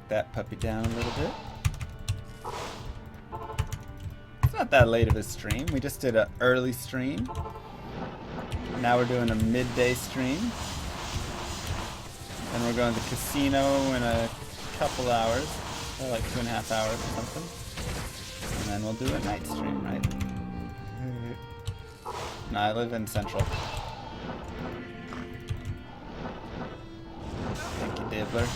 take that puppy down a little bit. It's not that late of a stream. We just did an early stream. Now we're doing a midday stream. And we're going to the casino in a couple hours. Or like 2.5 hours or something. And then we'll do a night stream, right? No, I live in Central. Thank you, Dibbler.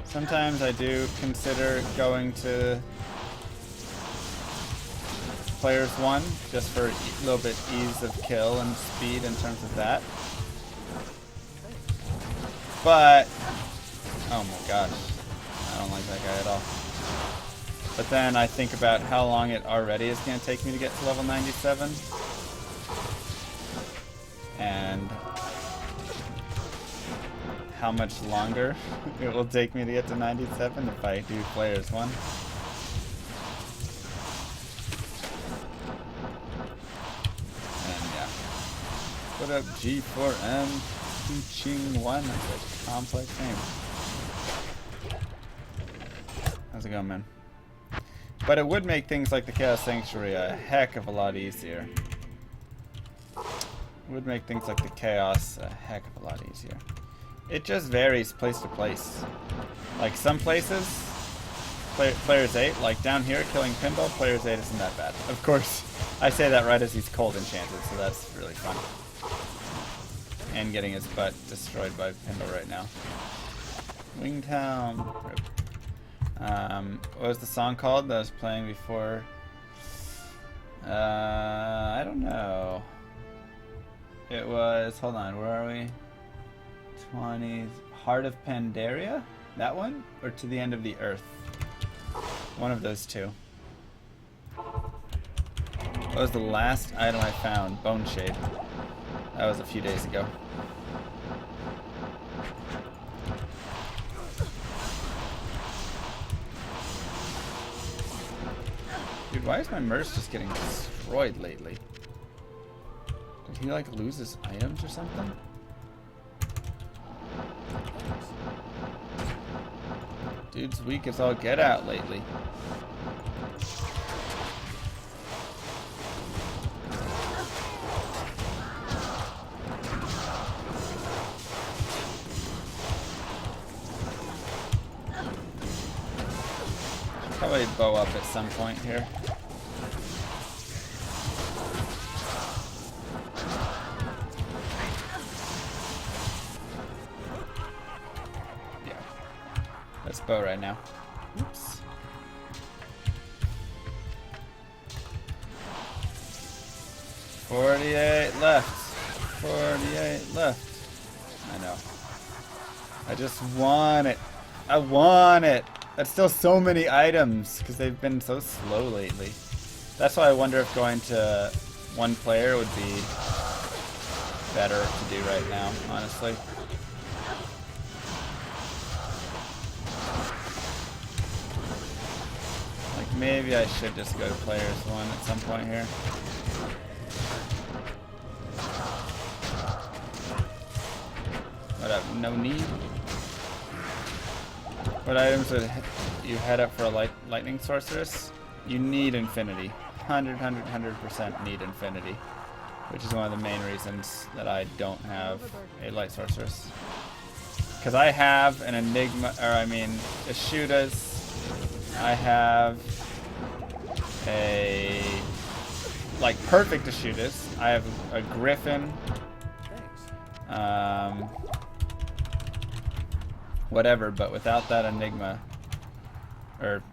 Sometimes I do consider going to Players 1 just for a little bit ease of kill and speed in terms of that. But, oh my gosh, I don't like that guy at all. But then I think about how long it already is going to take me to get to level 97. And how much longer it will take me to get to 97 if I do Players 1. And yeah. What up, G4M? Teaching 1. That's a complex name. How's it going, man? But it would make things like the Chaos Sanctuary a heck of a lot easier. It would make things like the Chaos a heck of a lot easier. It just varies place to place. Like some places, Players 8, like down here killing Pinball, Players 8 isn't that bad. Of course, I say that right as he's cold enchanted, so that's really fun. And getting his butt destroyed by Pinball right now. Wingtown. What was the song called that I was playing before? I don't know. It was, hold on, where are we? 20s, Heart of Pandaria? That one? Or To the End of the Earth? One of those two. What was the last item I found? Bone Shade. That was a few days ago. Dude, why is my Merce just getting destroyed lately? Did he like lose his items or something? Dude's weak as all get out lately. Probably bow up at some point here. Yeah. Let's bow right now. Oops. $48 left. 48 left. I know. I just want it. I want it. That's still so many items because they've been so slow lately. That's why I wonder if going to one player would be better to do right now, honestly. Like maybe I should just go to Players 1 at some point here. What up? No need? What items would you head up for a lightning sorceress? You need infinity. 100% need infinity. Which is one of the main reasons that I don't have a light sorceress. Because I have an enigma, or I mean, a Ashudas. I have a, like, perfect Ashudas. I have a Griffin. Whatever, but without that enigma, or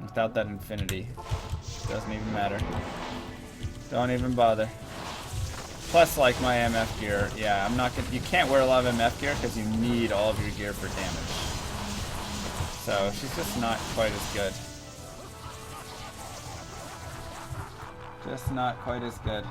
without that infinity, doesn't even matter. Don't even bother. Plus, like my MF gear, yeah, I'm not gonna. You can't wear a lot of MF gear because you need all of your gear for damage. So she's just not quite as good. Just not quite as good.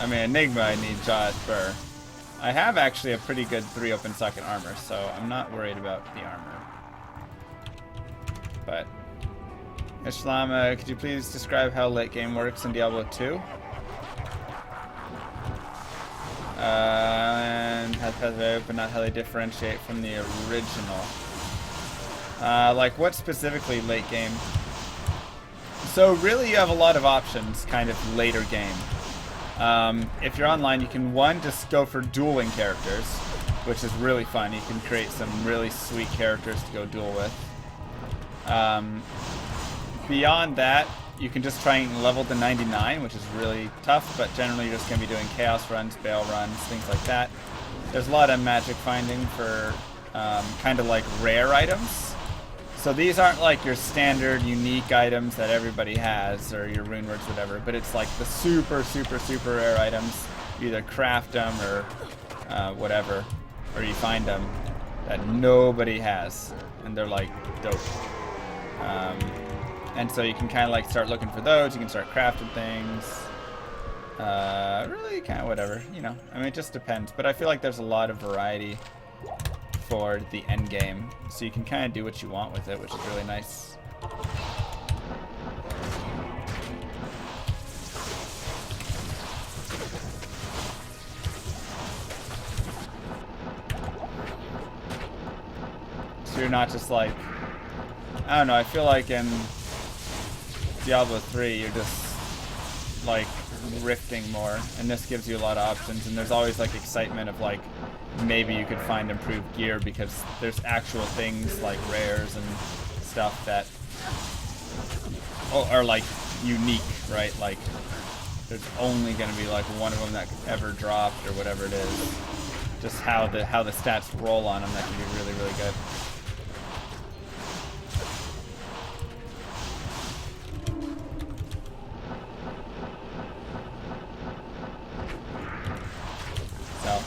I mean, Enigma, I need Jaw Spur. I have actually a pretty good 3 open socket armor, so I'm not worried about the armor. But, MrLlama, could you please describe how late game works in Diablo II? And has but not how they differentiate from the original. Like what specifically late game? So really you have a lot of options kind of later game. If you're online, you can just go for dueling characters, which is really fun. You can create some really sweet characters to go duel with. Beyond that, you can just try and level to 99, which is really tough, but generally you're just going to be doing chaos runs, bale runs, things like that. There's a lot of magic finding for kind of like rare items. So these aren't like your standard unique items that everybody has, or your rune words, whatever, but it's like the super, super, super rare items. You either craft them or whatever, or you find them that nobody has, and they're like dope. And so you can kind of like start looking for those, you can start crafting things. Really kind of whatever, you know. I mean, it just depends, but I feel like there's a lot of variety for the end game, so you can kind of do what you want with it, which is really nice. So you're not just like, I don't know, I feel like in Diablo 3 you're just like rifting more, and this gives you a lot of options, and there's always like excitement of like maybe you could find improved gear because there's actual things like rares and stuff that are like unique, right? Like there's only going to be like one of them that ever dropped or whatever it is. Just how the stats roll on them, that can be really, really good.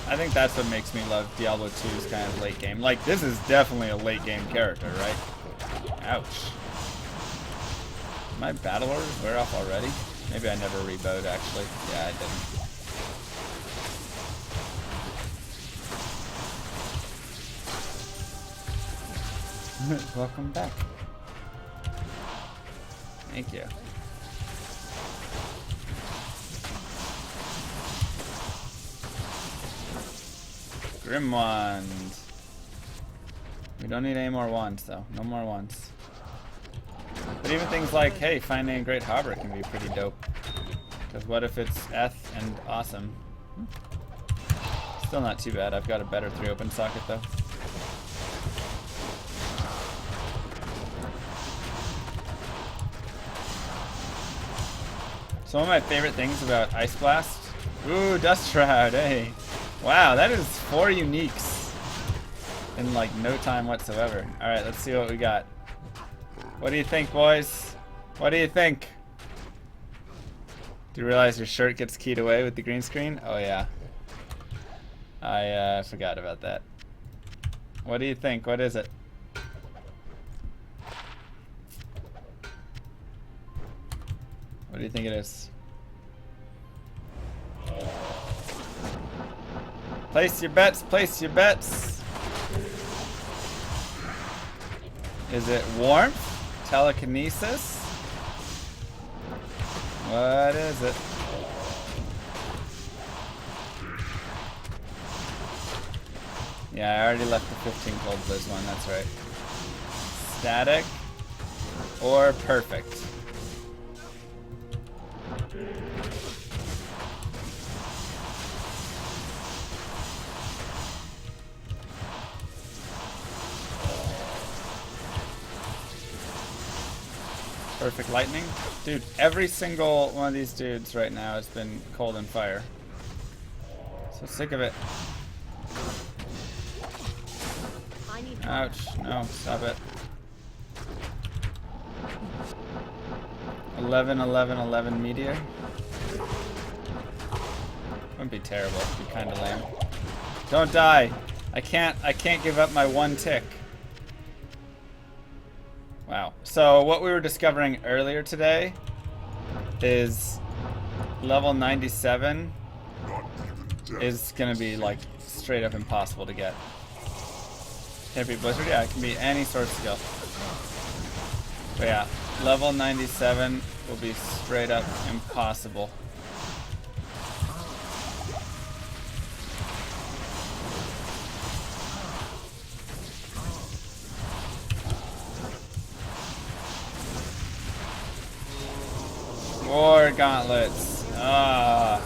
I think that's what makes me love Diablo 2's kind of late game. Like, this is definitely a late game character, right? Ouch. My battle orders wear off already? Maybe I never rebowed, actually. Yeah, I didn't. Welcome back. Thank you. Grim Wand. We don't need any more wands, though. No more wands. But even things like, hey, finding a great harbor can be pretty dope. Because what if it's Eth and awesome? Still not too bad. I've got a better 3 open socket, though. So one of my favorite things about Ice Blast. Ooh, Dust Shroud, hey. Wow, that is 4 uniques in like no time whatsoever. Alright, let's see what we got. What do you think, boys? What do you think? Do you realize your shirt gets keyed away with the green screen? Oh yeah. I forgot about that. What do you think? What is it? What do you think it is? Place your bets, place your bets. Is it warmth? Telekinesis? What is it? Yeah, I already left the 15 cold blizz one, that's right. Static or perfect? Perfect lightning? Dude, every single one of these dudes right now has been cold and fire. So sick of it. Ouch. No, stop it. 11, 11, 11 meteor. Wouldn't be terrible. It'd be kind of lame. Don't die. I can't give up my 1 tick. Wow. So what we were discovering earlier today is level 97 is gonna be like straight up impossible to get. Can't be Blizzard? Yeah, it can be any sort of skill. But yeah, level 97 will be straight up impossible. More gauntlets. I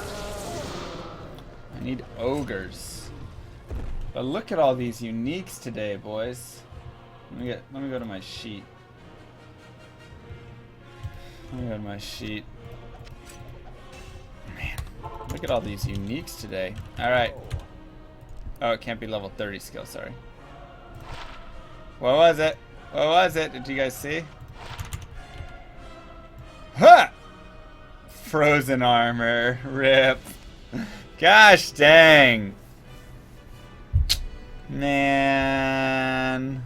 need ogres. But look at all these uniques today, boys. Let me go to my sheet. Man, look at all these uniques today. Alright. Oh, it can't be level 30 skill, sorry. What was it? What was it? Did you guys see? Huh! Frozen armor. Rip. Gosh dang. Man.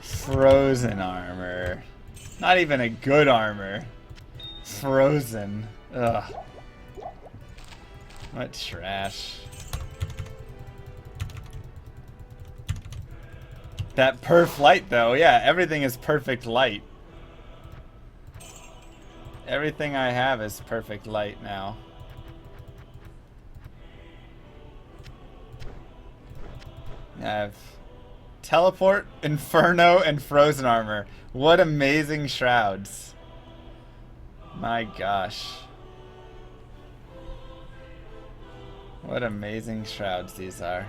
Frozen armor. Not even a good armor. Frozen. Ugh. What trash. That perf light though, yeah, everything is perfect light. Everything I have is perfect light now. I have teleport, inferno, and frozen armor. What amazing shrouds. My gosh. What amazing shrouds these are.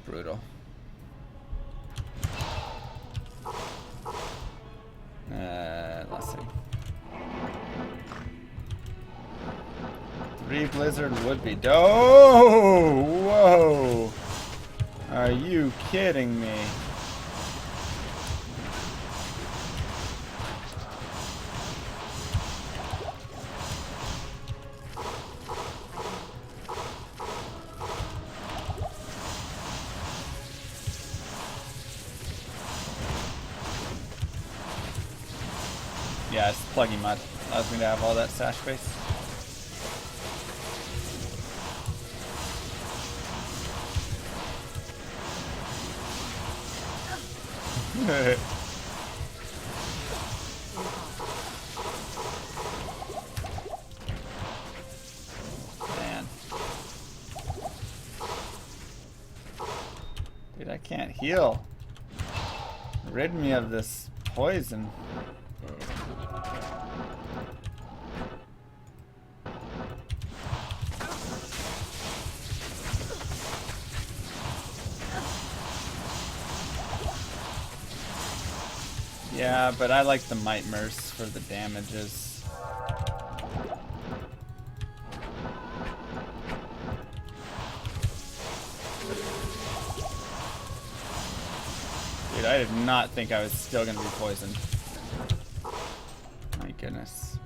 Brutal. Let's see. 3 Blizzard would be whoa! Are you kidding me? Yeah, it's PLUGY mod. Allows me to have all that stash space. Man. Dude, I can't heal. Rid me of this poison. Yeah, but I like the Might Merce for the damages. Dude, I did not think I was still gonna be poisoned. My goodness.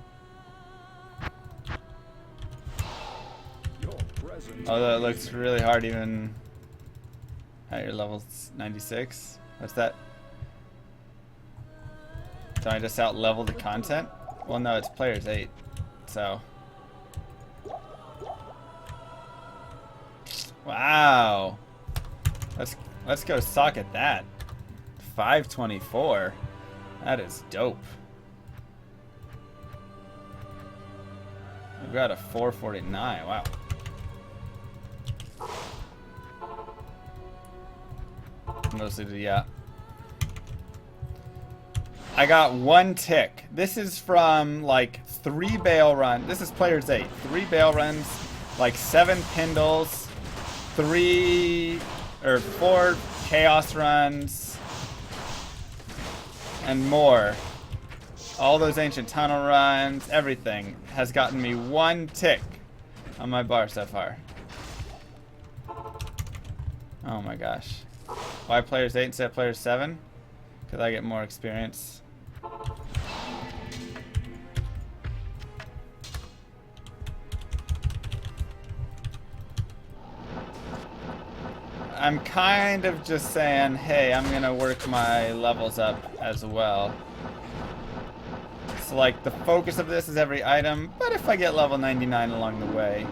Although it looks really hard even at your level 96. What's that? So I just out level the content? Well, no, it's players 8, so. Wow. Let's go socket that. 524. That is dope. We've got a 449. Wow. Mostly, yeah. I got 1 tick. This is from like 3 bail runs. This is players 8. 3 bail runs, like 7 Pindles, 4 chaos runs, and more. All those ancient tunnel runs, everything has gotten me 1 tick on my bar so far. Oh my gosh. Why players 8 instead of players 7? Because I get more experience. I'm kind of just saying, hey, I'm gonna work my levels up as well. So like the focus of this is every item, but if I get level 99 along the way,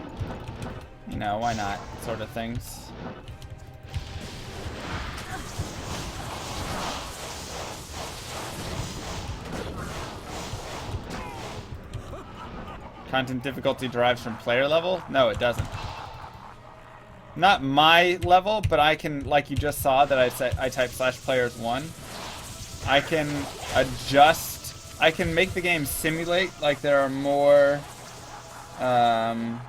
you know, why not, sort of things. Content difficulty derives from player level? No, it doesn't. Not my level, but I can, like you just saw that I type /players1. I can adjust, I can make the game simulate like there are more, I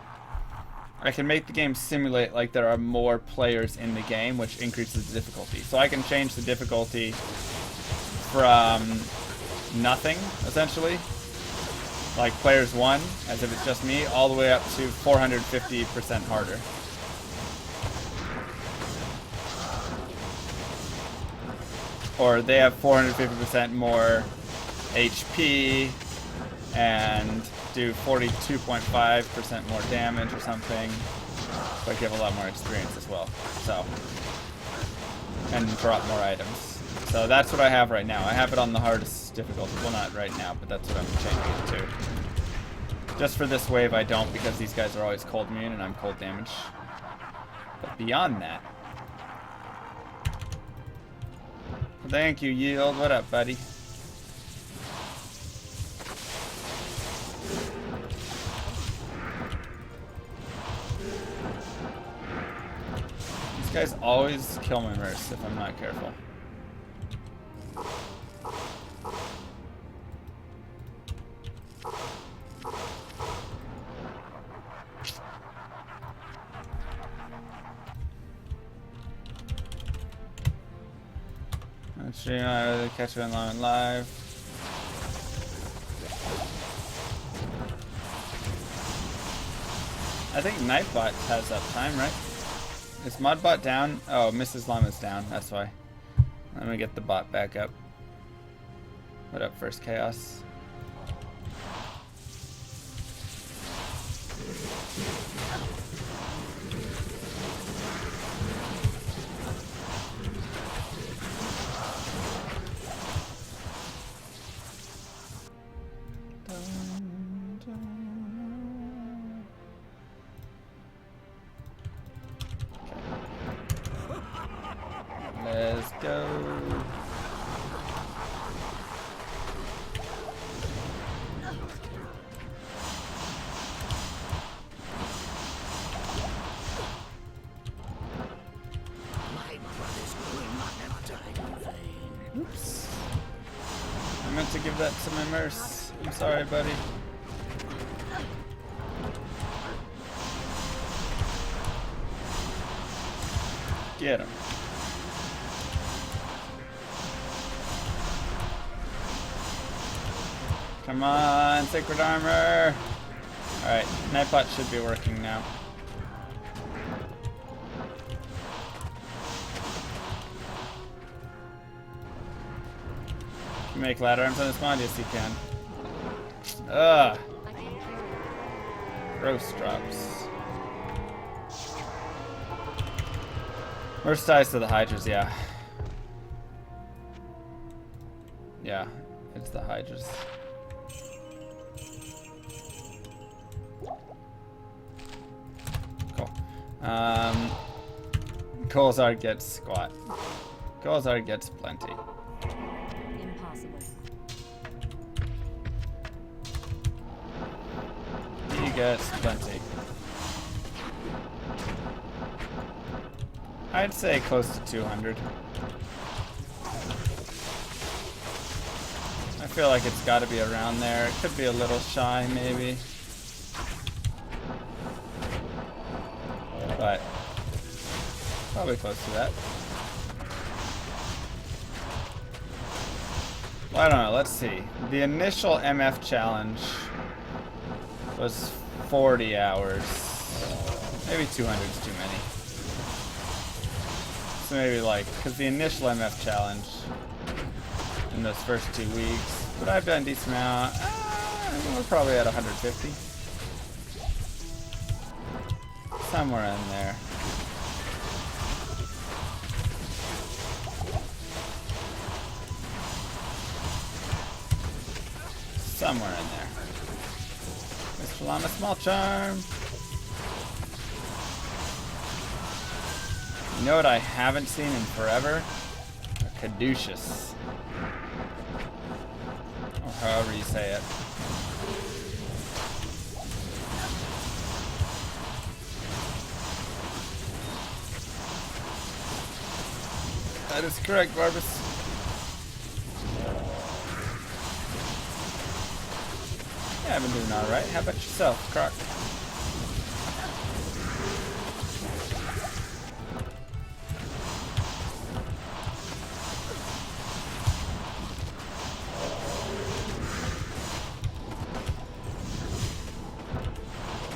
can make the game simulate like there are more players in the game, which increases the difficulty. So I can change the difficulty from nothing, essentially, like players 1, as if it's just me, all the way up to 450% harder. Or they have 450% more HP and do 42.5% more damage or something, but give a lot more experience as well. So, and drop more items. So that's what I have right now. I have it on the hardest difficulty. Well, not right now, but that's what I'm changing it to. Just for this wave I don't, because these guys are always cold immune and I'm cold damage. But beyond that, thank you, Yield. What up, buddy? These guys always kill my Merce if I'm not careful. Stream catch you online live. I think Nightbot has uptime, right? Is Modbot down? Oh, MrLlamaSC down. That's why. Let me get the bot back up. What up, First Chaos? Let's go. Oops. I meant to give that to my Merce. I'm sorry, buddy. Get him. Come on, Sacred Armor! Alright, Nightbot should be working now. Can you make ladder arms on this mod? Yes, you can. Ugh! Gross drops. Merce ties to the Hydras, yeah. Yeah, it's the Hydras. Cool. Golzar gets squat. Golzar gets plenty. Impossible. He gets plenty. I'd say close to 200. I feel like it's got to be around there. It could be a little shy, maybe. But probably close to that. Well, I don't know. Let's see. The initial MF challenge was 40 hours. Maybe 200 is too many. So maybe like, because the initial MF challenge in those first 2 weeks, but I've done a decent amount. We're probably at 150. Somewhere in there. somewhere in there. MrLlama small charm. You know what I haven't seen in forever? A caduceus. Or however you say it. That is correct, Barbus. Yeah, I've been doing alright. How about yourself, Croc?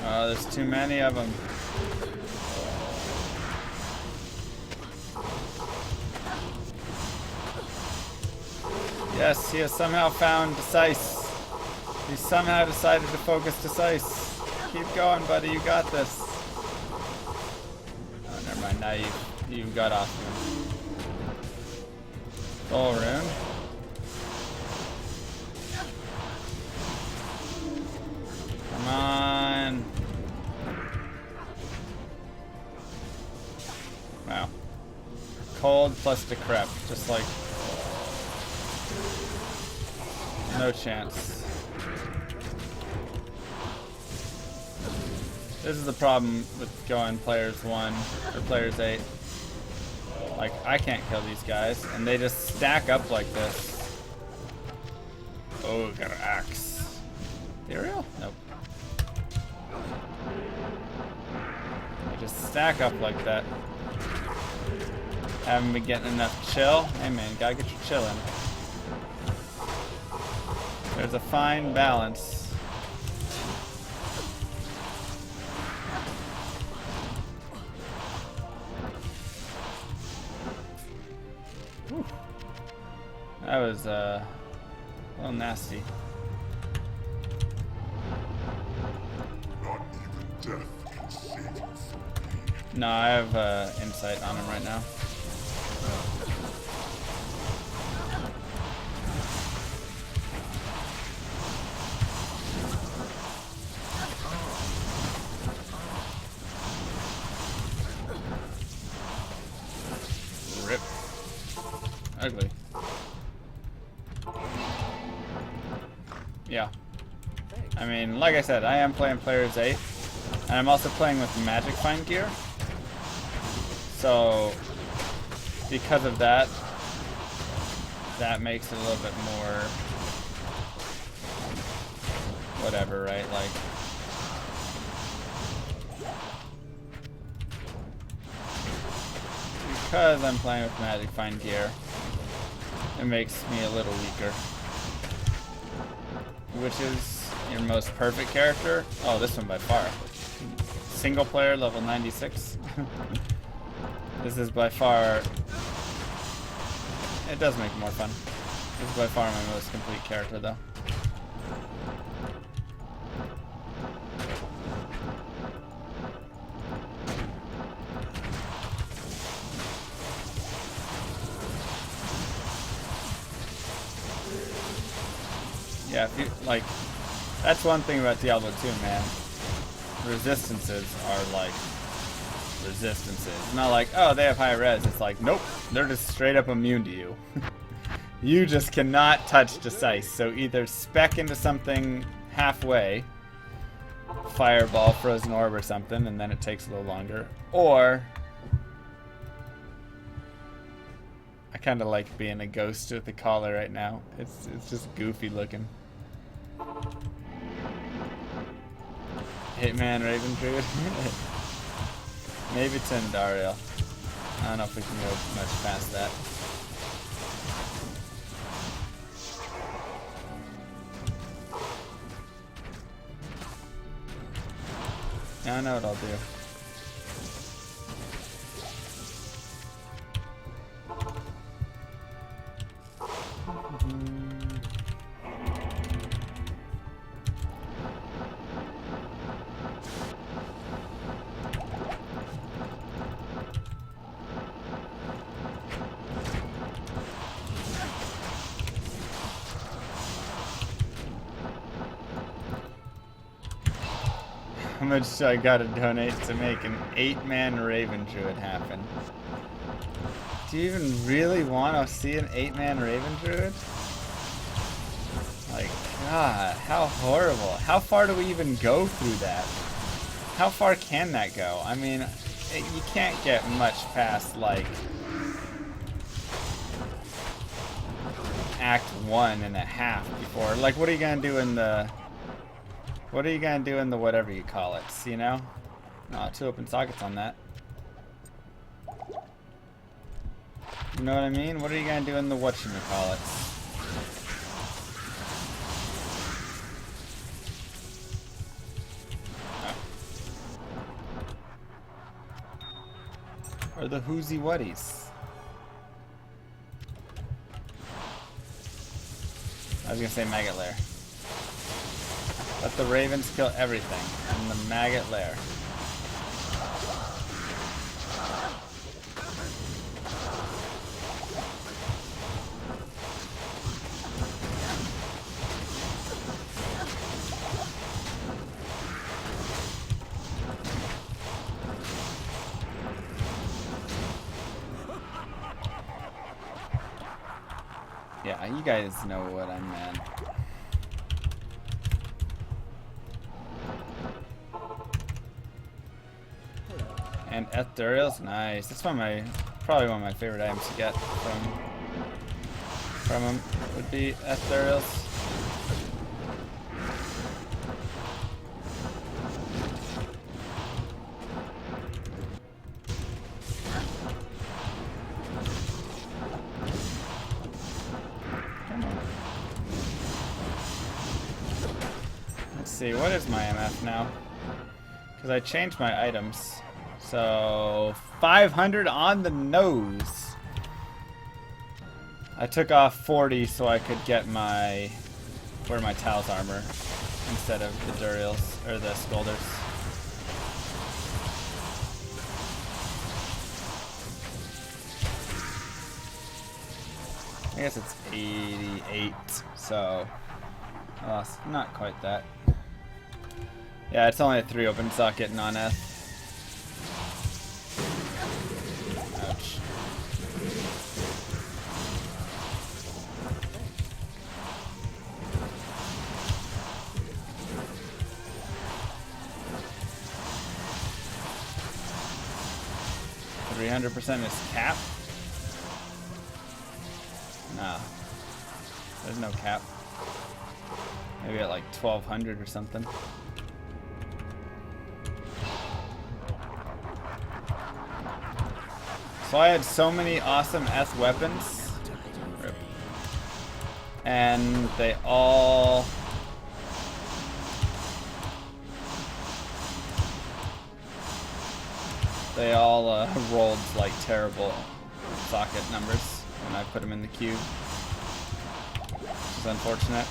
Oh, there's too many of them. Yes, he has somehow found Decisive. He somehow decided to focus Decisive. Keep going, buddy. You got this. Oh, never mind. Now you got off him. Full rune. Come on. Wow. Cold plus decrep. Just like... no chance. This is the problem with going players 1 or players 8. Like, I can't kill these guys, and they just stack up like this. Oh, got an axe. Ethereal? Nope. They just stack up like that. Haven't been getting enough chill. Hey man, gotta get your chill in. There's a fine balance. Whew. That was a little nasty. Not even death can save you from me. No, I have insight on him right now. Rip. Ugly. Yeah. I mean, like I said, I am playing Players 8, and I'm also playing with Magic Find gear. So, because of that, that makes it a little bit more whatever, right? Like, because I'm playing with Magic Find gear, it makes me a little weaker. Which is your most perfect character? Oh, this one by far. Single player, level 96. This is by far... it does make it more fun. This is by far my most complete character, though. Yeah, if you, like, that's one thing about Diablo 2, man. Resistances are like resistances. It's not like, oh, they have high res. It's like, nope, they're just straight up immune to you. You just cannot touch Decisive. So either spec into something halfway, fireball, frozen orb or something, and then it takes a little longer, or I kind of like being a ghost with the collar right now. It's just goofy looking. Hitman Raven Druid. Maybe Tindariel. I don't know if we can go much past that. Yeah, I know what I'll do. How much do I gotta donate to make an 8-man Raven Druid happen? Do you even really want to see an 8-man Raven Druid? Like, God, how horrible. How far do we even go through that? How far can that go? I mean, you can't get much past, like, Act 1.5 before. Like, what are you gonna do in the... What are you gonna do in the whatever you call it, you know? Oh, 2 open sockets on that. You know what I mean? What are you gonna do in the whatchamacallit? Oh. Or the whoozy whatties? I was gonna say maggot lair. Let the ravens kill everything in the maggot lair. Yeah, you guys know what I meant. And ethereals, nice. That's probably one of my favorite items to get from them would be ethereals. Let's see, what is my MF now? Because I changed my items. So 500 on the nose. I took off 40 so I could get my wear my Tal's armor instead of the Duriels or the Scolders. I guess it's 88, so not quite that. Yeah, it's only a 3 open socket non-F. Ouch. %300% is cap? Nah. There's no cap. Maybe at like 1200 or something. So I had so many awesome S weapons. And they all rolled like terrible socket numbers when I put them in the queue. Which is unfortunate.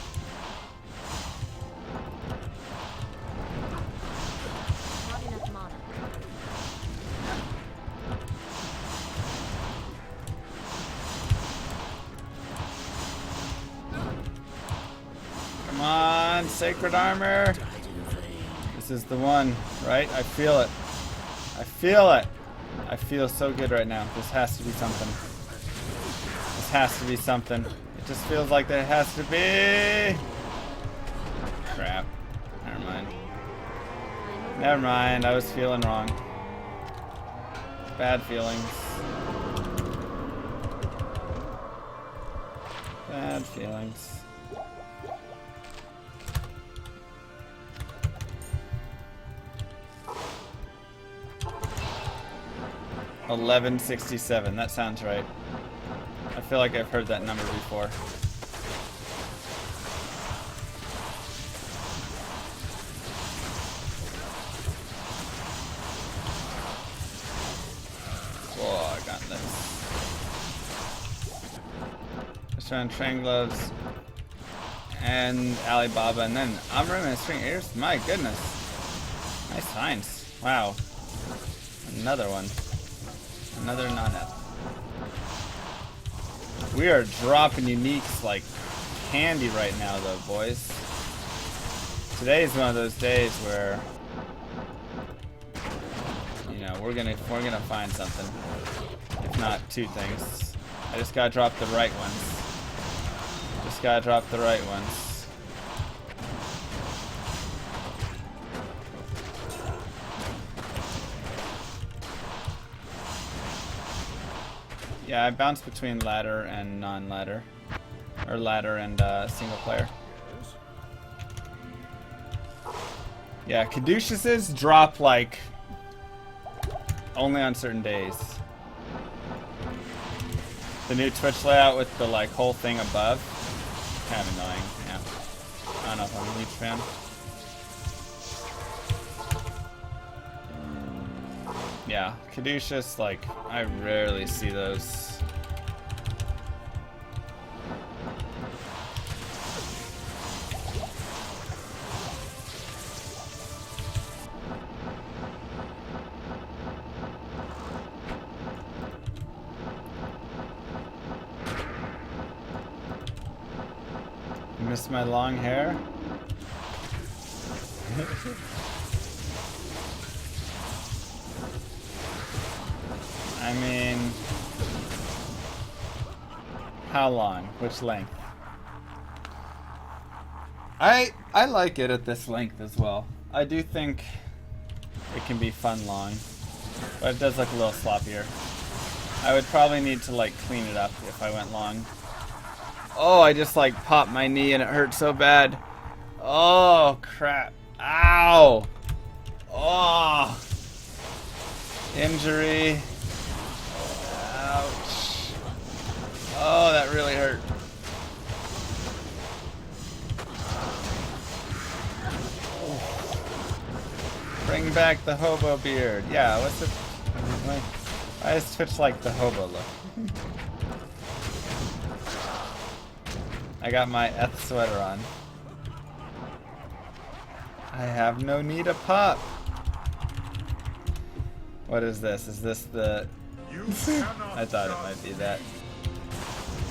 Come on, sacred armor. This is the one, right? I feel it. I feel it. I feel so good right now. This has to be something. This has to be something. It just feels like there has to be. Crap. Never mind. Never mind. I was feeling wrong. Bad feelings. Bad feelings. $11.67. That sounds right. I feel like I've heard that number before. Oh, I got this. Let's try and train gloves and Alibaba, and then Amram and string ears. My goodness, nice finds. Wow, another one. Another non-F. We are dropping uniques like candy right now, though, boys. Today is one of those days where know, we're gonna find something. If not, two things. I just gotta drop the right ones. Just gotta drop the right ones. Yeah, I bounce between ladder and non-ladder. Or ladder and single player. Yeah, caduceuses drop like only on certain days. The new Twitch layout with the like whole thing above, kind of annoying. Yeah, I don't know if I'm a huge fan. Yeah, caduceus, like I rarely see those. Miss my long hair? I mean, how long? Which length? I like it at this length as well. I do think it can be fun long, but it does look a little sloppier. I would probably need to like clean it up if I went long. Oh, I just like popped my knee and it hurt so bad. Oh, crap. Ow. Oh. Injury. Ouch. Oh, that really hurt. Bring back the hobo beard. Yeah, what's it? I just Twitch like the hobo look. I got my Eth sweater on. I have no need to pop. What is this? Is this the... I thought it might be that.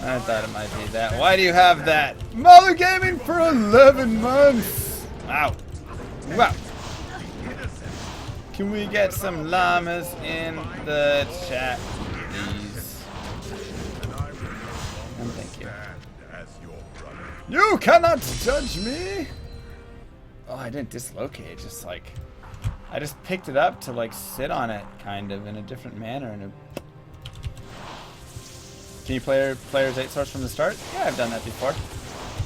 I thought it might be that. Why do you have that? Mother Gaming for 11 months! Wow. Wow. Can we get some llamas in the chat, please? And thank you. You cannot judge me! Oh, I didn't dislocate, just like... I just picked it up to like sit on it, kind of, in a different manner. Can you play Players 8 Source from the start? Yeah, I've done that before.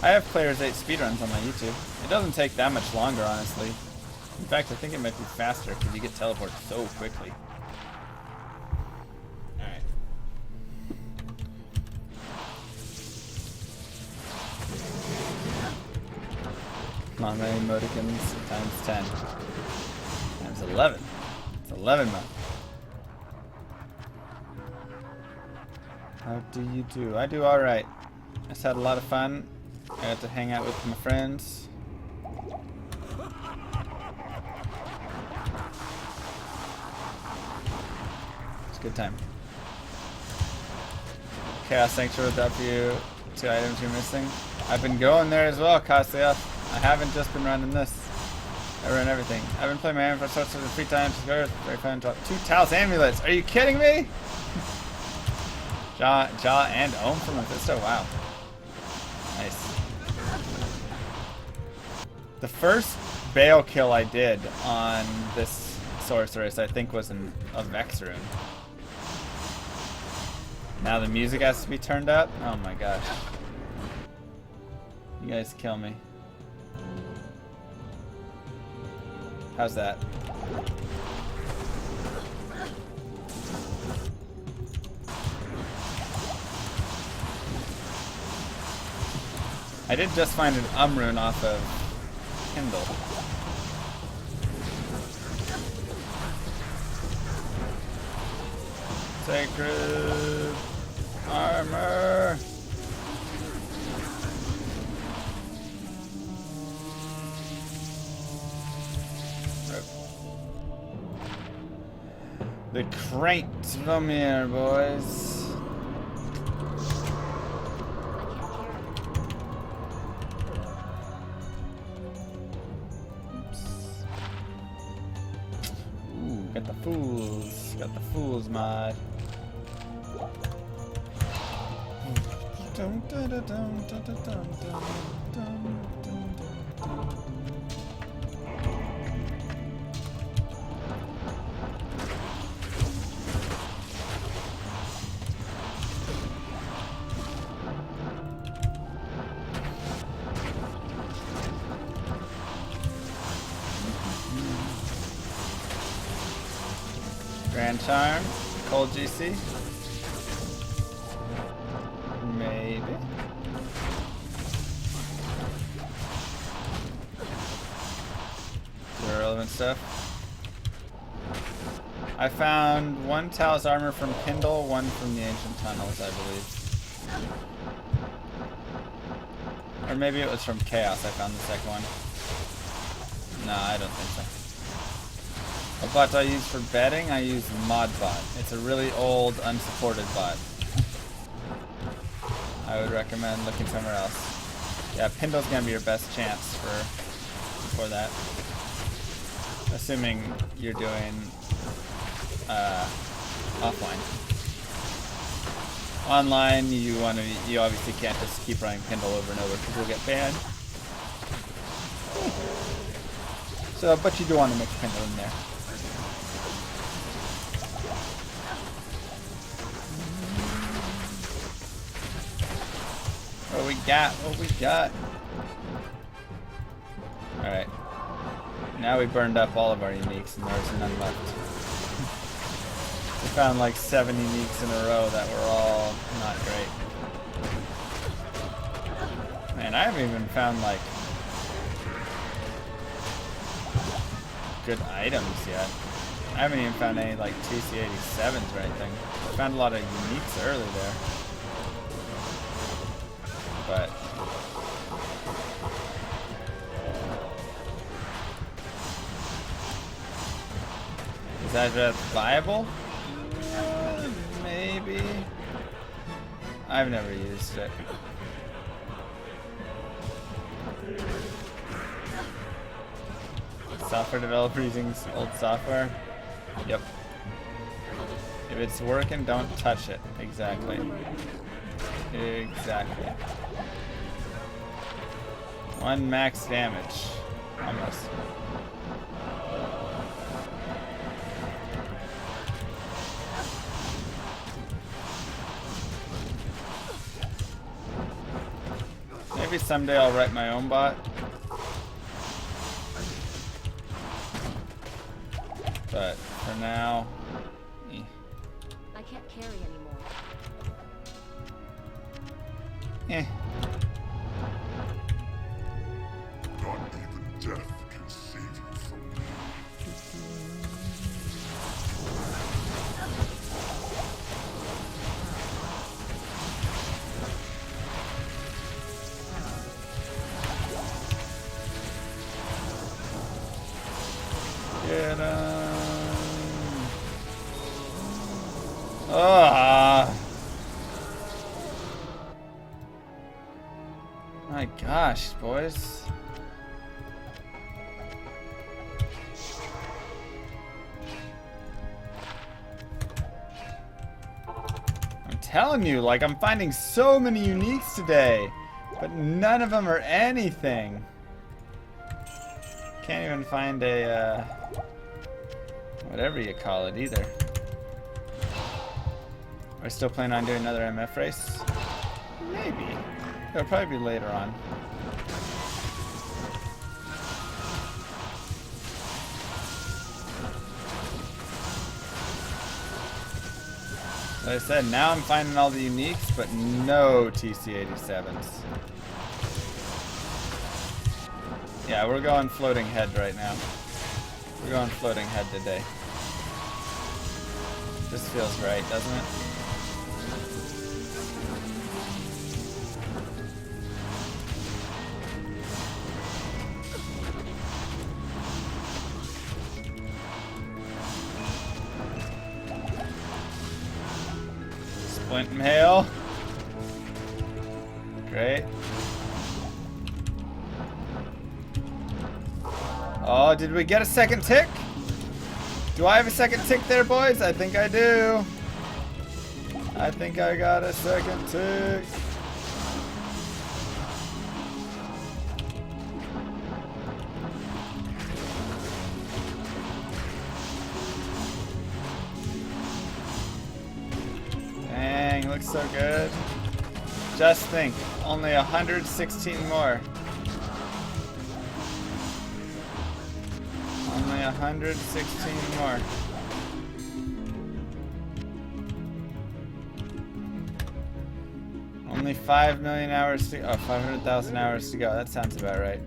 I have Players 8 speedruns on my YouTube. It doesn't take that much longer, honestly. In fact, I think it might be faster, because you get teleported so quickly. Alright. Llama emoticons times 10. Times 11. It's 11 months. How do you do? I do alright. I just had a lot of fun. I got to hang out with my friends. It's a good time. Chaos Sanctuary without you. 2 items you're missing. I've been going there as well, Cassia. I haven't just been running this. I run everything. I've been playing my Amulet for Sorceress 3 times. Very fun. 2 Talos amulets. Are you kidding me? Jaw and Ohm from Mephisto. Wow. Nice. The first Baal kill I did on this Sorceress, I think, was a Vex rune. Now the music has to be turned up? Oh my gosh. You guys kill me. How's that? I did just find an rune off of Kindle. Sacred armor. The crate from here, boys. Ooh, got the fools. Got the fools mod. Dum, dum, dum, dum, dum, dum, dum, dum, dum, dum. Grand Charm, Cold GC. Maybe. Irrelevant stuff. I found one Tao's armor from Kindle, one from the Ancient Tunnels, I believe. Or maybe it was from Chaos I found the second one. No, I don't think so. What bot do I use for betting? I use ModBot. It's a really old, unsupported bot. I would recommend looking somewhere else. Yeah, Pindle's gonna be your best chance for that. Assuming you're doing offline. Online, you obviously can't just keep running Pindle over and over because you'll get banned. So, but you do want to mix Pindle in there. What we got? What we got? Alright. Now we burned up all of our uniques and there's none left. We found like 7 uniques in a row that were all not great. Man, I haven't even found like good items yet. I haven't even found any like TC87s or anything. I found a lot of uniques early there. But is that viable? Maybe. I've never used it. Software developer using old software? Yep. If it's working, don't touch it. Exactly. Exactly. 1 max damage. Almost. Maybe someday I'll write my own bot. But for now, I can't carry anymore. eh. Not even death can save you from me. Get ah. My gosh, boys. I'm telling you, like, I'm finding so many uniques today, but none of them are anything. Can't even find a, whatever you call it either. Are we still planning on doing another MF race? Maybe. It'll probably be later on. Like I said, now I'm finding all the uniques, but no TC87s. Yeah, we're going floating head right now. We're going floating head today. This feels right, doesn't it? Splint and hail. Great. Oh, did we get a second tick? Do I have a second tick there, boys? I think I do. I think I got a second tick. Dang, looks so good. Just think, only 116 more. Only 116 more. Only 5 million hours to go. Oh, 500,000 hours to go. That sounds about right.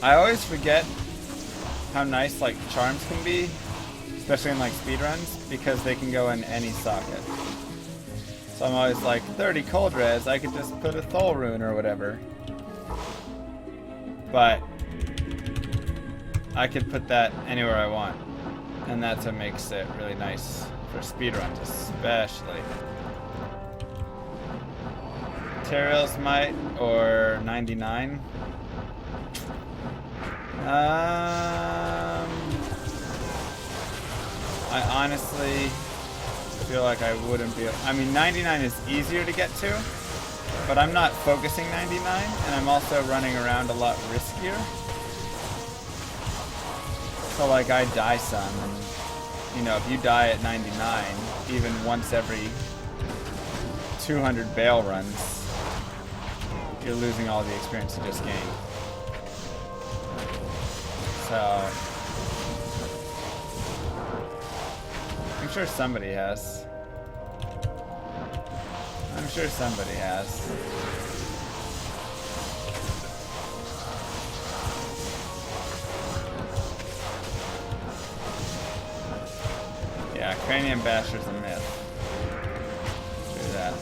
I always forget how nice like charms can be, especially in like speedruns, because they can go in any socket. So I'm always like, 30 cold res, I could just put a Thol rune or whatever. But I could put that anywhere I want. And that's what makes it really nice for speedruns especially. Materials might or 99. I honestly feel like I wouldn't be. I mean, 99 is easier to get to, but I'm not focusing 99, and I'm also running around a lot riskier. So, like, I die some, and, you know, if you die at 99, even once every 200 bail runs, you're losing all the experience you just gained. So, I'm sure somebody has. I'm sure somebody has. Yeah, Cranium Basher's a myth. Do that.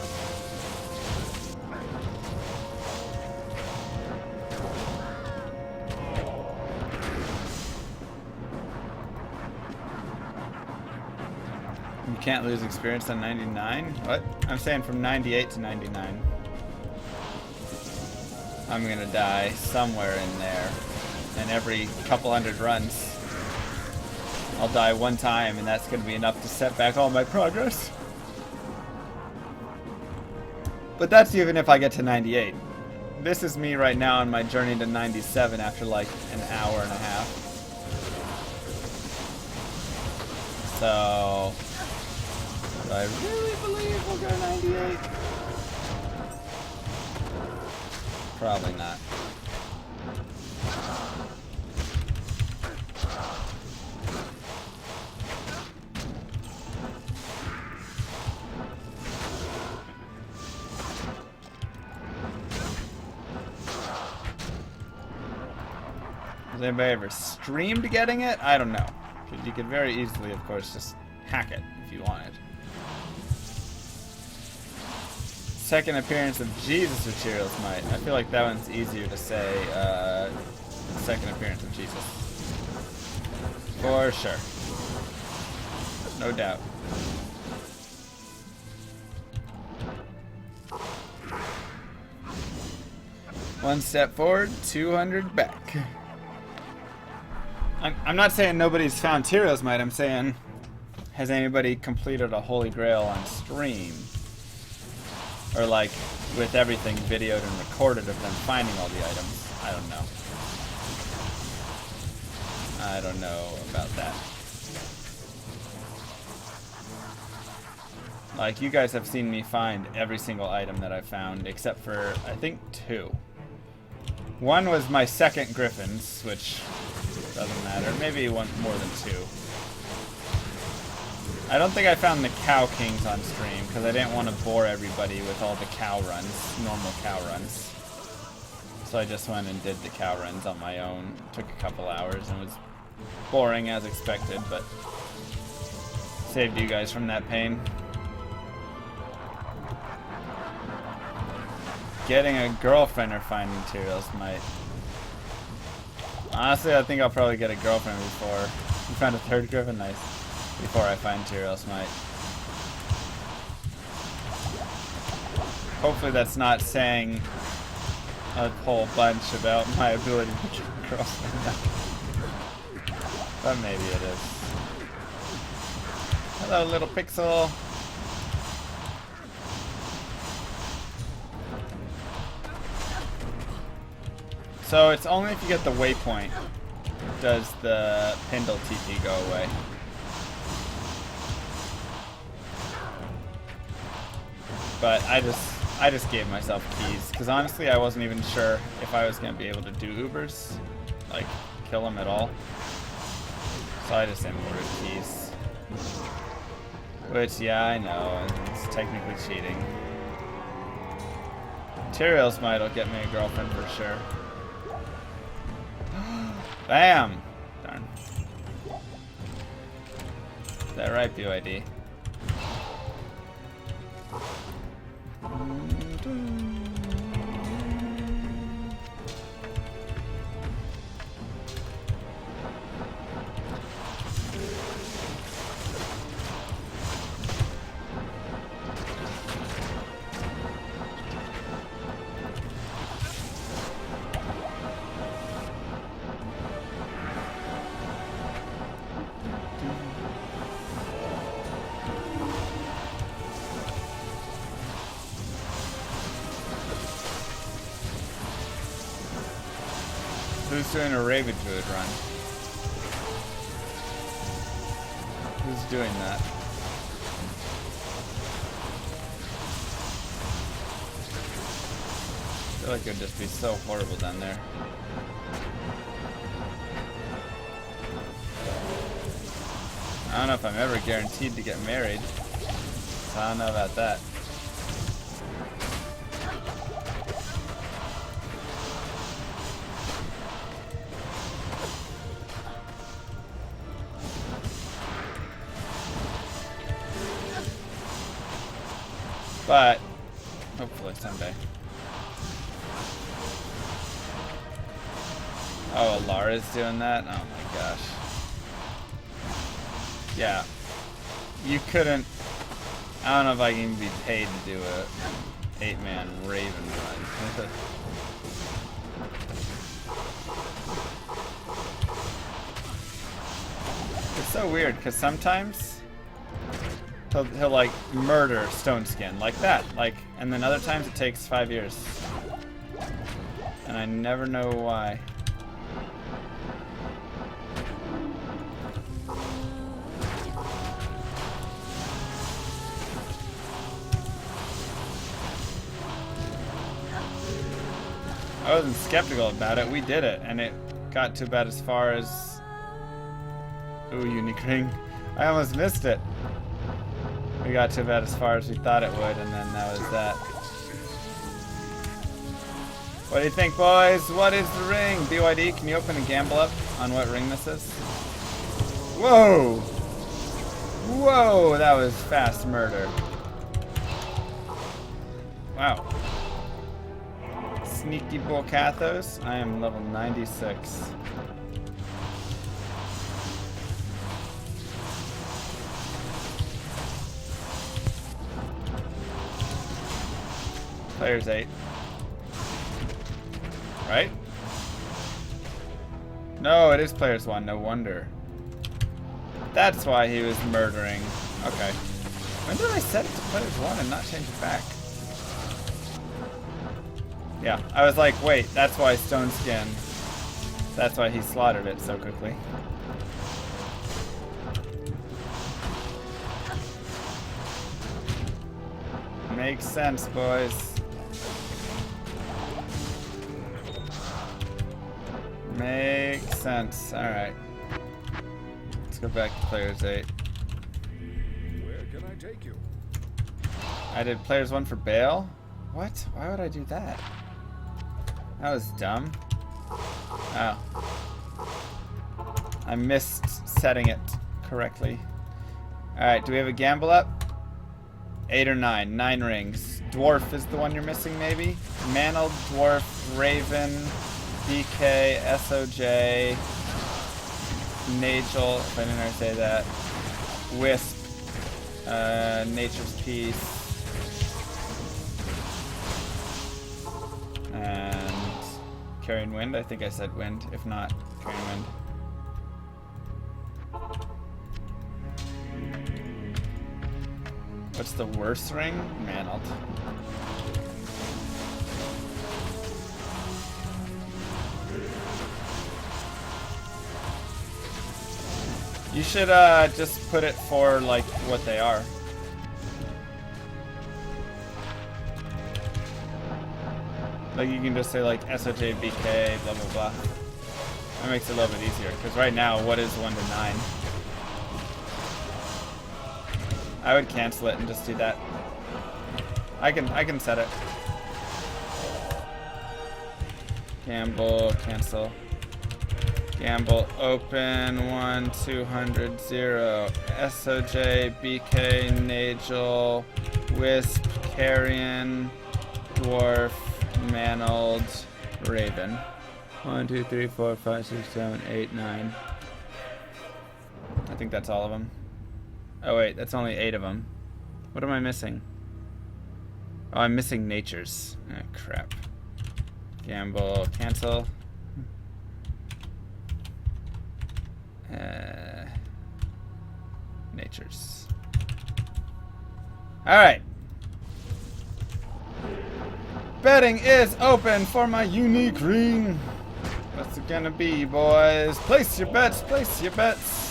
You can't lose experience on 99? What? I'm saying from 98 to 99. I'm gonna die somewhere in there. And every couple hundred runs, I'll die one time, and that's gonna be enough to set back all my progress. But that's even if I get to 98. This is me right now on my journey to 97 after like an hour and a half. So, do I really believe we'll go 98? Probably not. Has anybody ever streamed getting it? I don't know. Because you could very easily, of course, just hack it if you wanted. Second appearance of Jesus materials might. I feel like that one's easier to say. Second appearance of Jesus. For sure. No doubt. One step forward, 200 back. I'm not saying nobody's found Tyrios might. I'm saying, has anybody completed a Holy Grail on stream? Or like, with everything videoed and recorded of them finding all the items? I don't know. I don't know about that. Like, you guys have seen me find every single item that I found, except for, I think, 2. One was my second Griffins, which doesn't matter. Maybe one more than 2. I don't think I found the Cow Kings on stream, because I didn't want to bore everybody with all the cow runs, normal cow runs. So I just went and did the cow runs on my own. Took a couple hours and was boring as expected, but saved you guys from that pain. Getting a girlfriend or finding materials might... Honestly, I think I'll probably get a girlfriend before You found a third griffin? Nice. Before I find Tyrael Smite. Hopefully that's not saying a whole bunch about my ability to get across the map. But maybe it is. Hello, little pixel. So it's only if you get the waypoint does the Pindle TP go away. But I just gave myself keys because honestly I wasn't even sure if I was gonna be able to do Ubers, like kill them at all. So I just imported keys. Which, yeah, I know, it's technically cheating. Tyrael Smite will get me a girlfriend for sure. Bam! Darn. Is that right, BYD? Who's doing a Raven Druid run? Who's doing that? I feel like it would just be so horrible down there. I don't know if I'm ever guaranteed to get married, so I don't know about that. But hopefully someday. Oh, Alara's doing that? Oh my gosh. Yeah. You couldn't. I don't know if I can even be paid to do a 8-man Raven run. It's so weird because sometimes he'll like murder Stone Skin like that, like, and then other times it takes 5 years, and I never know why. I wasn't skeptical about it. We did it, and it got to about as far as. Ooh, unique ring! I almost missed it. We got to about as far as we thought it would, and then that was that. What do you think, boys? What is the ring? BYD, can you open a gamble up on what ring this is? Whoa! Whoa, that was fast murder. Wow. Sneaky Bull Cathos. I am level 96. Players 8. Right? No, it is players 1, no wonder. That's why he was murdering. Okay. When did I set it to players 1 and not change it back? Yeah, I was like, wait, that's why Stone Skin. That's why he slaughtered it so quickly. Makes sense, boys. Makes sense. Alright. Let's go back to players 8. Where can I take you? I did players 1 for Bale? What? Why would I do that? That was dumb. Oh. I missed setting it correctly. Alright, do we have a gamble up? 8 or 9? 9 rings. Dwarf is the one you're missing, maybe? Mantled, Dwarf, Raven, DK, SOJ, Nagel, if I didn't already say that. Wisp, Nature's Peace, and Carrying Wind. I think I said Wind. If not, Carrying Wind. What's the worst ring? Mantled. You should just put it for like what they are. Like you can just say like SOJ, BK, blah blah blah. That makes it a little bit easier. Because right now, what is 1 to 9? I would cancel it and just do that. I can set it. Gamble, cancel. Gamble, open, 1, 200, 0. SOJ, BK, Nagel, Wisp, Carrion, Dwarf, Mantled, Raven. 1, 2, 3, 4, 5, 6, 7, 8, 9. I think that's all of them. Oh wait, that's only 8 of them. What am I missing? Oh, I'm missing Natures. Oh, crap. Gamble, cancel. Natures. Alright. Betting is open for my unique ring. What's it gonna be, boys? Place your bets, place your bets.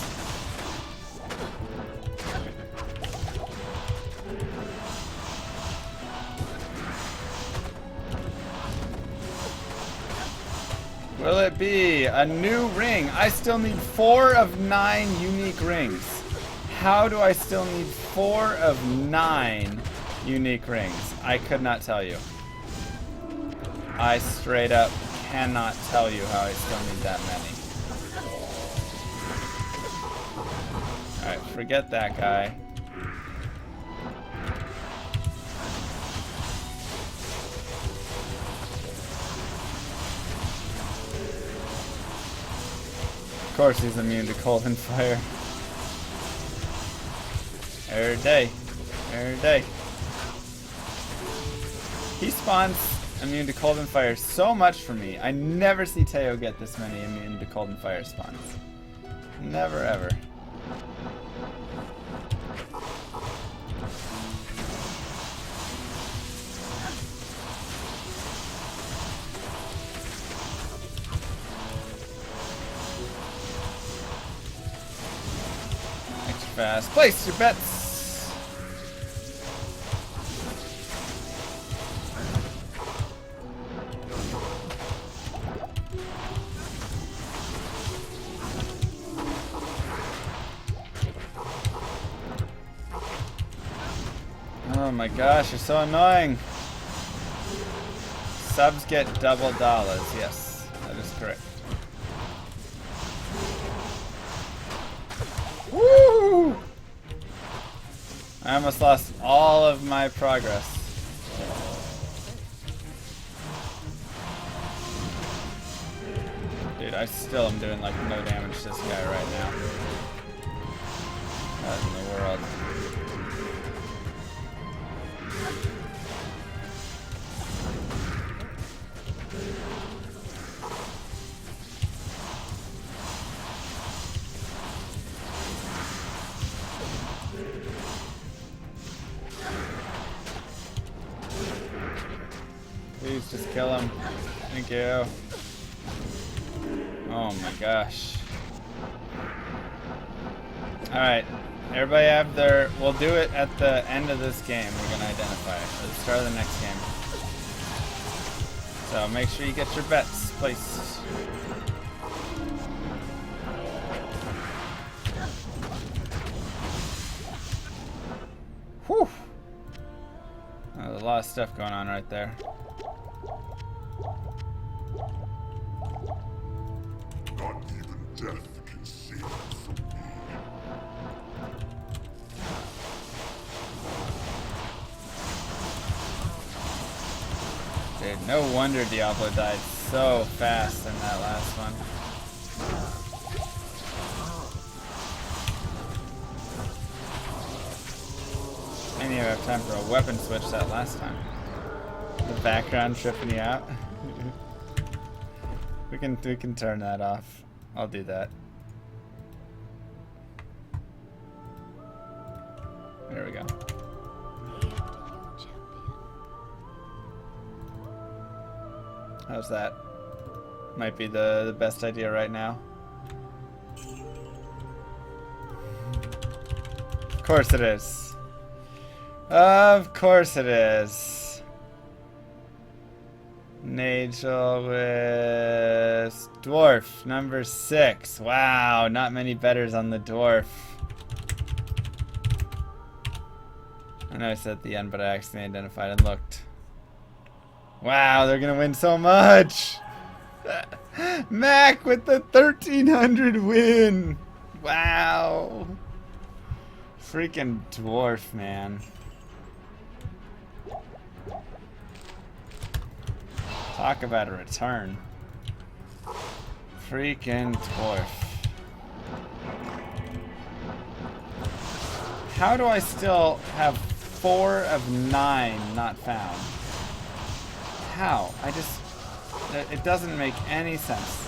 Will it be a new ring? I still need 4 of 9 unique rings. How do I still need 4 of 9 unique rings? I could not tell you. I straight up cannot tell you how I still need that many. Alright, forget that guy. Of course he's immune to cold and fire. Every day. Every day. He spawns immune to cold and fire so much for me. I never see Teo get this many immune to cold and fire spawns. Never ever. Extra fast. Place your bets. Oh my gosh, you're so annoying. Subs get double dollars. Yes, that is correct. Woo! I almost lost all of my progress. Dude, I still am doing like no damage to this guy right now. What in the world? Please just kill him. Thank you. Oh my gosh. Alright. Everybody have their... We'll do it at the end of this game. We're going to identify it. At the start of the next game. So make sure you get your bets placed. Whew. There's a lot of stuff going on right there. Not even death can save you from me. Dude, no wonder Diablo died so fast in that last one. didn't even have time for a weapon switch that last time. The background tripping you out. we can turn that off. I'll do that. There we go. How's that? Might be the best idea right now. Of course it is. Of course it is. Nagel with dwarf number 6. Wow, not many betters on the dwarf. I know I said at the end, but I accidentally identified and looked. Wow, they're gonna win so much. Mac with the 1300 win. Wow. Freaking dwarf, man. Talk about a return. Freaking dwarf. How do I still have 4 of 9 not found? How? It doesn't make any sense.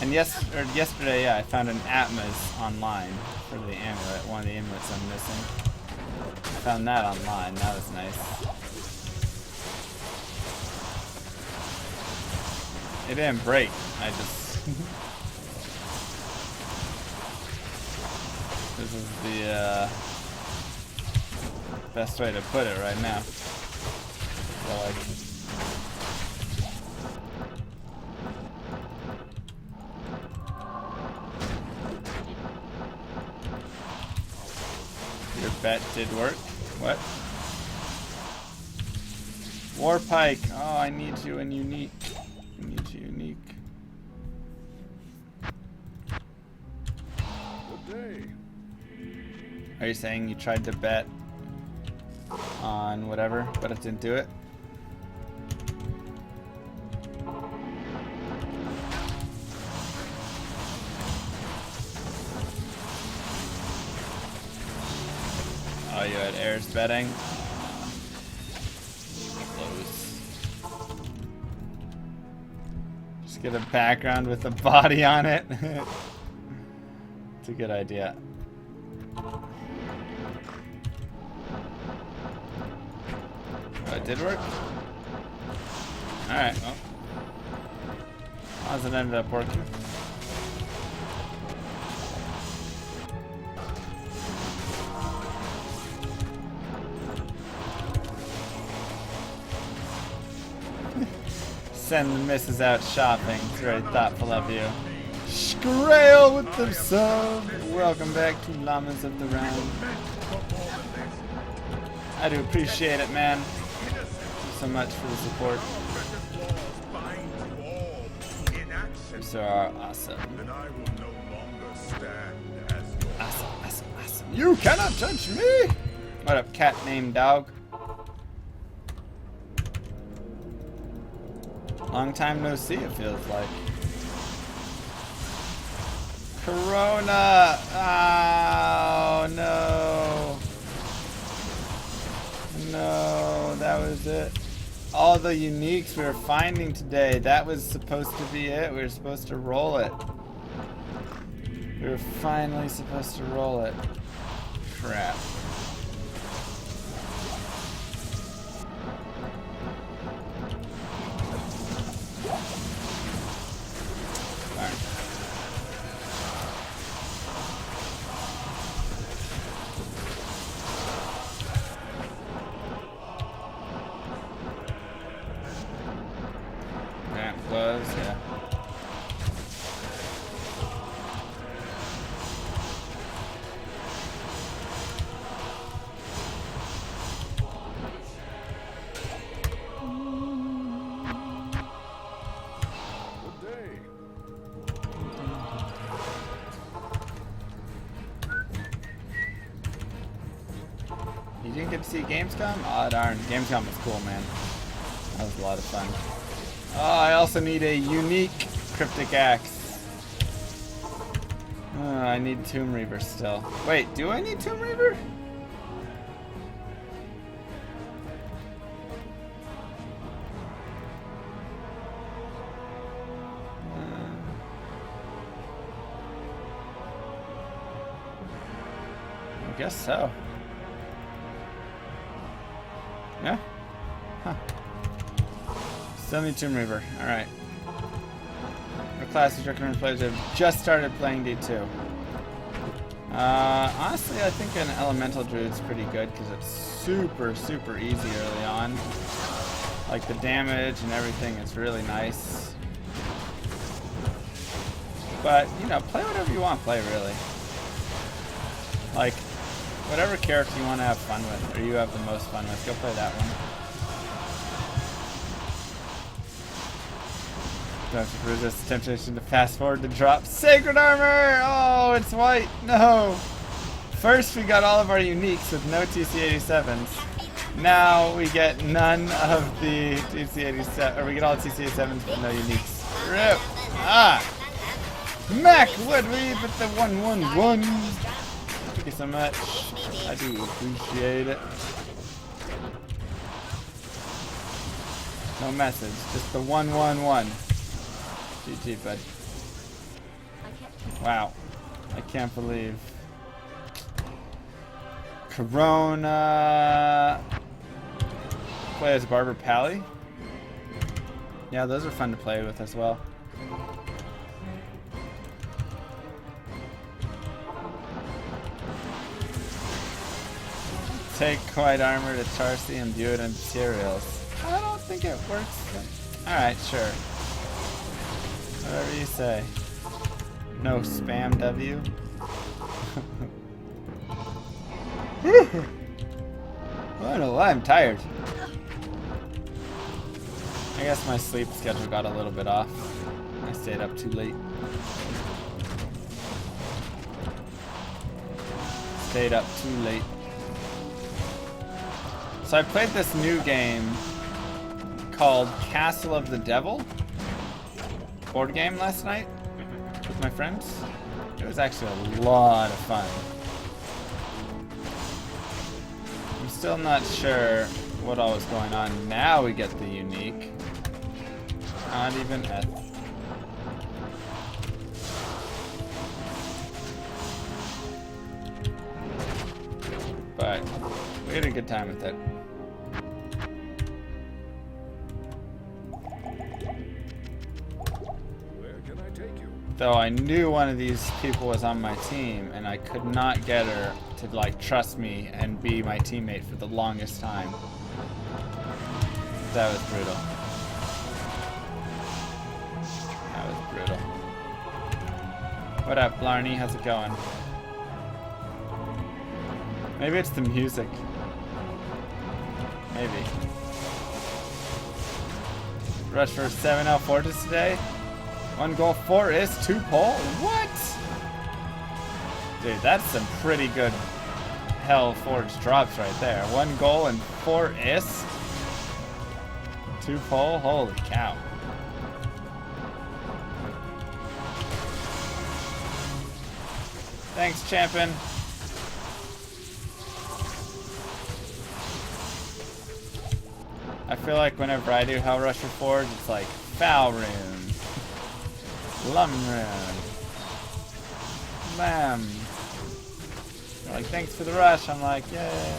And yesterday, yeah, I found an Atmas online for the amulet, one of the amulets I'm missing. I found that online, that was nice. It didn't break, I just... This is the best way to put it right now. So like, your bet did work. What? Warpike. Oh, I need you in unique. I need you unique. Good day. Are you saying you tried to bet on whatever, but it didn't do it? Oh, you had Airs betting? Close. Just get a background with a body on it. It's a good idea. Oh, it did work? Alright, well. How's it ended up working? Send the missus out shopping. It's very thoughtful of you. Grail with the sub. Welcome back to Llamas of the Round. I do appreciate it, man. Thank you so much for the support. You are awesome. Awesome, awesome, awesome. You cannot touch me! What up, cat named dog? Long time no see, it feels like. Corona! Oh, no. No, that was it. All the uniques we were finding today, that was supposed to be it. We were supposed to roll it. We were finally supposed to roll it. Crap. Yeah. You didn't get to see Gamescom? Oh darn, Gamescom was cool, man. That was a lot of fun. Oh, I also need a unique cryptic axe. I need Tomb Reaver still. Wait, do I need Tomb Reaver? I guess so. Yeah? Huh. Still need Tomb Reaver. Alright. What classes recommend players who have just started playing D2? Honestly, I think an Elemental Druid's pretty good because it's super, super easy early on. Like the damage and everything is really nice. But, you know, play whatever you want to play, really. Like, whatever character you want to have fun with, or you have the most fun with, go play that one. Don't you resist the temptation to fast forward to drop Sacred Armor! Oh, it's white! No! First we got all of our uniques with no TC-87s. Now we get none of the TC-87, or we get all the TC-87s but no uniques. Rip! Ah! Mac Woodweave with the 111! Thank you so much. I do appreciate it. No message, just the 111. GG, bud. Wow. I can't believe. Corona. Play as Barber Pally. Yeah, those are fun to play with as well. Take White Armor to Tarsi and view it in materials. I don't think it works. Alright, sure. Whatever you say. No spam W. I don't know why I'm tired. I guess my sleep schedule got a little bit off. I stayed up too late. Stayed up too late. So I played this new game called Castle of the Devil. Board game last night with my friends. It was actually a lot of fun. I'm still not sure what all was going on. Now we get the unique. Not even F. But we had a good time with it. Though I knew one of these people was on my team, and I could not get her to like trust me and be my teammate for the longest time. That was brutal. That was brutal. What up, Blarney? How's it going? Maybe it's the music. Maybe. Rush for 7L Fortress today. 1 goal, 4 is, 2 pole? What? Dude, that's some pretty good Hell Forge drops right there. 1 goal and 4 is. 2 pole? Holy cow. Thanks, champion. I feel like whenever I do Hell Rusher Forge, it's like Foul Rune. Lum Rune. Bam. They're like, thanks for the rush. I'm like, yay.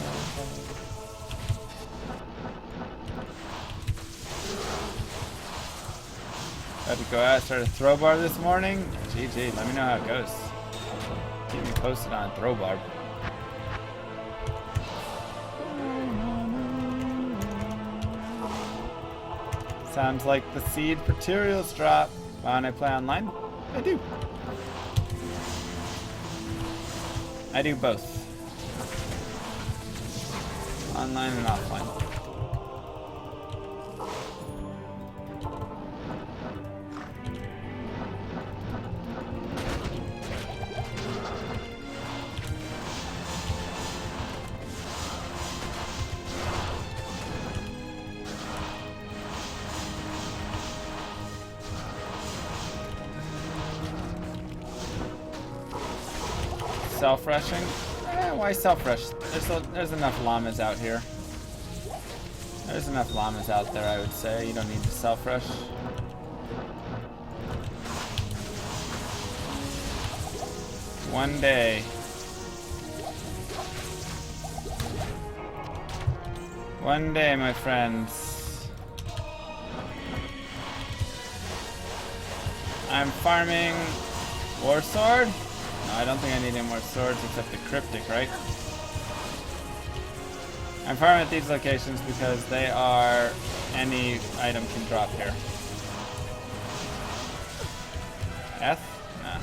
Had to go out, start a throw bar this morning. GG, let me know how it goes. Keep me posted on throw bar. Sounds like the seed materials drop. When I play online? I do. I do both. Online and offline. self-rushing? Why self-rush? There's enough llamas out here. There's enough llamas out there, I would say. You don't need to self-rush. One day. One day, my friends. I'm farming War Sword. No, I don't think I need any more swords except the cryptic, right? I'm farming at these locations because they are any item can drop here. F? Nah.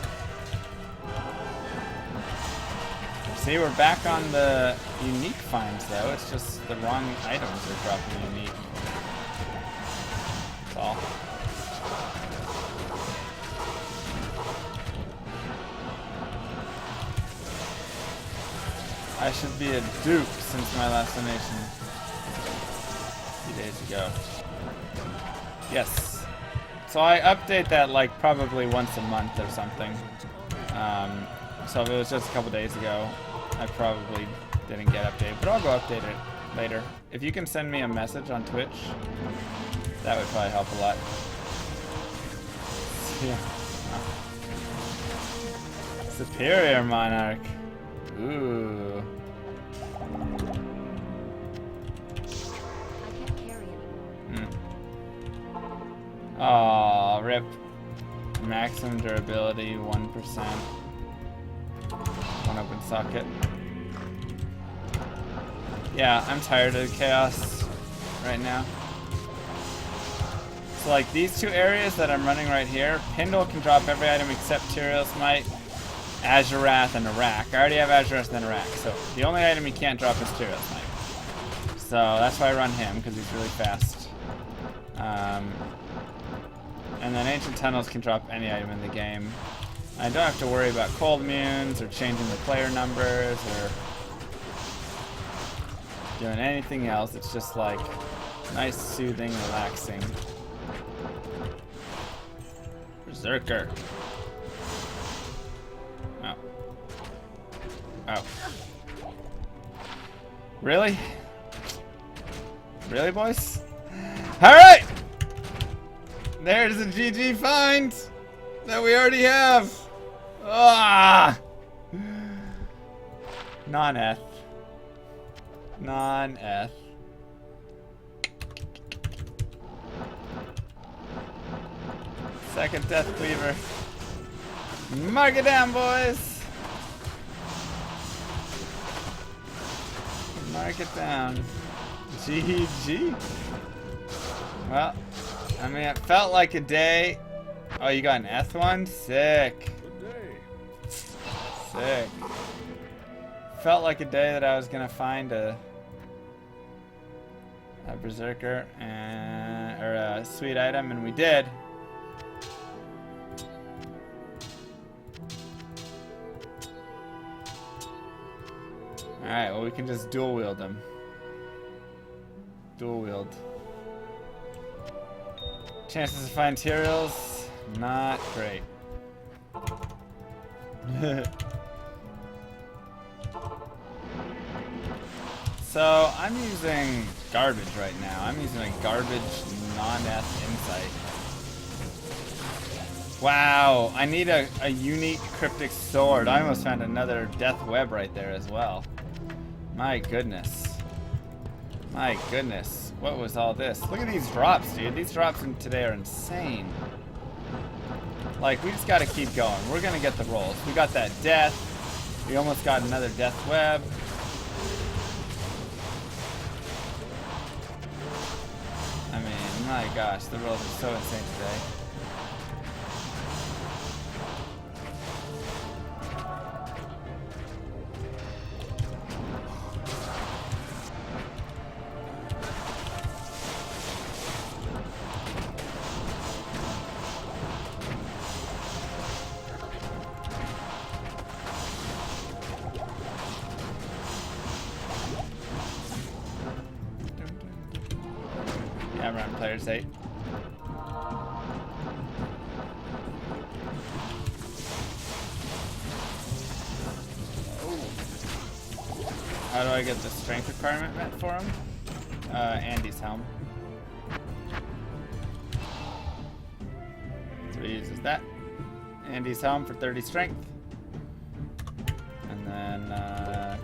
See, we're back on the unique finds though. It's just the wrong items are dropping unique. That's all. I should be a dupe since my last donation a few days ago. Yes. So I update that like probably once a month or something. So if it was just a couple days ago, I probably didn't get updated, but I'll go update it later. If you can send me a message on Twitch, that would probably help a lot. Yeah. Superior Monarch. Ooh. I can't carry anymore. Aw, rip. Maximum durability, 1%. One open socket. Yeah, I'm tired of chaos right now. So like these two areas that I'm running right here, Pindle can drop every item except Tyrael's Might, Azurath, and Arak. I already have Azurath and Arak, so the only item he can't drop is Tyrael's Might. So that's why I run him, because he's really fast. And then Ancient Tunnels can drop any item in the game. I don't have to worry about cold immunes or changing the player numbers or doing anything else. It's just like nice, soothing, relaxing. Berserker. Oh. Oh. Really? Really, boys? Alright! There's a GG find that we already have. Ah! Non-eth. Non-eth. Second Death Cleaver. Mark it down, boys. Mark it down. GG. Well, I mean, it felt like a day. Oh, you got an Eth one? Sick. Sick. Felt like a day that I was gonna find a berserker and, or a sweet item, and we did. All right. Well, we can just dual wield them. Dual wield. Chances to find Tyrael's, not great. So I'm using garbage right now. I'm using a garbage non-eth insight. Wow, I need a unique cryptic sword. I almost found another death web right there as well. My goodness. My goodness. What was all this? Look at these drops, dude. These drops today are insane. Like, we just gotta keep going. We're gonna get the rolls. We got that death. We almost got another death web. I mean, my gosh, the rolls are so insane today. Yeah, around players 8. How do I get the strength requirement met for him? Andy's helm. So he uses that. Andy's helm for 30 strength. And then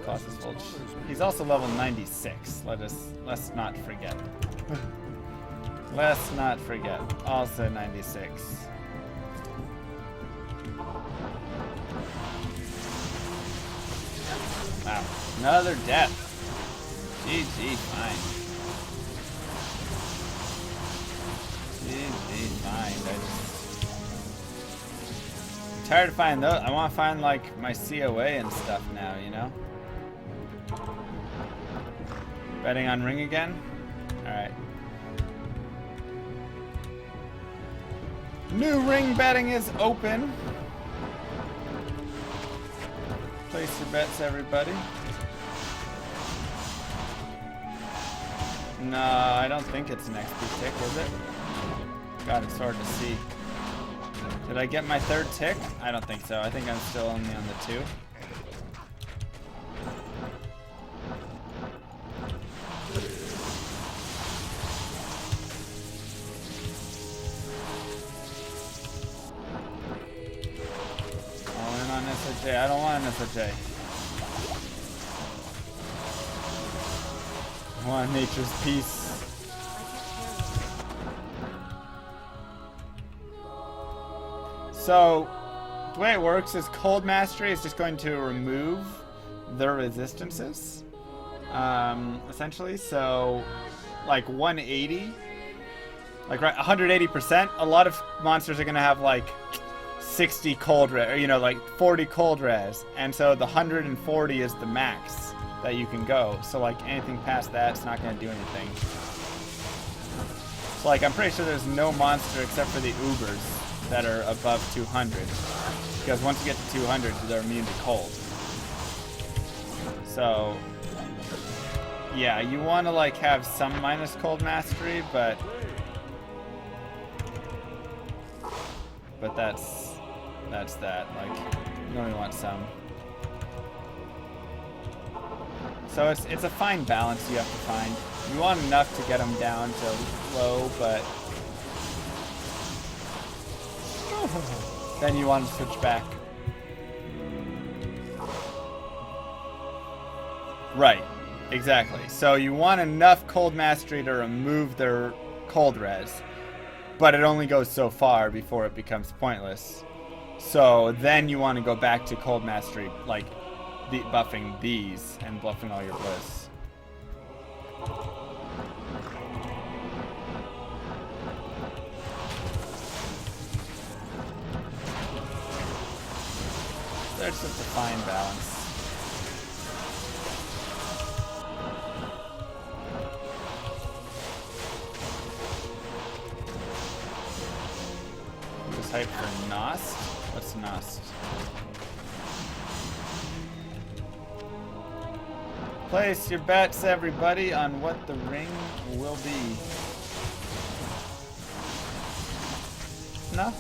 Colossus Vulture. He's also level 96. Let's not forget. Let's not forget. Also 96. Wow. Another death. GG, fine. GG, fine. I'm tired of finding those. I want to find, like, my COA and stuff now, you know? Betting on ring again? Alright. New ring betting is open. Place your bets, everybody. No, I don't think it's an XP tick, is it? God, it's hard to see. Did I get my third tick? I don't think so. I think I'm still only on the 2. All in on SOJ. I don't want an SOJ. I want nature's peace. So, the way it works is Cold Mastery is just going to remove the resistances, essentially. So, like 180, like 180%, a lot of monsters are going to have like 60 cold res, or, you know, like 40 cold res. And so the 140 is the max that you can go. So like anything past that, it's not going to do anything. So like I'm pretty sure there's no monster except for the Ubers that are above 200, because once you get to 200 they're immune to cold. So yeah, you want to like have some minus cold mastery, but that's that, like you only want some. So it's a fine balance you have to find. You want enough to get them down to low, but then you want to switch back. Right, exactly. So you want enough cold mastery to remove their cold res, but it only goes so far before it becomes pointless. So then you want to go back to cold mastery, like buffing these and buffing all your bliss. There's just a fine balance. Just hype for Nost. What's Nost? Place your bets, everybody, on what the ring will be. No,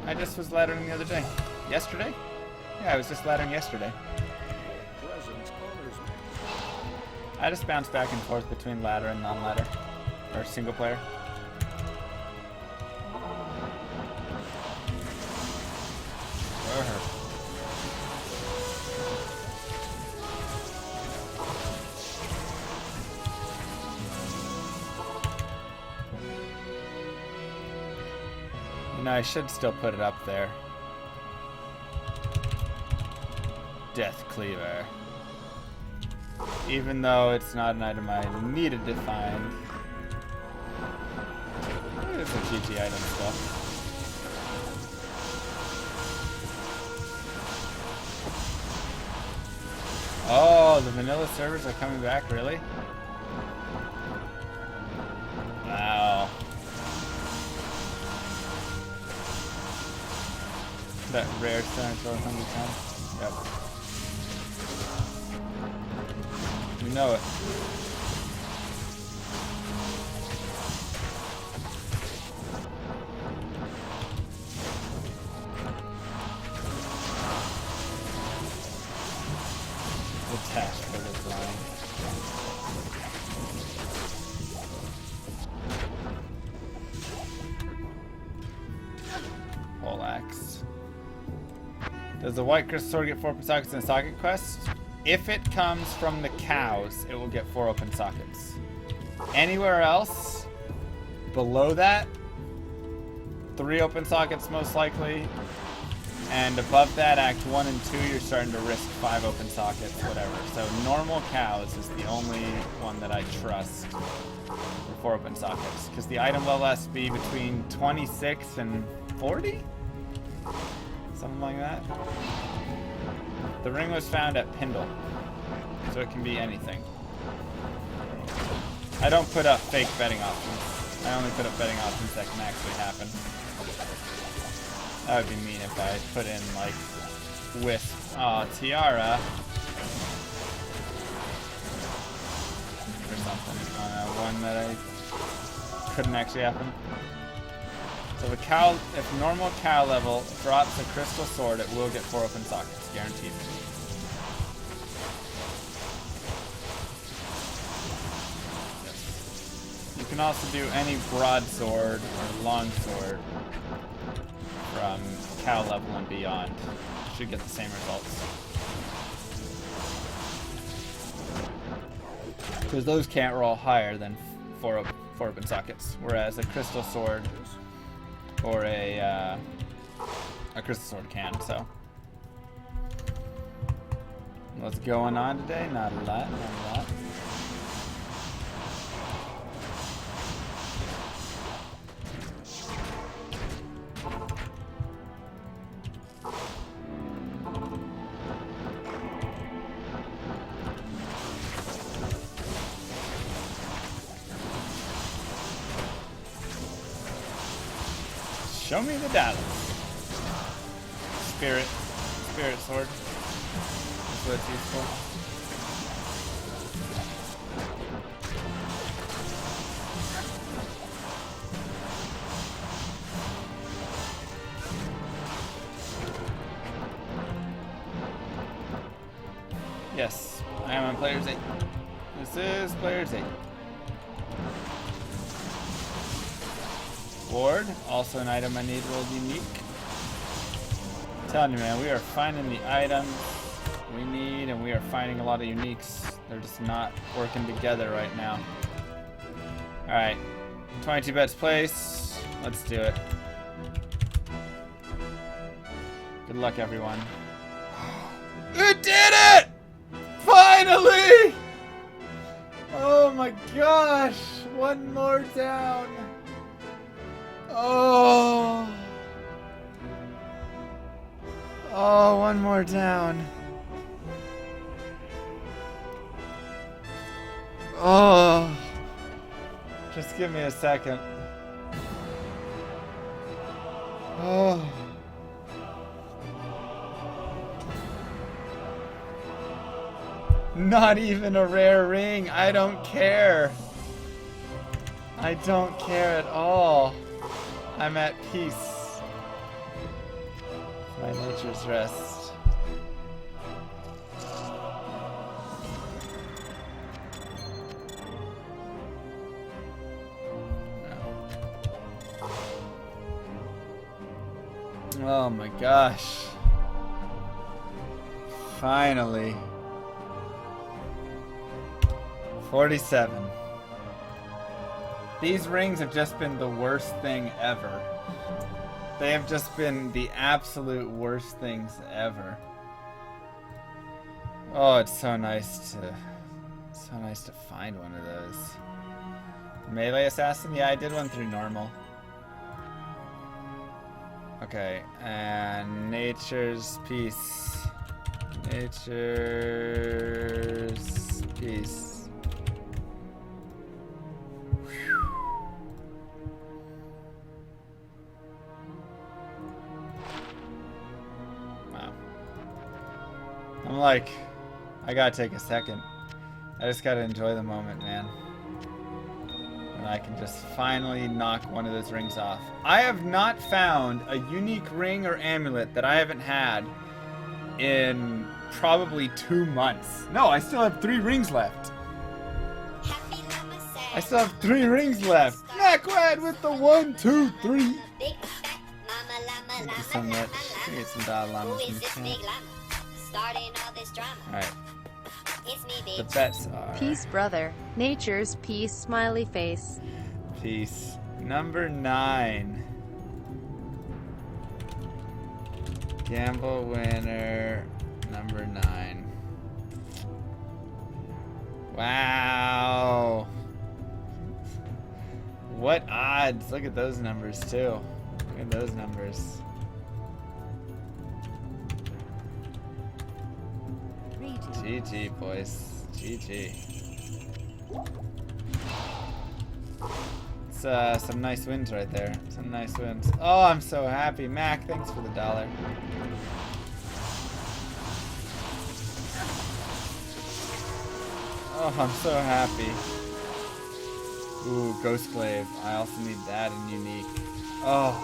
I just was laddering the other day. Yesterday? Yeah, I was just laddering yesterday. I just bounce back and forth between ladder and non-ladder. Or single player. You know, I should still put it up there. Death Cleaver. Even though it's not an item I needed to find. It's a GG item stuff. Oh, the vanilla servers are coming back, really? Wow. That rare stone for 100 times? Yep. You know it. Attached for this line. Does the white crystal sword get 4 open sockets in a socket quest? If it comes from the cows, it will get 4 open sockets. Anywhere else below that, 3 open sockets most likely. And above that, Act 1 and 2, you're starting to risk 5 open sockets, whatever. So normal cows is the only one that I trust for 4 open sockets. Because the item level has to be between 26 and 40? Something like that. The ring was found at Pindle, so it can be anything. I don't put up fake betting options. I only put up betting options that can actually happen. That would be mean if I put in, like, Wisp. Aw, Tiara. Or something. One that I couldn't actually happen. So the cow, if normal cow level drops a crystal sword, it will get 4 open sockets, guaranteed. You can also do any broadsword or longsword from cow level and beyond. Should get the same results. Because those can't roll higher than 4 open sockets, whereas a crystal sword or a crystal sword can. So what's going on today? Not a lot. Not a lot. Show me the data. Spirit sword. That's what it's useful. Yes, I am on Players 8. This is Players 8. Ward, also an item I need, world unique. I'm telling you, man, we are finding the items we need, and we are finding a lot of uniques. They're just not working together right now. Alright, 22 bets place. Let's do it. Good luck, everyone. It did it! Finally! Oh my gosh! One more down. Oh, one more down. Oh, just give me a second. Oh. Not even a rare ring. I don't care. I don't care at all. I'm at peace. My nature's rest. Oh my gosh. Finally. 47. These rings have just been the worst thing ever. They have just been the absolute worst things ever. Oh, it's so nice to find one of those. Melee assassin? Yeah, I did one through normal. Okay, and nature's peace. Nature's peace. I'm like, I gotta take a second. I just gotta enjoy the moment, man. And I can just finally knock one of those rings off. I have not found a unique ring or amulet that I haven't had in probably 2 months. No, I still have 3 rings left. I still have 3 rings left. Neckwad with the 1, 2, 3. Thank you so much. We get some Dalai Lamas in the chat. Alright. The bets are... Peace, brother. Nature's peace, smiley face. Peace. Number 9. Gamble winner. Number 9. Wow. What odds? Look at those numbers too. Look at those numbers. GG, boys. GG. It's some nice wins right there. Some nice wins. Oh, I'm so happy. Mac, thanks for the $1. Oh, I'm so happy. Ooh, Ghost Glaive. I also need that in unique. Oh,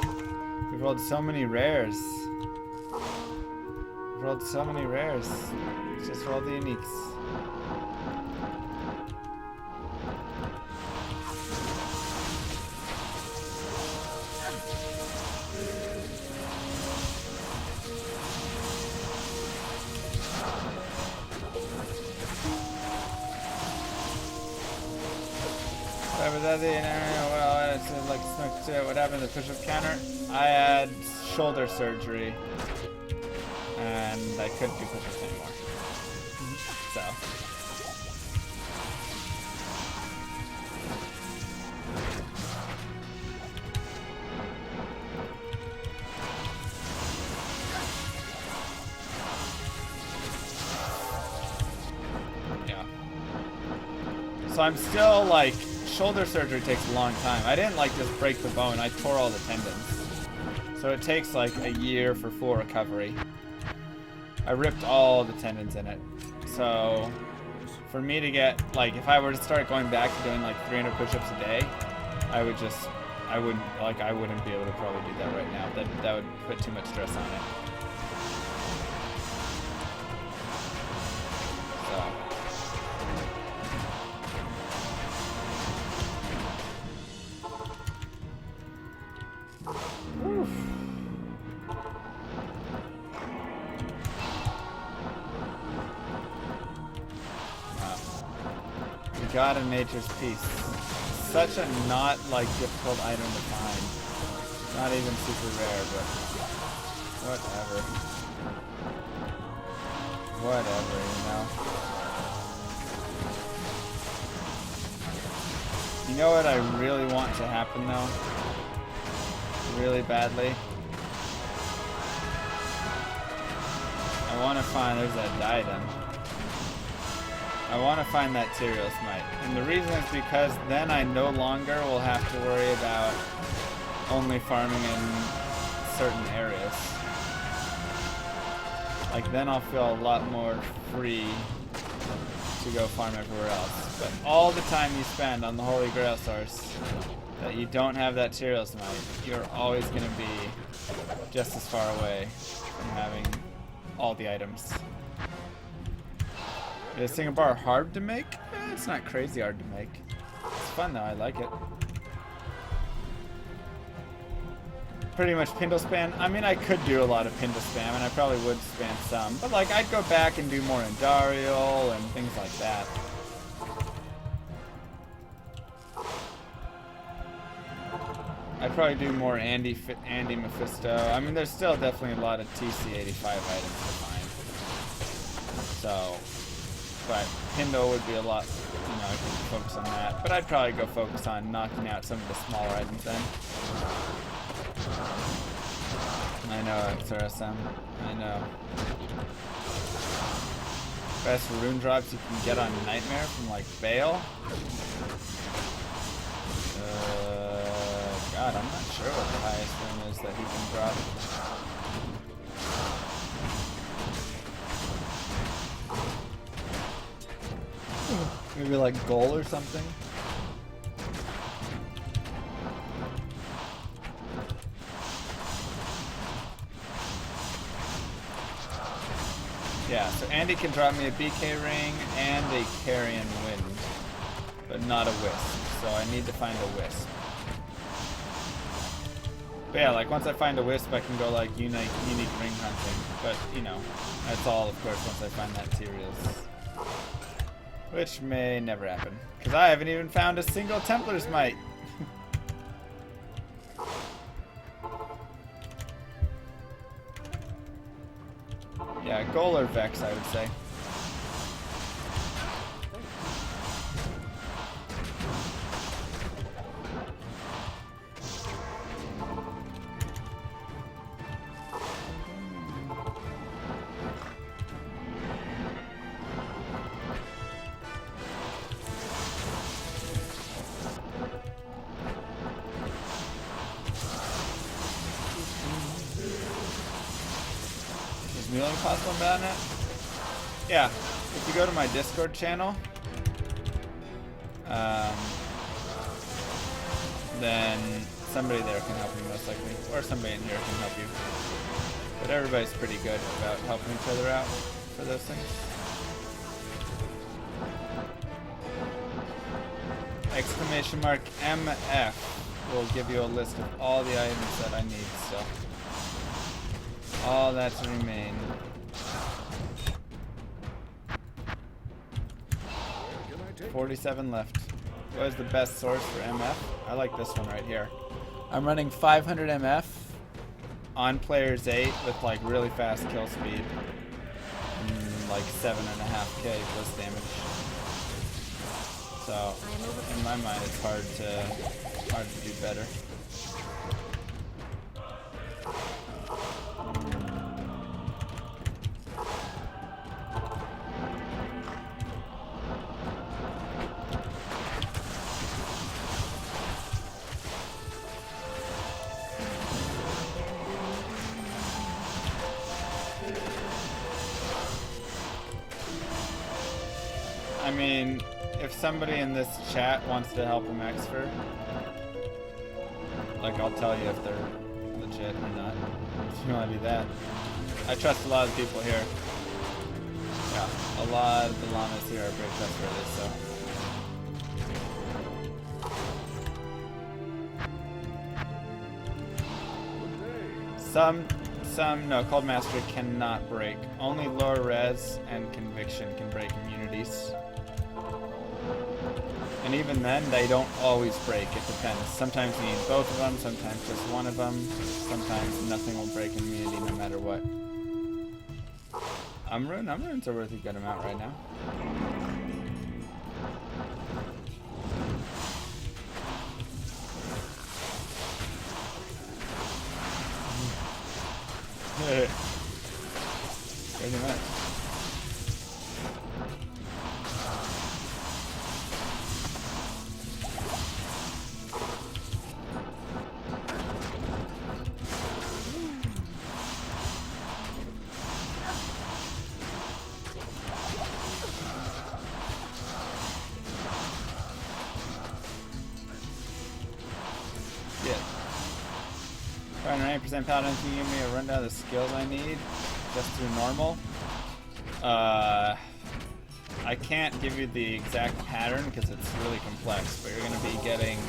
we've rolled so many rares. We've rolled so many rares. Let's just roll the uniques. Well, it's like what happened to the push-up counter? I had shoulder surgery, and I couldn't do push-ups anymore. So. Yeah. So I'm still like... Shoulder surgery takes a long time. I didn't like just break the bone, I tore all the tendons. So it takes like a year for full recovery. I ripped all the tendons in it. So for me to get, like, if I were to start going back to doing like 300 push-ups a day, I wouldn't be able to probably do that right now. That would put too much stress on it. God of Nature's Peace. Such a not like difficult item to find. Not even super rare, but whatever. Whatever, you know. You know what I really want to happen though? Really badly? I want to find, there's that diadem. I want to find that Tyrael Smite. And the reason is because then I no longer will have to worry about only farming in certain areas. Like, then I'll feel a lot more free to go farm everywhere else. But all the time you spend on the Holy Grail source that you don't have that Tyrael Smite, you're always going to be just as far away from having all the items. Is Single Bar hard to make? It's not crazy hard to make. It's fun though, I like it. Pretty much Pindle spam. I mean, I could do a lot of Pindle spam, and I probably would spam some. But like, I'd go back and do more Indarial and things like that. I'd probably do more Andy Mephisto. I mean, there's still definitely a lot of TC85 items to find. So... But Pindle would be a lot, you know, I could focus on that. But I'd probably go focus on knocking out some of the smaller items then. I know, XRSM. I know. Best rune drops you can get on Nightmare from, like, Bale? God, I'm not sure what the highest rune is that he can drop. Maybe like goal or something? Yeah, so Andy can drop me a BK ring and a Carrion Wind, but not a Wisp. So I need to find a Wisp. But yeah, like once I find a wisp, I can go like unique ring hunting. But you know, that's all of course once I find that Tyrael's. Which may never happen. Because I haven't even found a single Templar's Might. Yeah, Goal or Vex, I would say. Is Mealing possible in Battle.net? Yeah, if you go to my Discord channel, then somebody there can help you most likely, or somebody in here can help you. But everybody's pretty good about helping each other out for those things. Exclamation mark MF will give you a list of all the items that I need still. All that's remain. $47 left. What is the best source for MF? I like this one right here. I'm running 500 MF on players 8 with like really fast kill speed and like 7.5k plus damage. So in my mind, it's hard to do better. I mean, if somebody in this chat wants to help him Exfer, like I'll tell you if they're legit or not. If you want to do that. I trust a lot of people here. Yeah, a lot of the llamas here are very trustworthy, so. No, Cold Mastery cannot break. Only lower res and Conviction can break immunities. And even then, they don't always break. It depends. Sometimes you need both of them, sometimes just one of them. Sometimes nothing will break immunity no matter what. Umrunes are worth a good amount right now. Pretty much. Yeah. 590% paladin, can you give me a rundown of the skills I need just through normal? I can't give you the exact pattern because it's really complex, but you're going to be getting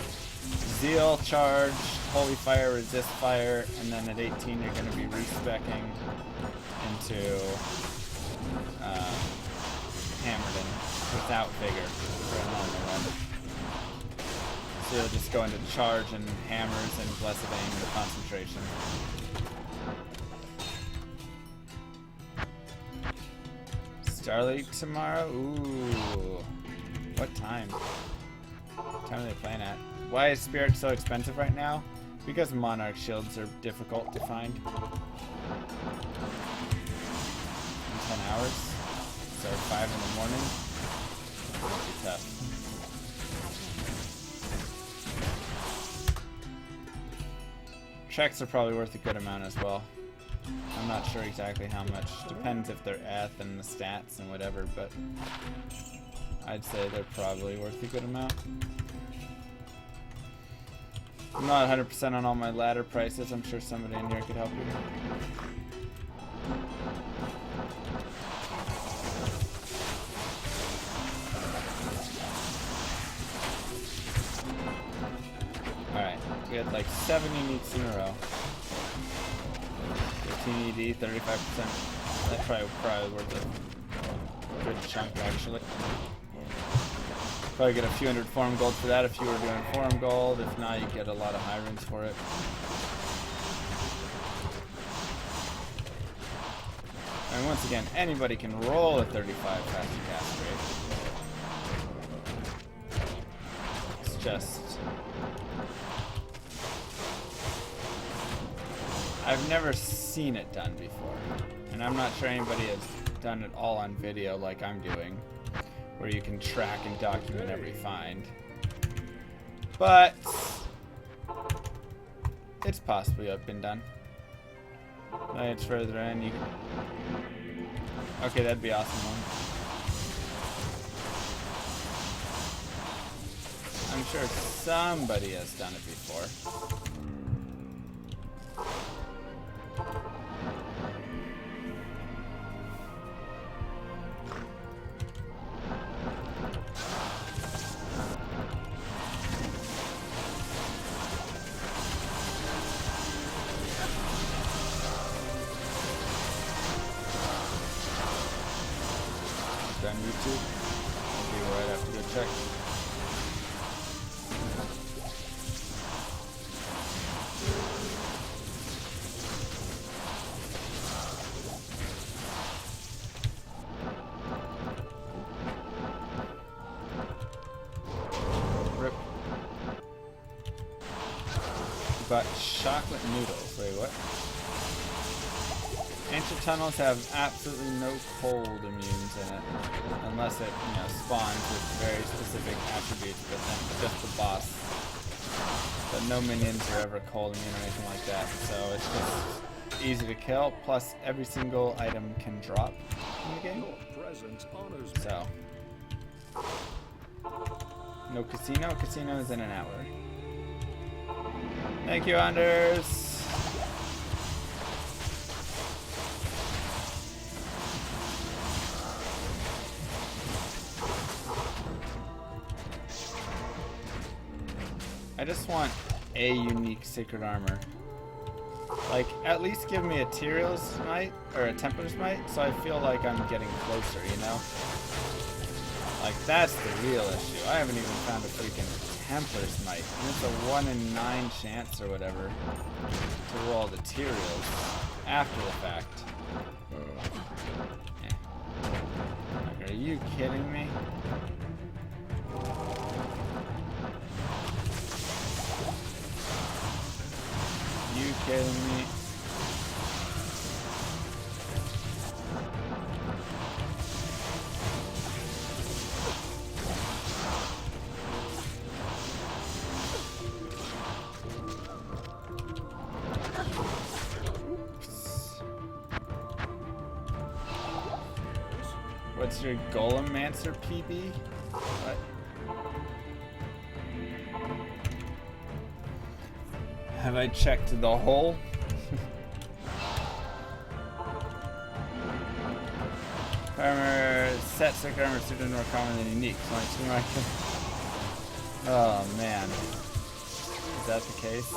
Zeal, Charge, Holy Fire, Resist Fire, and then at 18 you're going to be respecking into Hammerden without Vigor for a normal run. So you'll just go into Charge and Hammers and Blessed Aim and Concentration. Star League tomorrow? Ooh. What time? What time are they playing at? Why is Spirit so expensive right now? Because Monarch shields are difficult to find. In 10 hours? So 5 in the morning? That'll be tough. Checks are probably worth a good amount as well. I'm not sure exactly how much. Depends if they're eth and the stats and whatever, but I'd say they're probably worth a good amount. I'm not 100% on all my ladder prices. I'm sure somebody in here could help you. Alright, we get like 7 uniques in a row. 15 ED, 35%. That's probably worth a good chunk actually. Probably get a few hundred forum gold for that if you were doing forum gold. If not, you get a lot of high runes for it. And once again, anybody can roll a 35 faster cast rate. It's just... I've never seen it done before. And I'm not sure anybody has done it all on video like I'm doing, where you can track and document every find. But it's possibly been done. It's further in. You can... Okay, that'd be awesome one. I'm sure somebody has done it before. On YouTube. I'll be right after the check. Rip. But chocolate noodles. Wait, what? Ancient tunnels have absolutely no cold immunes in it, unless it, spawns with very specific attributes, but then just the boss. But no minions are ever cold immune or anything like that, so it's just easy to kill, plus every single item can drop in the game. So, no casino. Casino is in an hour. Thank you, Anders. I just want a unique sacred armor. Like, at least give me a Tyrael's Smite, or a Templar's Smite, so I feel like I'm getting closer, you know? Like, that's the real issue. I haven't even found a freaking Templar's Smite. And it's a 1 in 9 chance or whatever to roll the Tyraels after the fact. Like, are you kidding me? You kidding me? What's your Golemancer PB? What? Have I checked the hole? Armor set circuit armor suited more common than unique. So like, oh man, is that the case?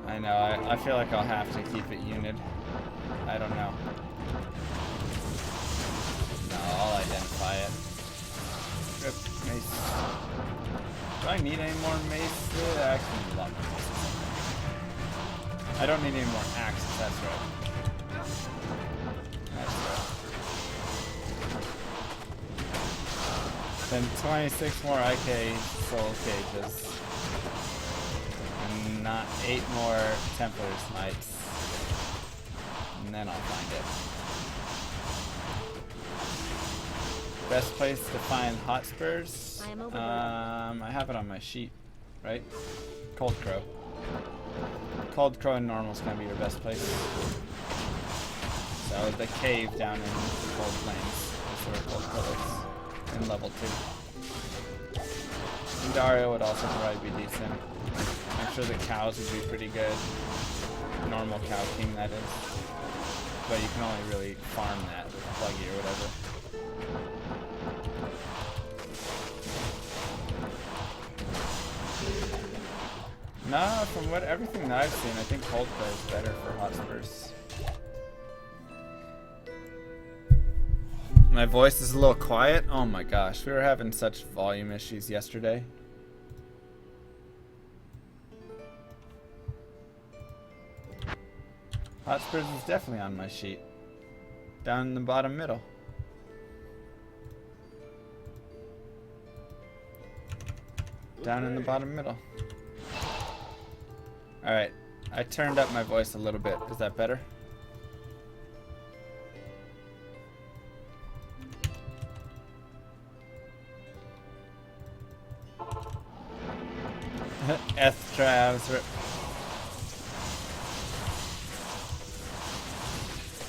I know. I feel like I'll have to keep it unid. I don't know. No, I'll identify it. Rip mace. Do I need any more mace? I actually need a lot more mace. I don't need any more axes, that's right. That's right. Then 26 more IK soul cages. And not 8 more Templar Smites. And then I'll find it. Best place to find hotspurs? I have it on my sheet, right? Cold Crow. Cold Crow and normal is going to be your best place. So the cave down in the Cold Plains is where Cold Crow is in level 2. And Dario would also probably be decent. I'm sure the cows would be pretty good. Normal Cow King, that is. But you can only really farm that with PLUGY or whatever. No, from everything that I've seen, I think cold play is better for Hotspurs. My voice is a little quiet. Oh my gosh, we were having such volume issues yesterday. Hotspurs is definitely on my sheet. Down in the bottom middle. Down in the bottom middle. Alright, I turned up my voice a little bit. Is that better? Travs.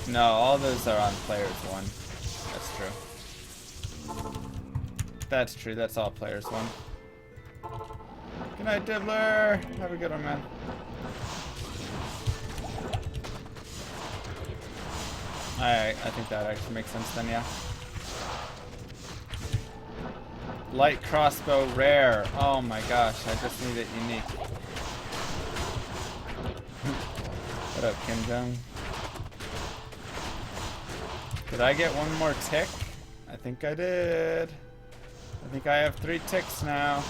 No, all those are on players 1. That's true. That's true, that's all players 1. Good night, Dibbler. Have a good one, man. Alright, I think that actually makes sense then, yeah. Light crossbow rare. Oh my gosh, I just need it unique. What up, Kim Jong? Did I get one more tick? I think I did. I think I have 3 ticks now.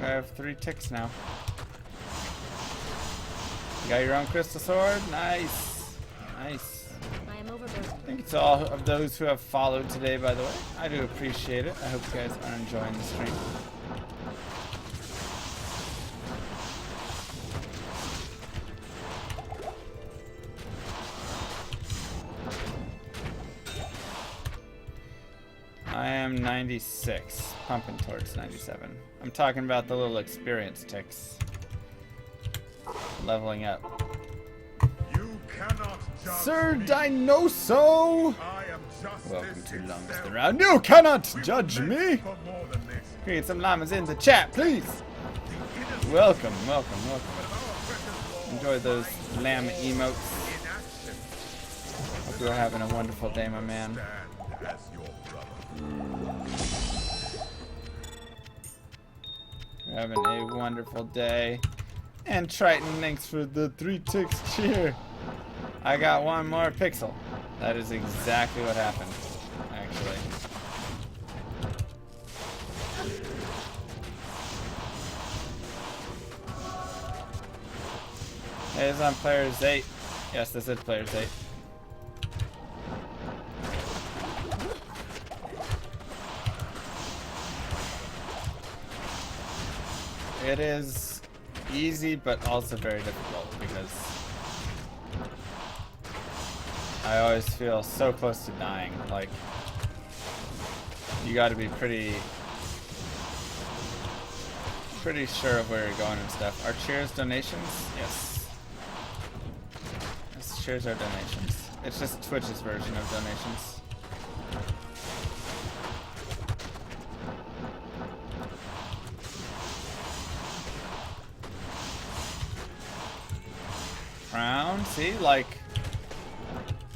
I have 3 ticks now. You got your own crystal sword? Nice. Nice. I am overburdened. Thank you to all of those who have followed today, by the way. I do appreciate it. I hope you guys are enjoying the stream. I am 96, pumping towards 97. I'm talking about the little experience ticks. Leveling up. You cannot judge Sir me. Dinoso! I am justice Welcome to Longest itself. Around. You cannot We were judge meant me! for more than this. Create some llamas in the chat, please! The innocent Welcome, welcome, welcome. of our precious law Enjoy those lying lamb all emotes. in action. Hope you're having a wonderful day, my man. Stand as your brother. You're having a wonderful day. And Triton, thanks for the 3 ticks cheer. I got 1 more pixel. That is exactly what happened, actually. It is on players 8. Yes, this is players 8. It is easy, but also very difficult because I always feel so close to dying. Like, you gotta be pretty sure of where you're going and stuff. Are cheers donations? Yes. Yes, cheers are donations. It's just Twitch's version of donations. Crown, see, like,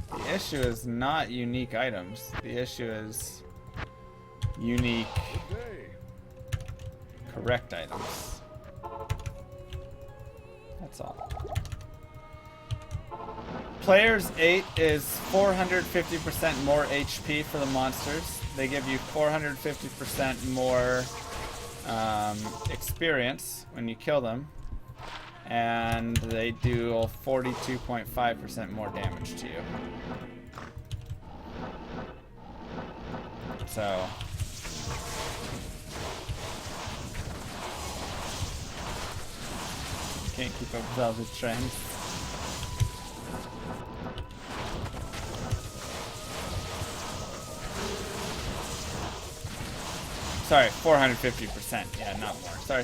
the issue is not unique items. The issue is unique, correct items. That's all. Players 8 is 450% more HP for the monsters. They give you 450% more experience when you kill them. And they do 42.5% more damage to you. So you can't keep up with all the trends. Sorry, 450%. Yeah, not more. Sorry.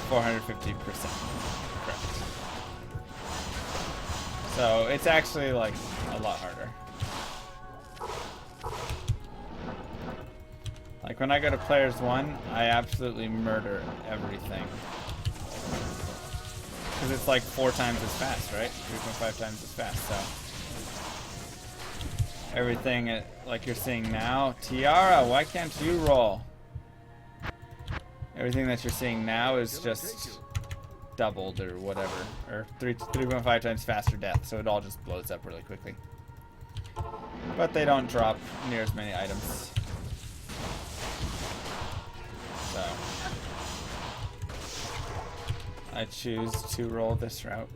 450%. Correct. So it's actually like a lot harder. Like when I go to players 1, I absolutely murder everything. Because it's like 4 times as fast, right? 3.5 times as fast, so. everything like you're seeing now. Tiara, why can't you roll? Everything that you're seeing now is just doubled or whatever, or 3.5 times faster death, so it all just blows up really quickly. But they don't drop near as many items. So I choose to roll this route.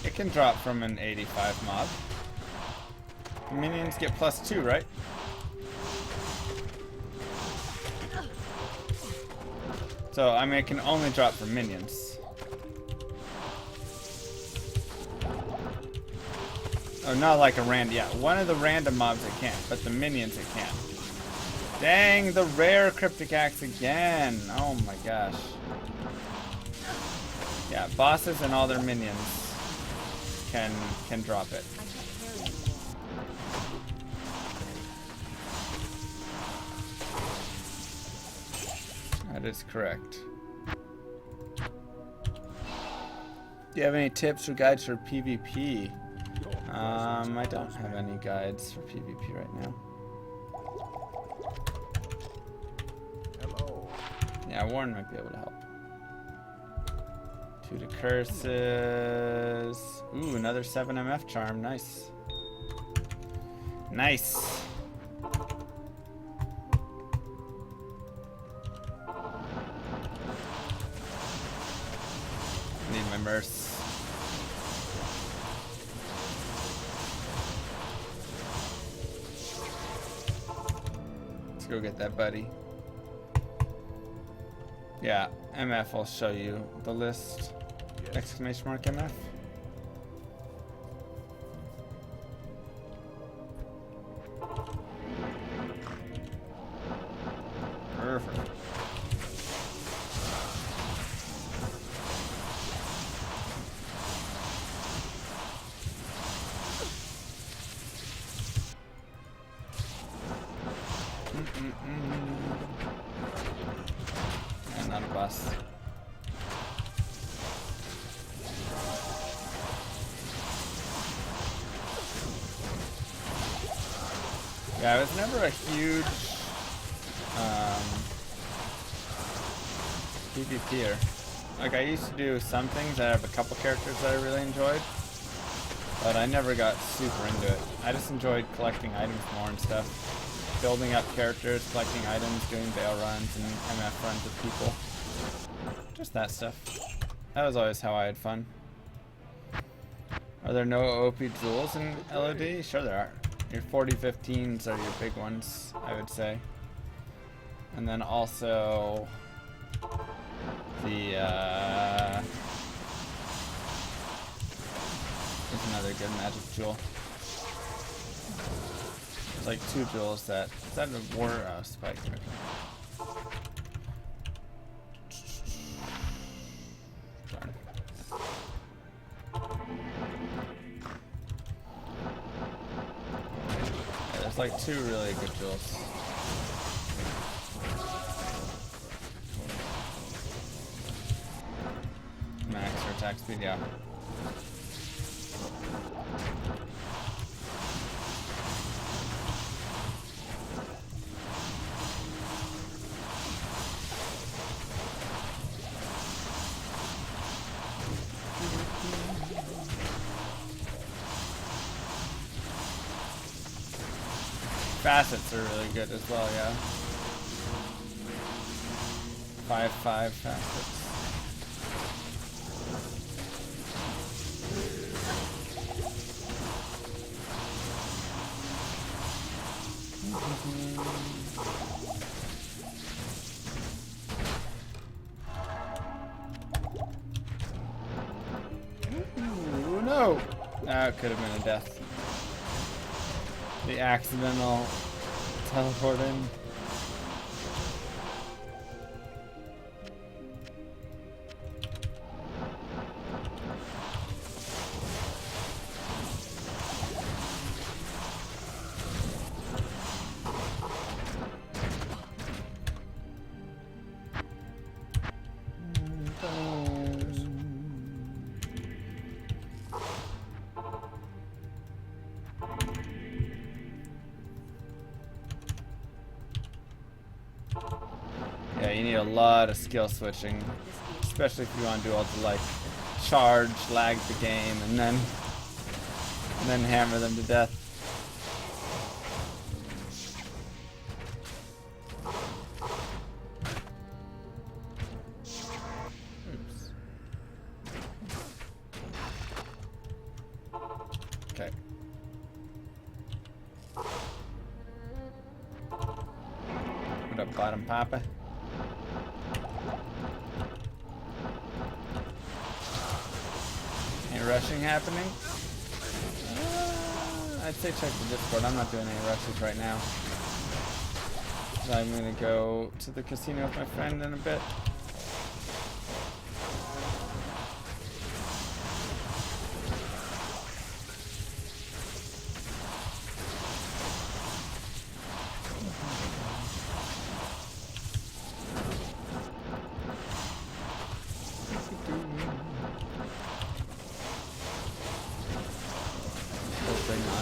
It can drop from an 85 mob. The minions get +2, right? So, I mean, it can only drop from minions. Oh, not like a random. Yeah, one of the random mobs it can't, but the minions it can. Dang, the rare cryptic axe again. Oh my gosh. Yeah, bosses and all their minions can drop it. I can't carry anymore. That is correct. Do you have any tips or guides for PvP? I don't have any guides for PvP right now. Hello. Yeah, Warren might be able to help. 2 to curses. Ooh, another 7 MF charm. Nice. Nice. Need my merce. Let's go get that buddy. Yeah, MF will show you the list. Exclamation mark MF. Perfect. And not a bus. Yeah, I was never a huge PvPer. Like, I used to do some things. I have a couple characters that I really enjoyed, but I never got super into it. I just enjoyed collecting items more and stuff. Building up characters, collecting items, doing bail runs and MF runs with people. Just that stuff. That was always how I had fun. Are there no OP jewels in LOD? Sure there are. Your 40-15s are your big ones, I would say. And then also the there's another good magic jewel. There's like 2 jewels that is that a war spike? Okay. Darn. Yeah, there's like 2 really good jewels. Max or attack speed, yeah. Facets are really good as well, yeah. 5/5 facets. That could have been a death. The accidental teleport in. Yeah, you need a lot of skill switching, especially if you want to do all the like charge, lag the game, and then hammer them to death. Oops. Okay. What up, bottom papa? Any rushing happening? I'd say check the Discord. I'm not doing any rushes right now. So I'm gonna go to the casino with my friend in a bit.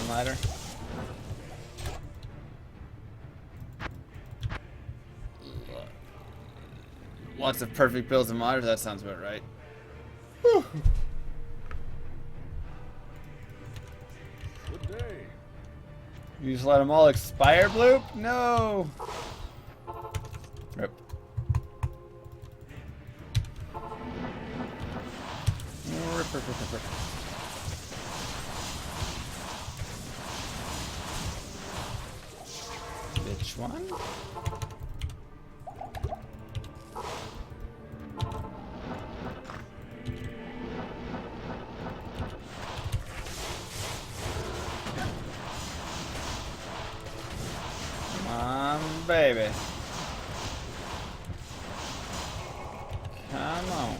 Ladder. Lots of perfect builds and modders, that sounds about right. Whew. Good day. You just let them all expire, Bloop? No! Rip. Rip. Which one? Come on, baby. Come on.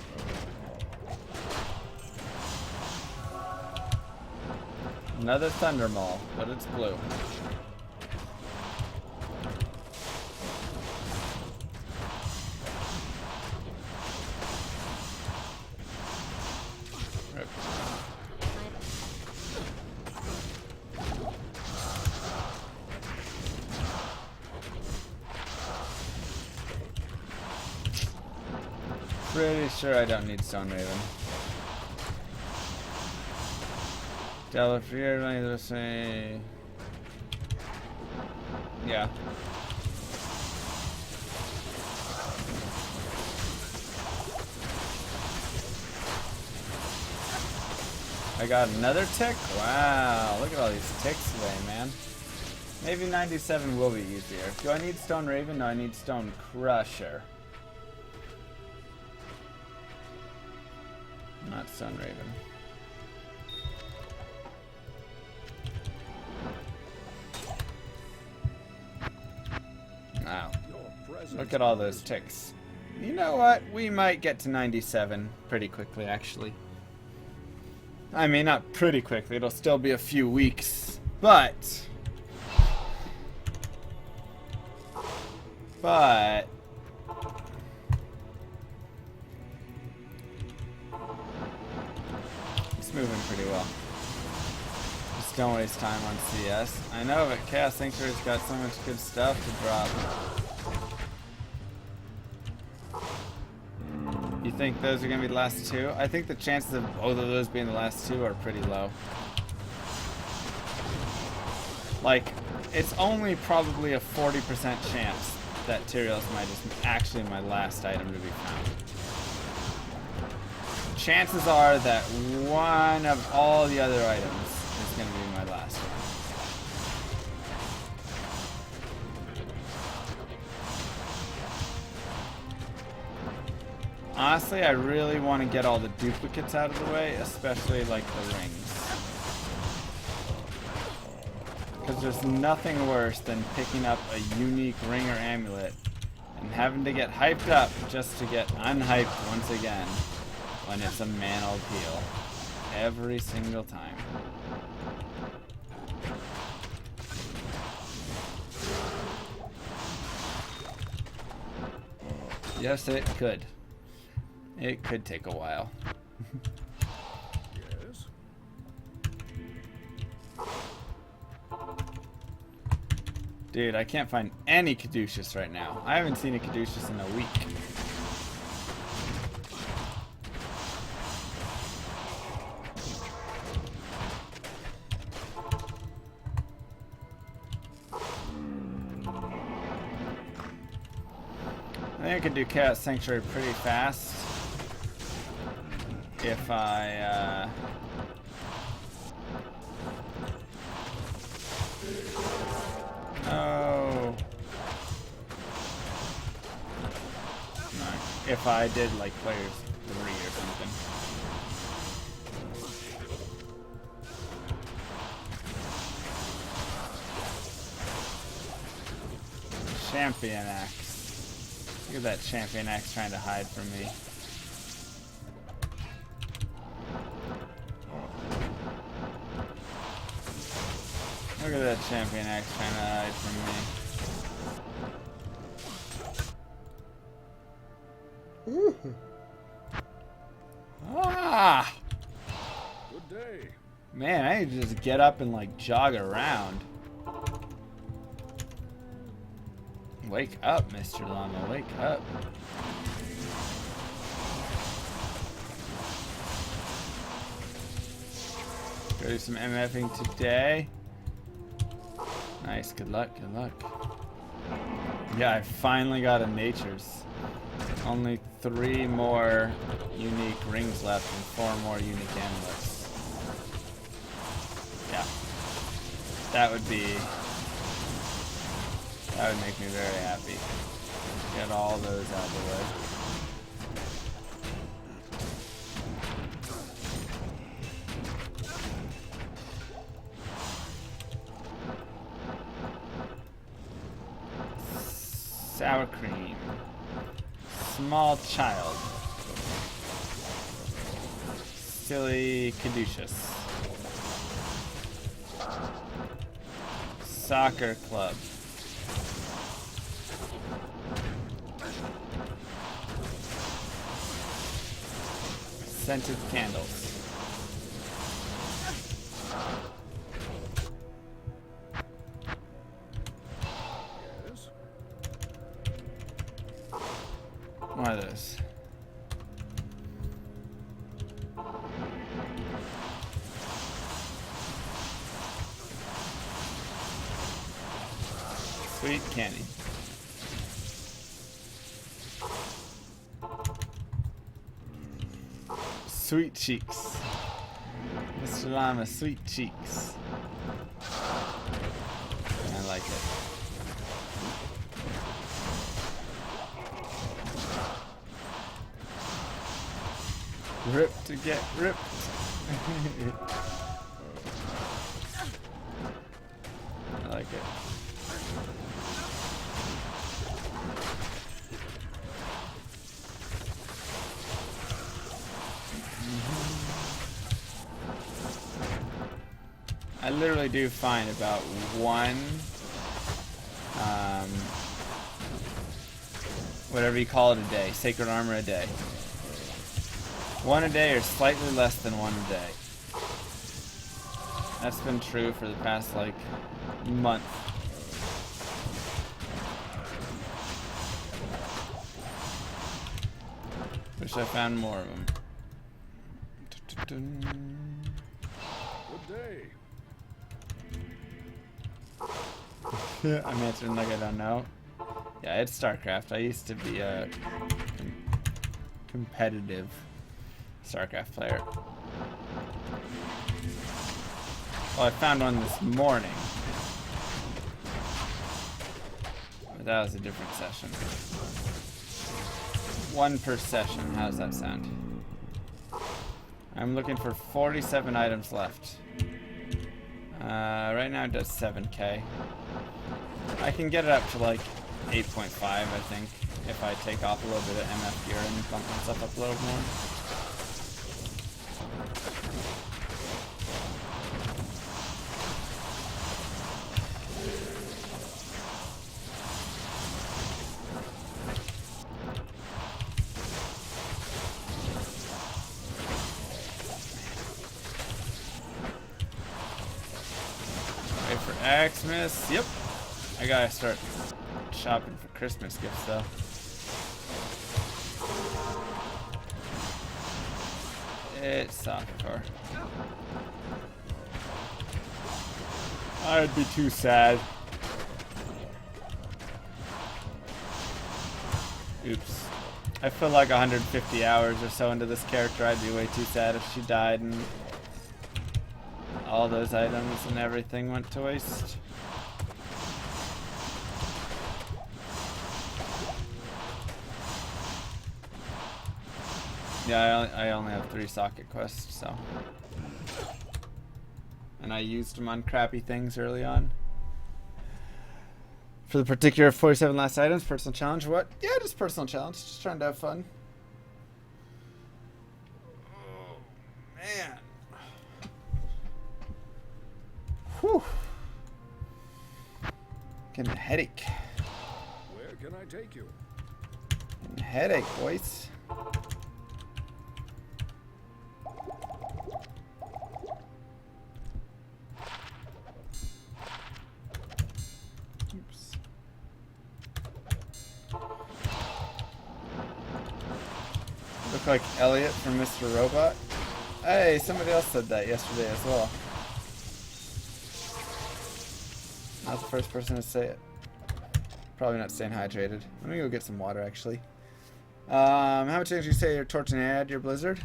Another Thunder Maul, but it's blue. Pretty sure I don't need Stone Raven. Diablo fear, let's say. Yeah. I got another tick? Wow, look at all these ticks today, man. Maybe 97 will be easier. Do I need Stone Raven? No, I need Stone Crusher. Not Stone Raven. Wow. Look at all those ticks. You know what? We might get to 97 pretty quickly, actually. I mean, not pretty quickly. It'll still be a few weeks. But... it's moving pretty well. Just don't waste time on CS. I know, but Chaos Sanctuary's got so much good stuff to drop. You think those are going to be the last two? I think the chances of both of those being the last two are pretty low. Like, it's only probably a 40% chance that Tyrael's Might is actually my last item to be found. Chances are that one of all the other items is going to be my last one. Honestly, I really want to get all the duplicates out of the way, especially like the rings. Because there's nothing worse than picking up a unique ring or amulet and having to get hyped up just to get unhyped once again when it's a manal peel. Every single time. Yes, it could. It could take a while. Yes? Dude, I can't find any caduceus right now. I haven't seen a caduceus in a week. I think I could do Chaos Sanctuary pretty fast if I oh no, if I did like players 3 or something. Champion axe. Look at that champion axe trying to hide from me. Look at that champion axe trying to hide from me. Ah! Good day. Man, I need to just get up and like jog around. Wake up, Mr. Llama, wake up. Go do some MFing today. Nice, good luck, good luck. Yeah, I finally got a Nature's. Only 3 more unique rings left and 4 more unique amulets. Yeah. That would make me very happy. Get all those out of the way. Sour cream. Small child. Silly caduceus. Soccer club. Scented candles. Yes? What are those? Sweet candy. Sweet cheeks. Mr. Llama, sweet cheeks. I like it. Ripped to get ripped. I like it. I literally do find about one, whatever you call it a day, sacred armor a day. 1 a day or slightly less than 1 a day. That's been true for the past, like, month. Wish I found more of them. Good day. I'm answering like I don't know. Yeah, it's StarCraft. I used to be a competitive StarCraft player. Well, I found one this morning. But that was a different session. 1 per session. How does that sound? I'm looking for 47 items left. Right now it does 7K. I can get it up to like 8.5, I think, if I take off a little bit of MF gear and bump myself up a little more. Wait for Xmas. Yep. I gotta start shopping for Christmas gifts though. It's soccer. I'd be too sad. Oops. I feel like 150 hours or so into this character, I'd be way too sad if she died and all those items and everything went to waste. Yeah, I only have 3 socket quests, so. And I used them on crappy things early on. For the particular 47 last items, personal challenge, what? Yeah, just personal challenge, just trying to have fun. Oh, man. Whew. Getting a headache. Where can I take you? Getting a headache, boys. Oops. Look like Elliot from Mr. Robot. Hey, somebody else said that yesterday as well. Not the first person to say it. Probably not staying hydrated. Let me go get some water, actually. How much did you say you're torching add your blizzard?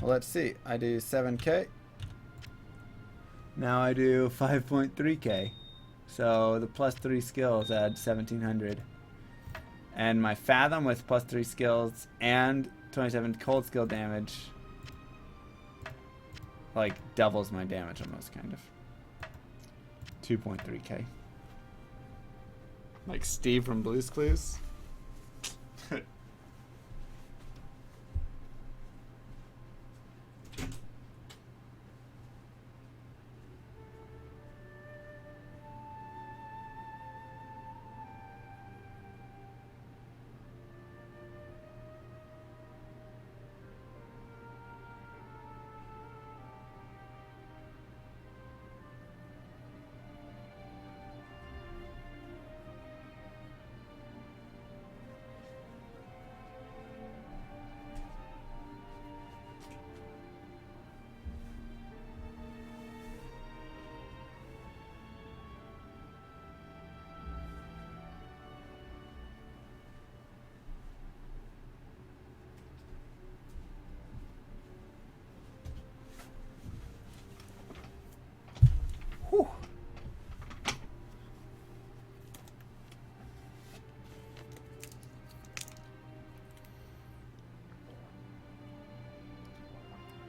Well, let's see. I do 7K. Now I do 5.3K. So the plus 3 skills add 1700. And my Fathom with plus 3 skills and 27 cold skill damage like doubles my damage almost, kind of. 2.3K. Like Steve from Blue's Clues.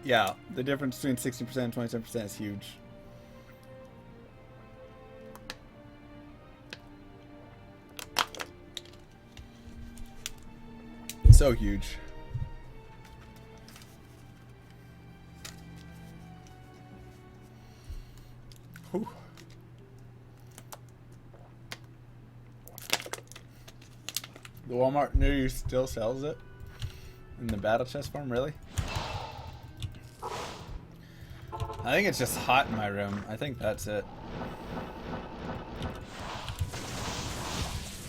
Yeah, the difference between 60% and 27% is huge. So huge. Whew. The Walmart near you still sells it? In the battle chest form, really? I think it's just hot in my room. I think that's it.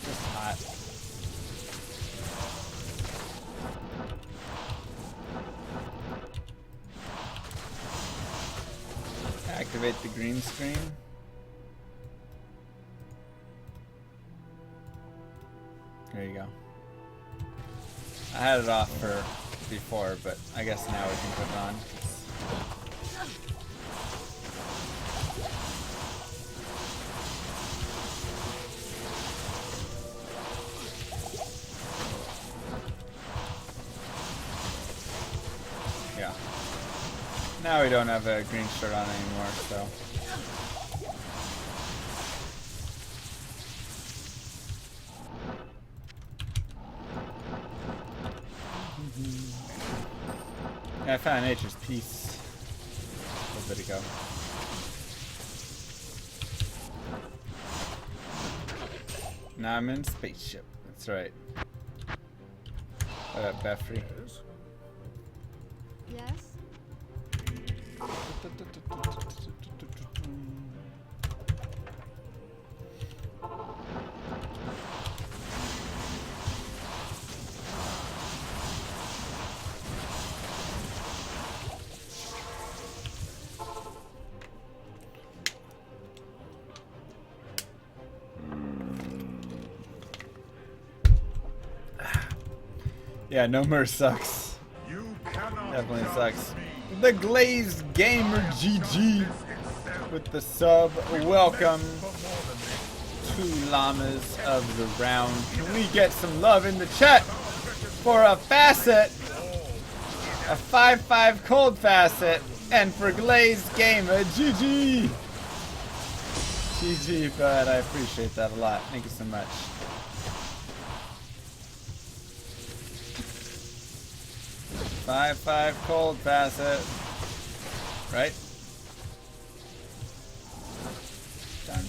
Just hot. Activate the green screen. There you go. I had it off for before, but I guess now we can put it on. Yeah. Now we don't have a green shirt on anymore, so Yeah, I found Nature's Peace a little bit ago. Now I'm in spaceship. That's right. What up, Beffrey? Yes? Yeah, no more sucks. You cannot Definitely judge sucks. me. The Glazed Gamer GG with the sub. Welcome to Llamas of the Round. Can we get some love in the chat for a Facet? A 5-5 cold Facet. And for Glazed Gamer, GG! GG, bud. I appreciate that a lot. Thank you so much. Five cold Facet. Right? Done.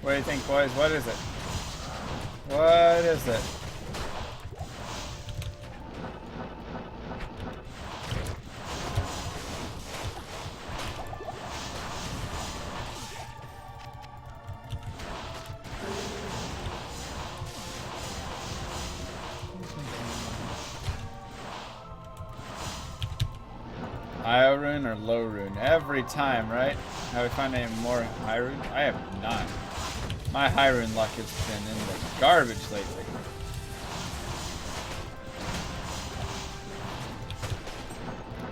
What do you think, boys? What is it? What is it? High rune or low rune? Every time, right? Have we found any more high rune? I have not. My high rune luck has been in the garbage lately.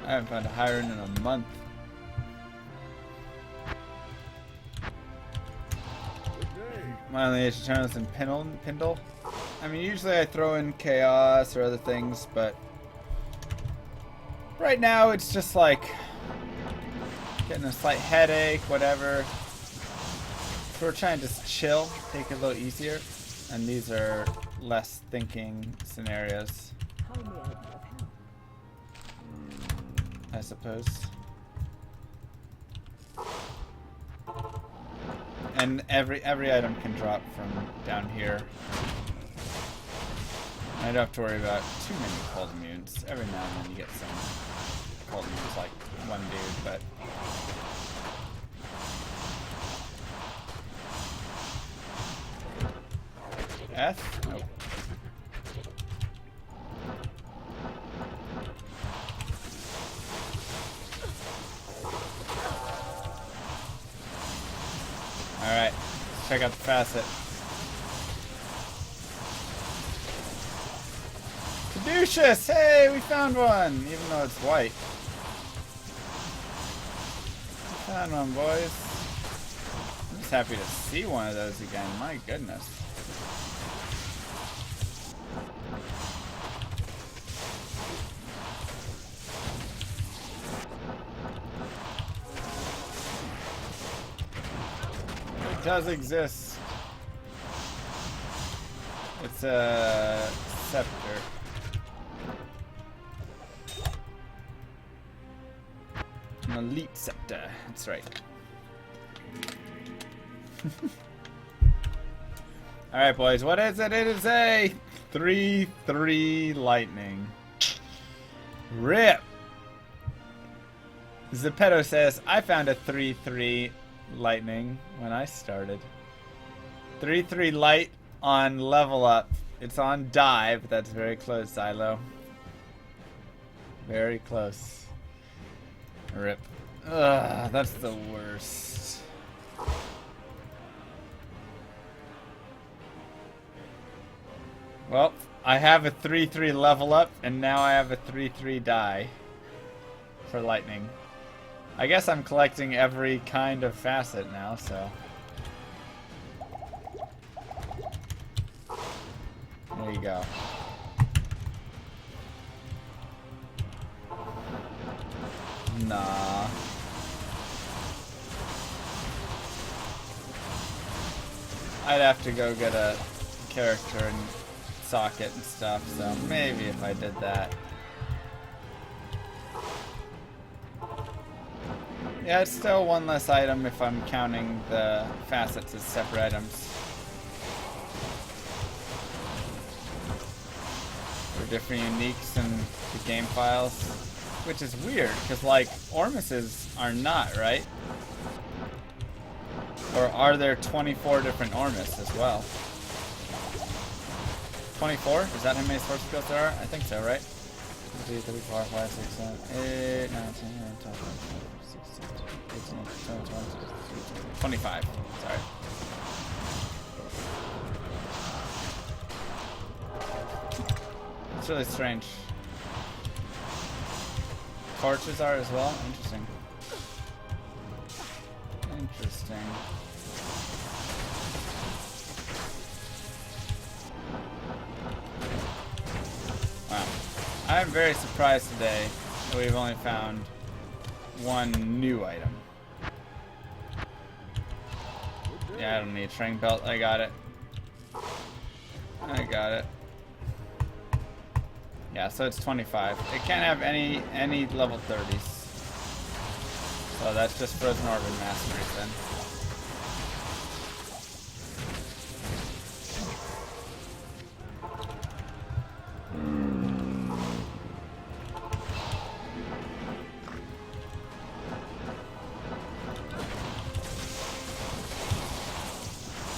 I haven't found a high rune in a month. My only issue channels in Pindle. I mean, usually I throw in chaos or other things, but right now it's just like getting a slight headache, whatever. So we're trying to just chill, take it a little easier, and these are less thinking scenarios, I suppose. And every item can drop from down here. I don't have to worry about too many cold immunes. Every now and then you get some cold immunes, like one dude, but F? Nope. Alright, let's check out the Facet. Caduceus! Hey, we found one! Even though it's white. We found one, boys. I'm just happy to see one of those again. My goodness. It does exist. It's a scepter. An elite scepter. That's right. Alright, boys. What is it? It is a 3-3 lightning. RIP! Zepeto says, I found a 3-3 lightning when I started. 3-3 light on level up. It's on dive. That's very close, Xylo. Very close. RIP. Ugh, that's the worst. Well, I have a 3-3 level up, and now I have a 3-3 die for lightning. I guess I'm collecting every kind of Facet now, so. There you go. Nah. I'd have to go get a character and socket and stuff, so maybe if I did that. Yeah, it's still one less item if I'm counting the facets as separate items. For different uniques in the game files. Which is weird, because like, Ormuses are not, right? Or are there 24 different Ormus as well? 24? Is that how many sword skills there are? I think so, right? 2, 3, 4, 5, 6, 7, 8, 9, 10, 11, 12, 13, 14, 15, 18, 19, 20, 25. Sorry. It's really strange. Torches are as well? Interesting. Interesting. Wow. I'm very surprised today that we've only found one new item. Yeah, I don't need a string belt. I got it. I got it. Yeah, so it's 25. It can't have any level 30s. So that's just Frozen Orb and Masteries then.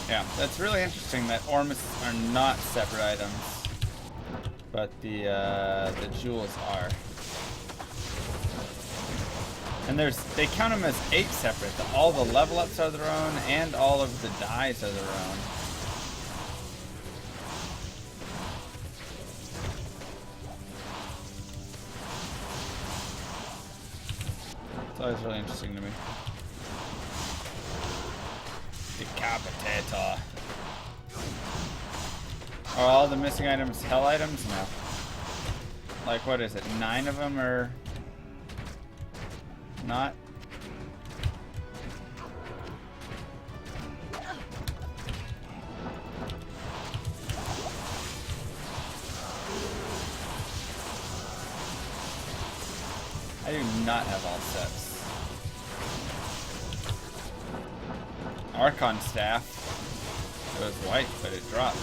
Yeah, that's really interesting that Ormus are not separate items, but the jewels are. And they count them as 8 separate. All the level ups are their own, and all of the dies are their own. It's always really interesting to me. Decapitator. Are all the missing items hell items? No. Like, what is it? 9 of them are not? I do not have all sets. Archon staff. It was white, but it dropped.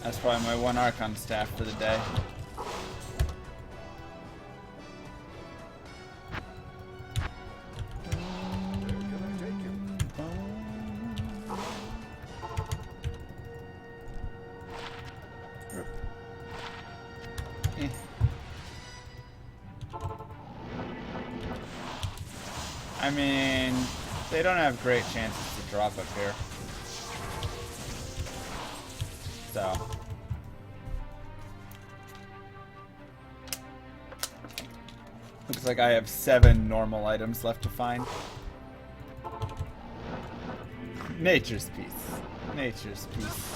That's probably my one Archon staff for the day. I mean, they don't have great chances to drop up here. So. Looks like I have 7 normal items left to find. Nature's peace. Nature's peace.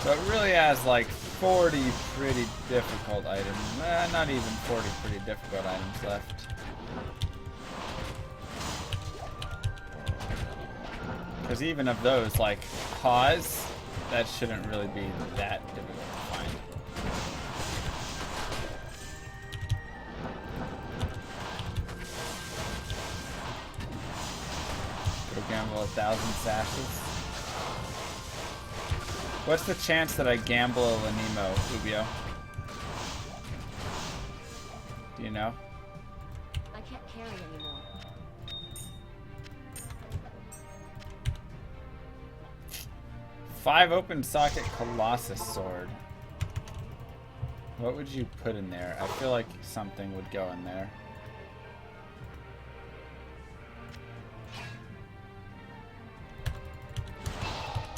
So it really has like 40 pretty difficult items. Not even 40 pretty difficult items left. Because even of those, like cause, that shouldn't really be that difficult to find. Go gamble 1,000 sashes. What's the chance that I gamble a Lanimo, Ubio? Do you know? I can't carry anymore. Five open socket Colossus sword. What would you put in there? I feel like something would go in there.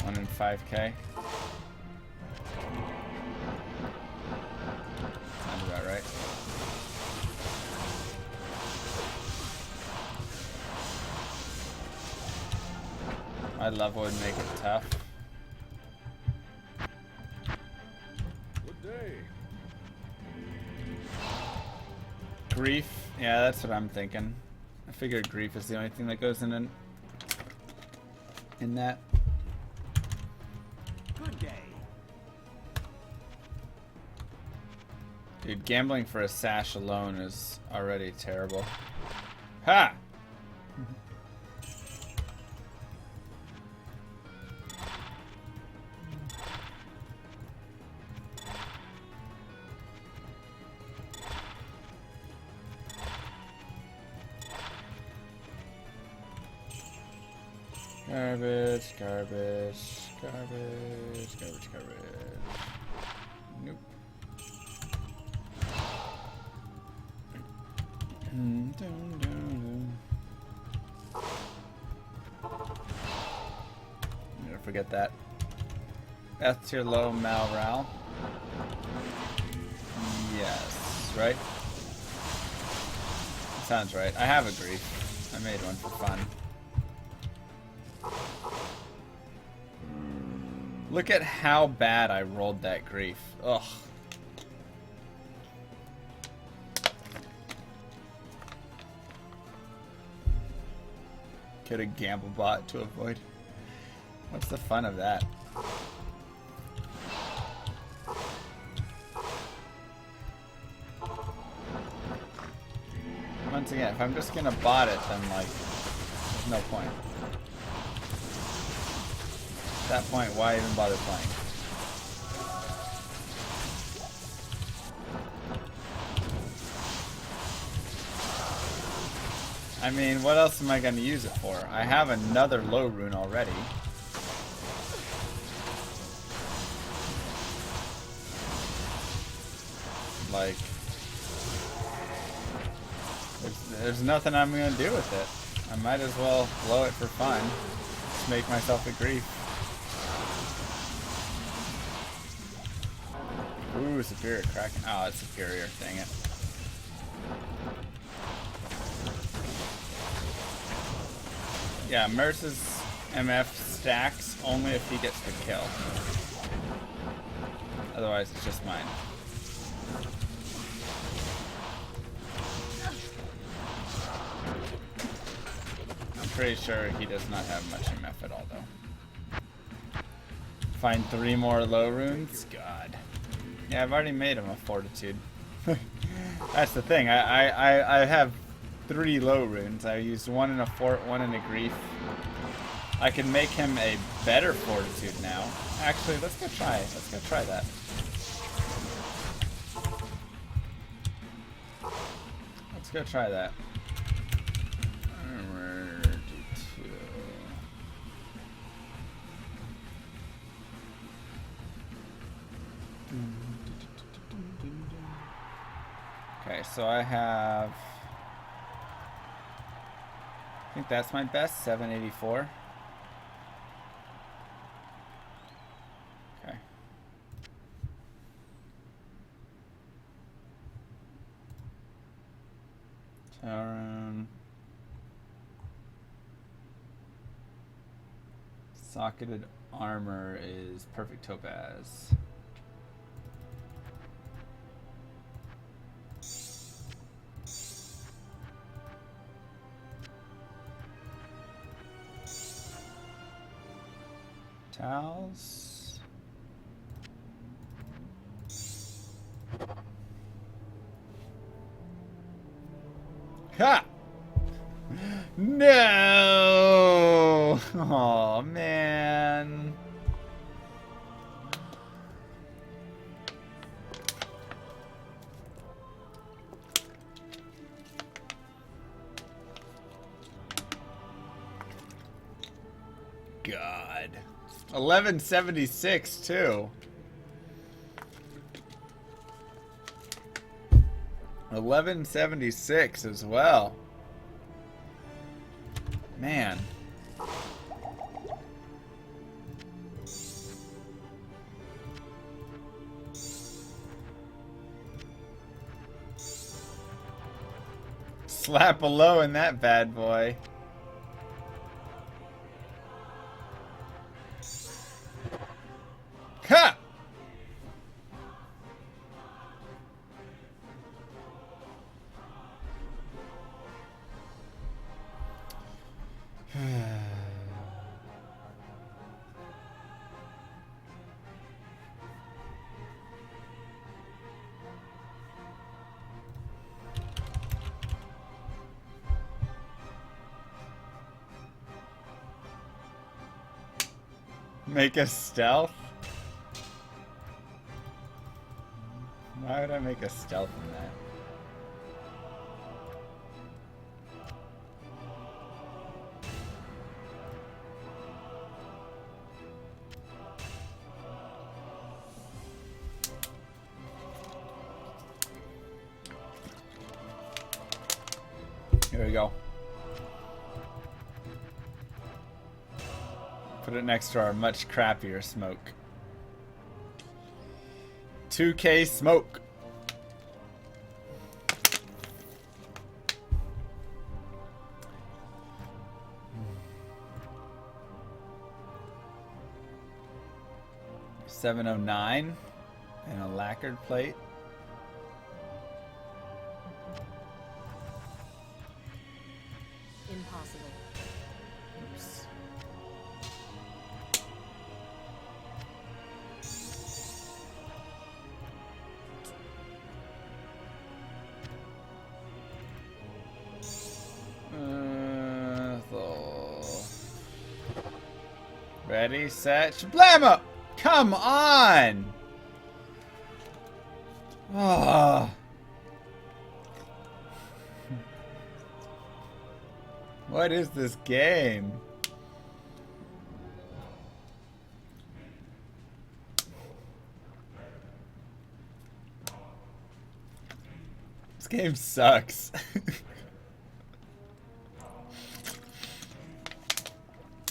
One in 5K. Sounds about right. My level would make it tough. Good day. Grief. Yeah, that's what I'm thinking. I figured grief is the only thing that goes in that. Good day. Dude, gambling for a sash alone is already terrible. Ha! Garbage, garbage, garbage, garbage, garbage. Nope. Never forget that. That's your low morale. Yes, right? Sounds right. I have a grief. I made one for fun. Look at how bad I rolled that grief. Ugh. Could have gamble bot to avoid. What's the fun of that? Once again, if I'm just gonna bot it, then like, there's no point. At that point, why even bother playing? I mean, what else am I going to use it for? I have another low rune already. Like, there's nothing I'm going to do with it. I might as well blow it for fun. Just make myself a grief. Ooh, superior kraken. Oh, it's superior. Dang it. Yeah, Merce's MF stacks only if he gets the kill. Otherwise, it's just mine. I'm pretty sure he does not have much MF at all, though. Find 3 more low runes? God. Yeah, I've already made him a fortitude. That's the thing. I have 3 low runes. I used 1 in a fort, 1 in a grief. I can make him a better fortitude now. Actually, let's go try it. Let's go try that. Let's go try that. Okay, so I have... I think that's my best, 784. Okay. Taron. Socketed armor is perfect topaz. Towels. Ha! No! Oh man. God. 1176 too. 1176 as well. Man. Slap a low in that bad boy. Ha! Make a stealth? Why would I make a stealth in that? Here we go. Put it next to our much crappier smoke. 2K smoke. $709 and a lacquered plate. Impossible. Oops. Ready, set, shablammo! Come on! Oh. What is this game? This game sucks.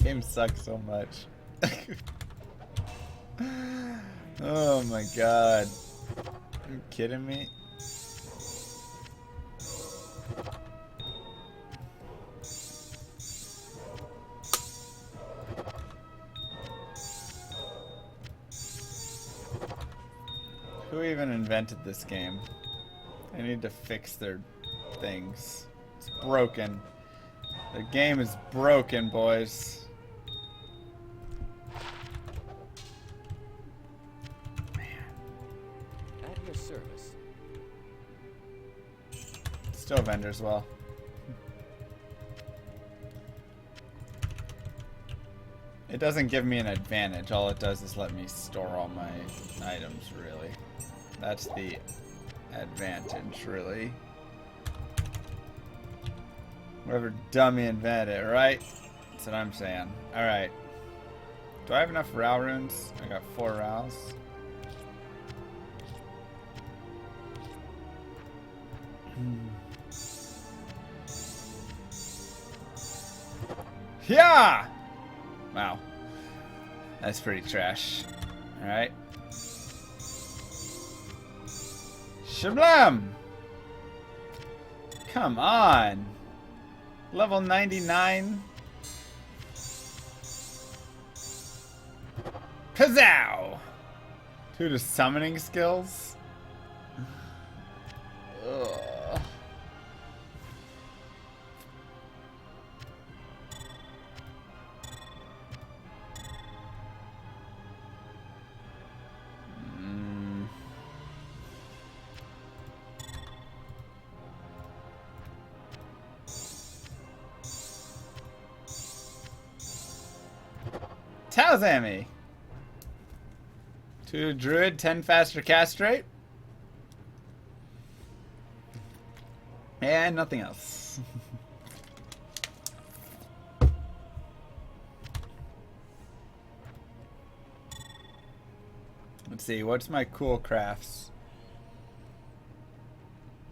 Game sucks so much. Oh my god. Are you kidding me? Who even invented this game? They need to fix their things. It's broken. The game is broken, boys. At your service. Still vendor as well. It doesn't give me an advantage. All it does is let me store all my items, really. That's the advantage, really. Whoever dummy invented it, right? That's what I'm saying. Alright. Do I have enough Rao runes? I got 4 Raos. Yeah! Wow. That's pretty trash. Alright. Shablam! Come on! Level 99. Kazow! 2 to summoning skills. Ugh. Talzami! 2 druid, 10 faster cast rate. And nothing else. Let's see, what's my cool crafts?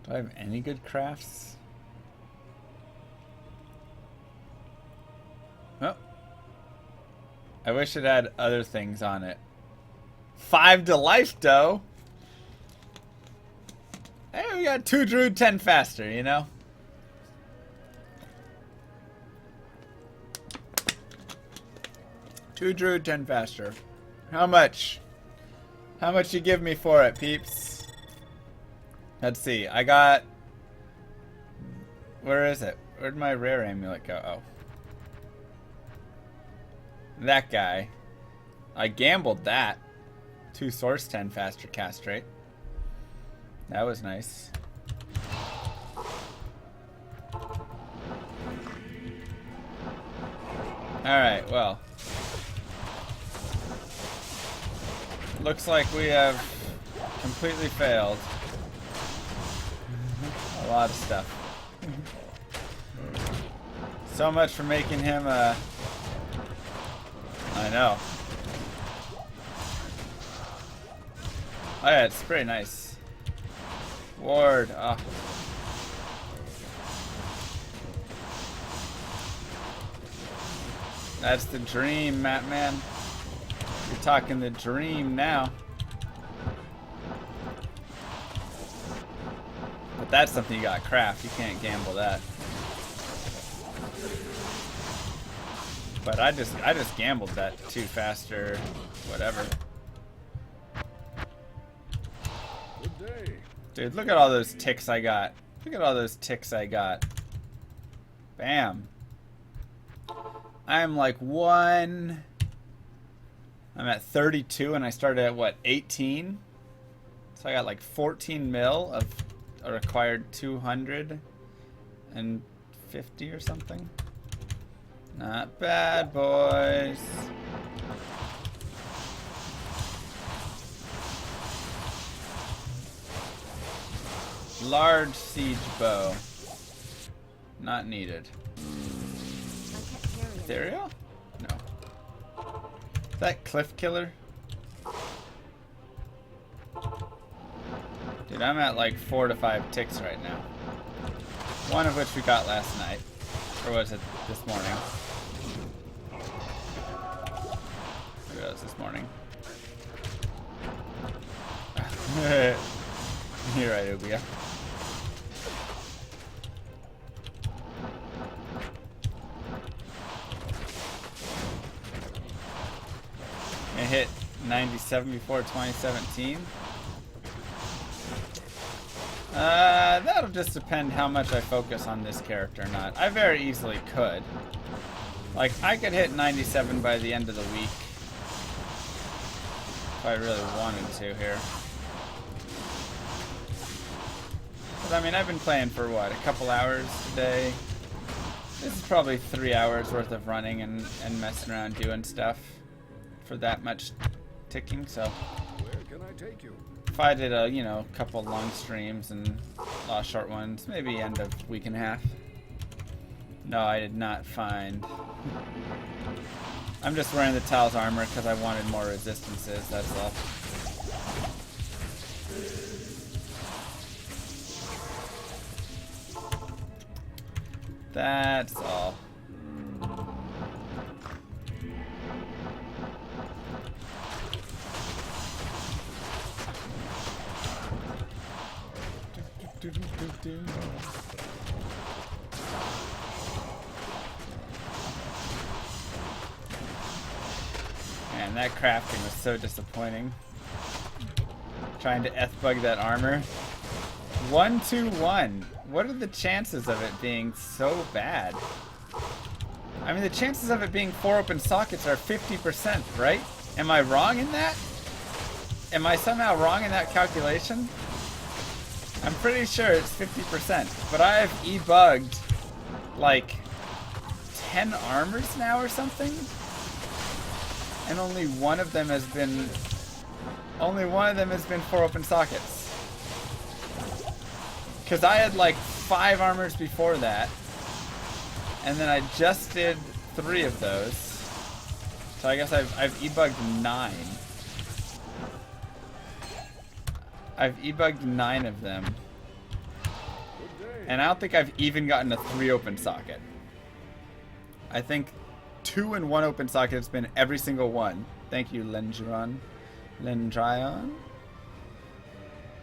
Do I have any good crafts? Oh. I wish it had other things on it. 5 to life, though. Hey, we got 2 druid, 10 faster, you know? Two druid, 10 faster. How much? How much you give me for it, peeps? Let's see. I got... Where is it? Where'd my rare amulet go? Oh. That guy. I gambled that. 2 source 10 faster cast rate. That was nice. Alright, well. Looks like we have completely failed. A lot of stuff. So much for making him a... I know. Oh yeah, it's pretty nice. Ward. Oh. That's the dream, Matman. You're talking the dream now. But that's something you gotta craft. You can't gamble that. But I just gambled that too faster, whatever. Good day. Dude, look at all those ticks I got. Look at all those ticks I got. Bam. I'm like I'm at 32 and I started at what, 18? So I got like 14 mil of a required 250 or something. Not bad, boys. Large siege bow. Not needed. I can't carry it. Ethereal? No. Is that Cliff Killer? Dude, I'm at like 4 to 5 ticks right now. One of which we got last night. Or was it this morning? Maybe that was this morning. You're right, Ubia. I hit 97 before 2017. That'll just depend how much I focus on this character or not. I very easily could. Like, I could hit 97 by the end of the week. If I really wanted to here. But I mean, I've been playing for what, a couple hours today? This is probably 3 hours worth of running and messing around doing stuff for that much ticking, so. Where can I take you? If I did a, you know, couple long streams and a lot of short ones, maybe end of week and a half. No, I did not find. I'm just wearing the Tal's armor because I wanted more resistances, that's all. That's all. Man, that crafting was so disappointing. Trying to F-bug that armor. 1-2-1. What are the chances of it being so bad? I mean, the chances of it being 4 open sockets are 50%, right? Am I wrong in that? Am I somehow wrong in that calculation? I'm pretty sure it's 50%, but I've e-bugged like 10 armors now or something, and only one of them has been 4 open sockets. Because I had like 5 armors before that, and then I just did 3 of those. So I guess I've e-bugged 9. I've e-bugged 9 of them. And I don't think I've even gotten a 3 open socket. I think 2 and 1 open socket has been every single one. Thank you, Lendrion.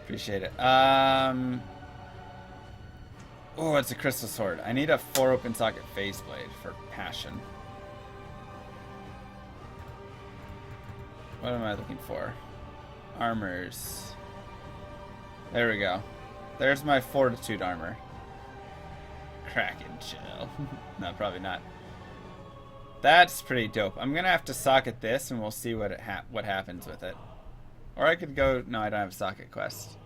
Appreciate it. Oh, it's a crystal sword. I need a 4 open socket phase blade for passion. What am I looking for? Armors. There we go. There's my fortitude armor. Kraken chill. No, probably not. That's pretty dope. I'm gonna have to socket this, and we'll see what happens with it. Or I could go. No, I don't have a socket quest.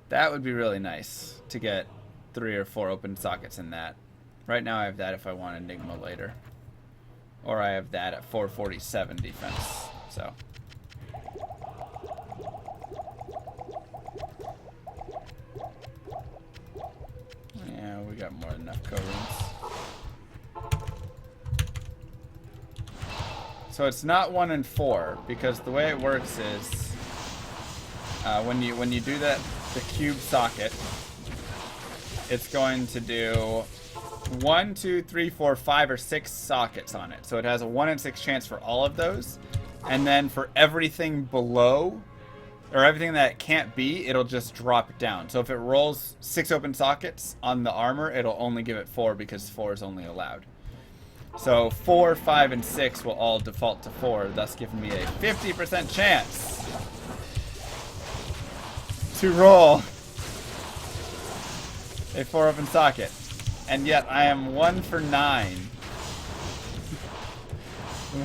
That would be really nice to get 3 or 4 open sockets in that. Right now, I have that if I want Enigma later, or I have that at 447 defense. So So it's not 1 and 4, because the way it works is when you do that, the cube socket, it's going to do 1, 2, 3, 4, 5, or 6 sockets on it. So it has a 1 in 6 chance for all of those. And then for everything below, or everything that it can't be, it'll just drop it down. So if it rolls 6 open sockets on the armor, it'll only give it 4 because 4 is only allowed. So 4, 5, and 6 will all default to 4, thus giving me a 50% chance to roll a 4 open socket. And yet I am 1 for 9.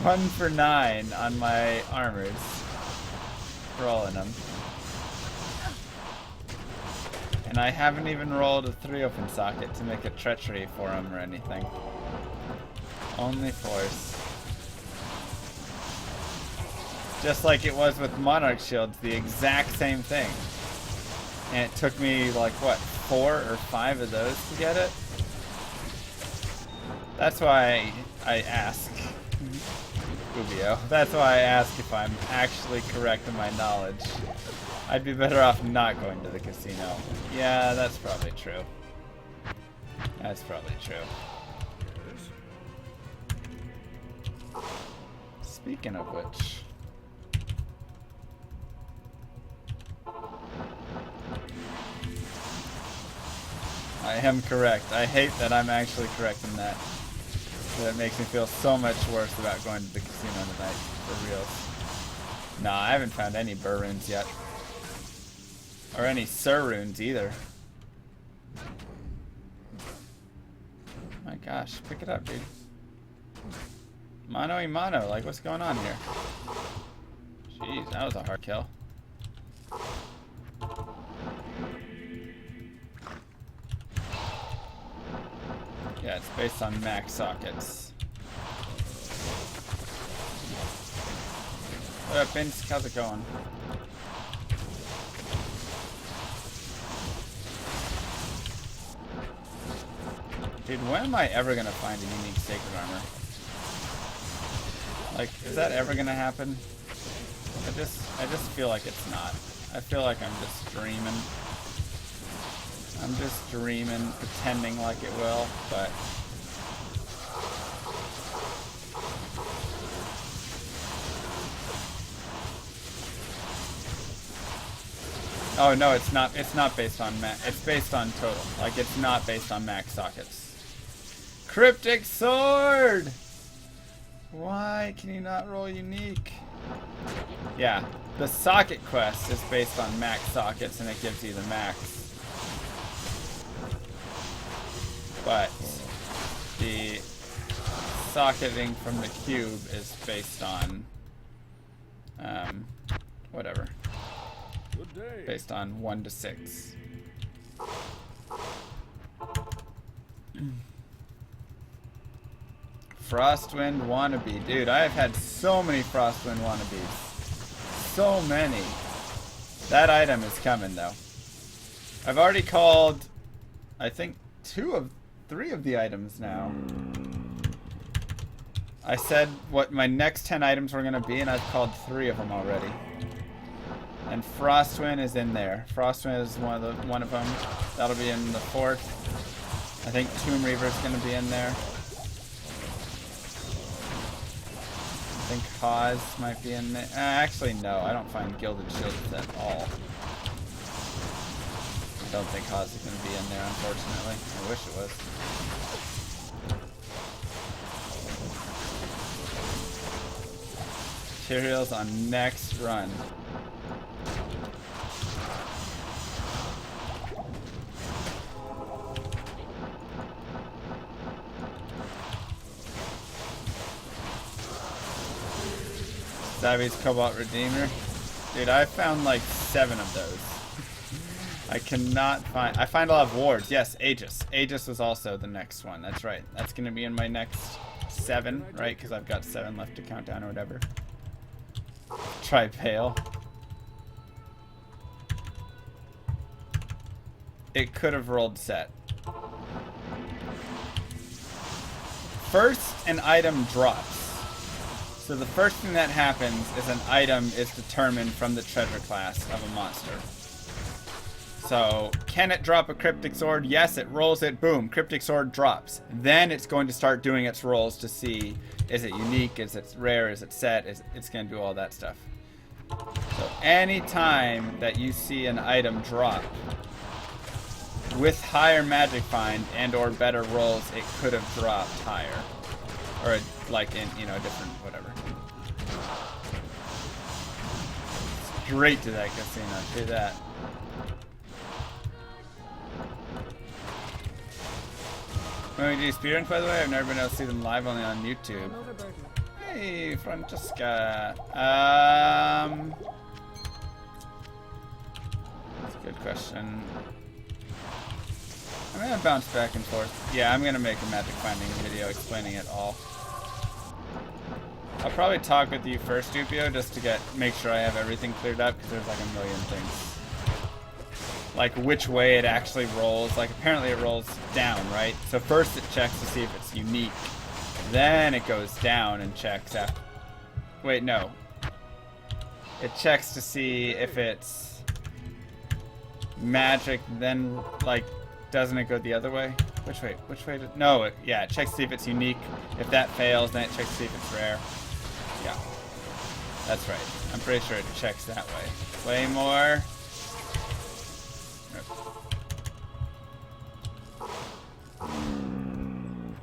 1 for 9 on my armors. Rolling them. And I haven't even rolled a 3 open socket to make a treachery for them or anything. Only 4s. Just like it was with Monarch Shields, the exact same thing. And it took me like, what, 4 or 5 of those to get it? That's why I ask. Ubio. That's why I ask if I'm actually correct in my knowledge. I'd be better off not going to the casino. Yeah, that's probably true. That's probably true. Speaking of which... I am correct. I hate that I'm actually correct in that. That makes me feel so much worse about going to the casino tonight. For reals. Nah, I haven't found any Burr runes yet. Or any Sir runes either. My gosh, pick it up, dude. Mano y mano, like what's going on here? Jeez, that was a hard kill. Yeah, it's based on max sockets. What up, Vince? How's it going? Dude, when am I ever gonna find a unique sacred armor? Like, is that ever gonna happen? I just feel like it's not. I feel like I'm just dreaming. I'm just dreaming, pretending like it will, but... Oh no, it's not based on max, it's based on total. Like, it's not based on max sockets. Cryptic Sword! Why can you not roll unique? Yeah, the socket quest is based on max sockets and it gives you the max. But the socketing from the cube is based on whatever. Good day. Based on 1 to 6. Frostwind wannabe. Dude, I have had so many Frostwind wannabes. So many. That item is coming though. I've already called, I think, 3 of the items now. I said what my next 10 items were gonna be, and I've called 3 of them already. And Frostwind is in there. Frostwind is one of them. That'll be in the 4th. I think Tomb Reaver is gonna be in there. I think Haas might be in there. Actually, no. I don't find Gilded Shields at all. I don't think Haas is going to be in there, unfortunately. I wish it was. Materials on next run. Savvy's Cobalt Redeemer. Dude, I found like 7 of those. I cannot find... I find a lot of wards. Yes, Aegis. Aegis was also the next one. That's right. That's going to be in my next 7, right? Because I've got 7 left to count down or whatever. Try Pale. It could have rolled set. First, an item drops. So the first thing that happens is an item is determined from the treasure class of a monster. So, can it drop a cryptic sword? Yes, it rolls it, boom, cryptic sword drops. Then it's going to start doing its rolls to see, is it unique, is it rare, is it set, it's going to do all that stuff. So anytime that you see an item drop with higher magic find and or better rolls, it could have dropped higher. Or like in, you know, a different whatever. Straight to that casino, do that. When we do speedruns, by the way, I've never been able to see them live, only on YouTube. I'm overburdened. Hey, Francesca. That's a good question. I'm gonna bounce back and forth. Yeah, I'm gonna make a magic finding video explaining it all. I'll probably talk with you first, Dupio, just to make sure I have everything cleared up, because there's like a million things. Like which way it actually rolls. Like apparently it rolls down, right? So first it checks to see if it's unique. Then it goes down and checks after. Wait, no. It checks to see if it's magic, then like doesn't it go the other way? Which way? Which way? No, yeah, it checks to see if it's unique. If that fails, then it checks to see if it's rare. Yeah. That's right. I'm pretty sure it checks that way. Way more.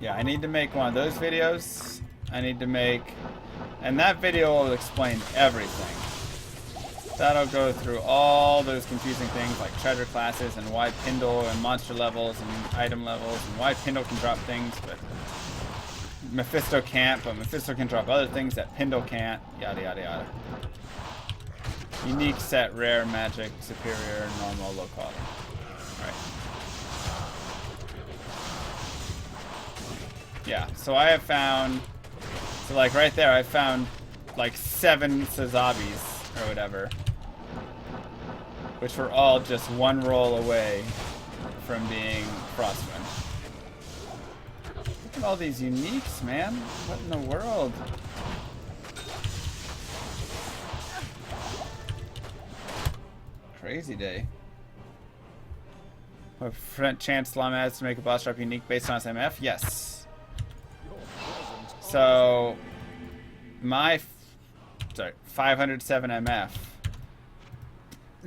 Yeah, I need to make one of those videos. I need to make... And that video will explain everything. That'll go through all those confusing things like treasure classes and why Pindle and monster levels and item levels and why Pindle can drop things but Mephisto can't, but Mephisto can drop other things that Pindle can't. Yada yada yada. Unique, set, rare, magic, superior, normal, low quality. Alright. Yeah, so I have found, so like right there, I found like 7 Sazabis or whatever, which were all just one roll away from being Frostwind. Look at all these uniques, man. What in the world? Crazy day. What chance Llama has to make a boss drop unique based on its MF? Yes. So, my 507 MF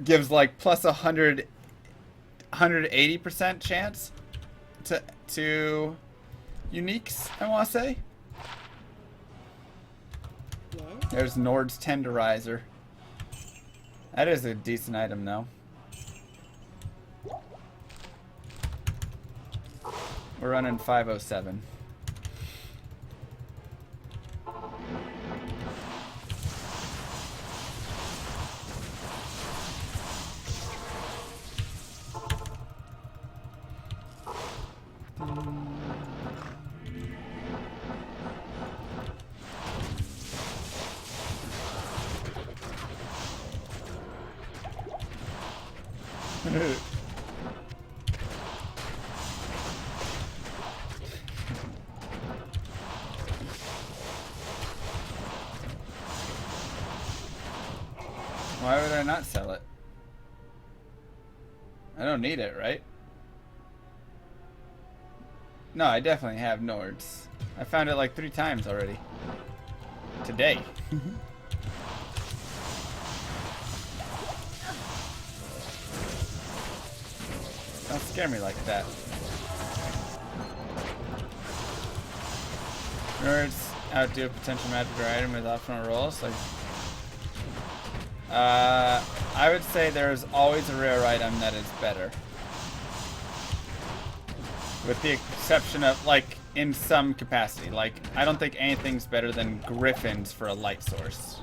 gives like plus 180% chance to uniques, I want to say. Yes? There's Nord's Tenderizer. That is a decent item, though. We're running 507. Why would I not sell it? I don't need it, right? No, I definitely have Nords. I found it like 3 times already. Today. Don't scare me like that. Nerds outdo a potential magic or item with optional rolls. Like, I would say there's always a rare item that is better. With the exception of, like, in some capacity. Like, I don't think anything's better than Griffins for a light source.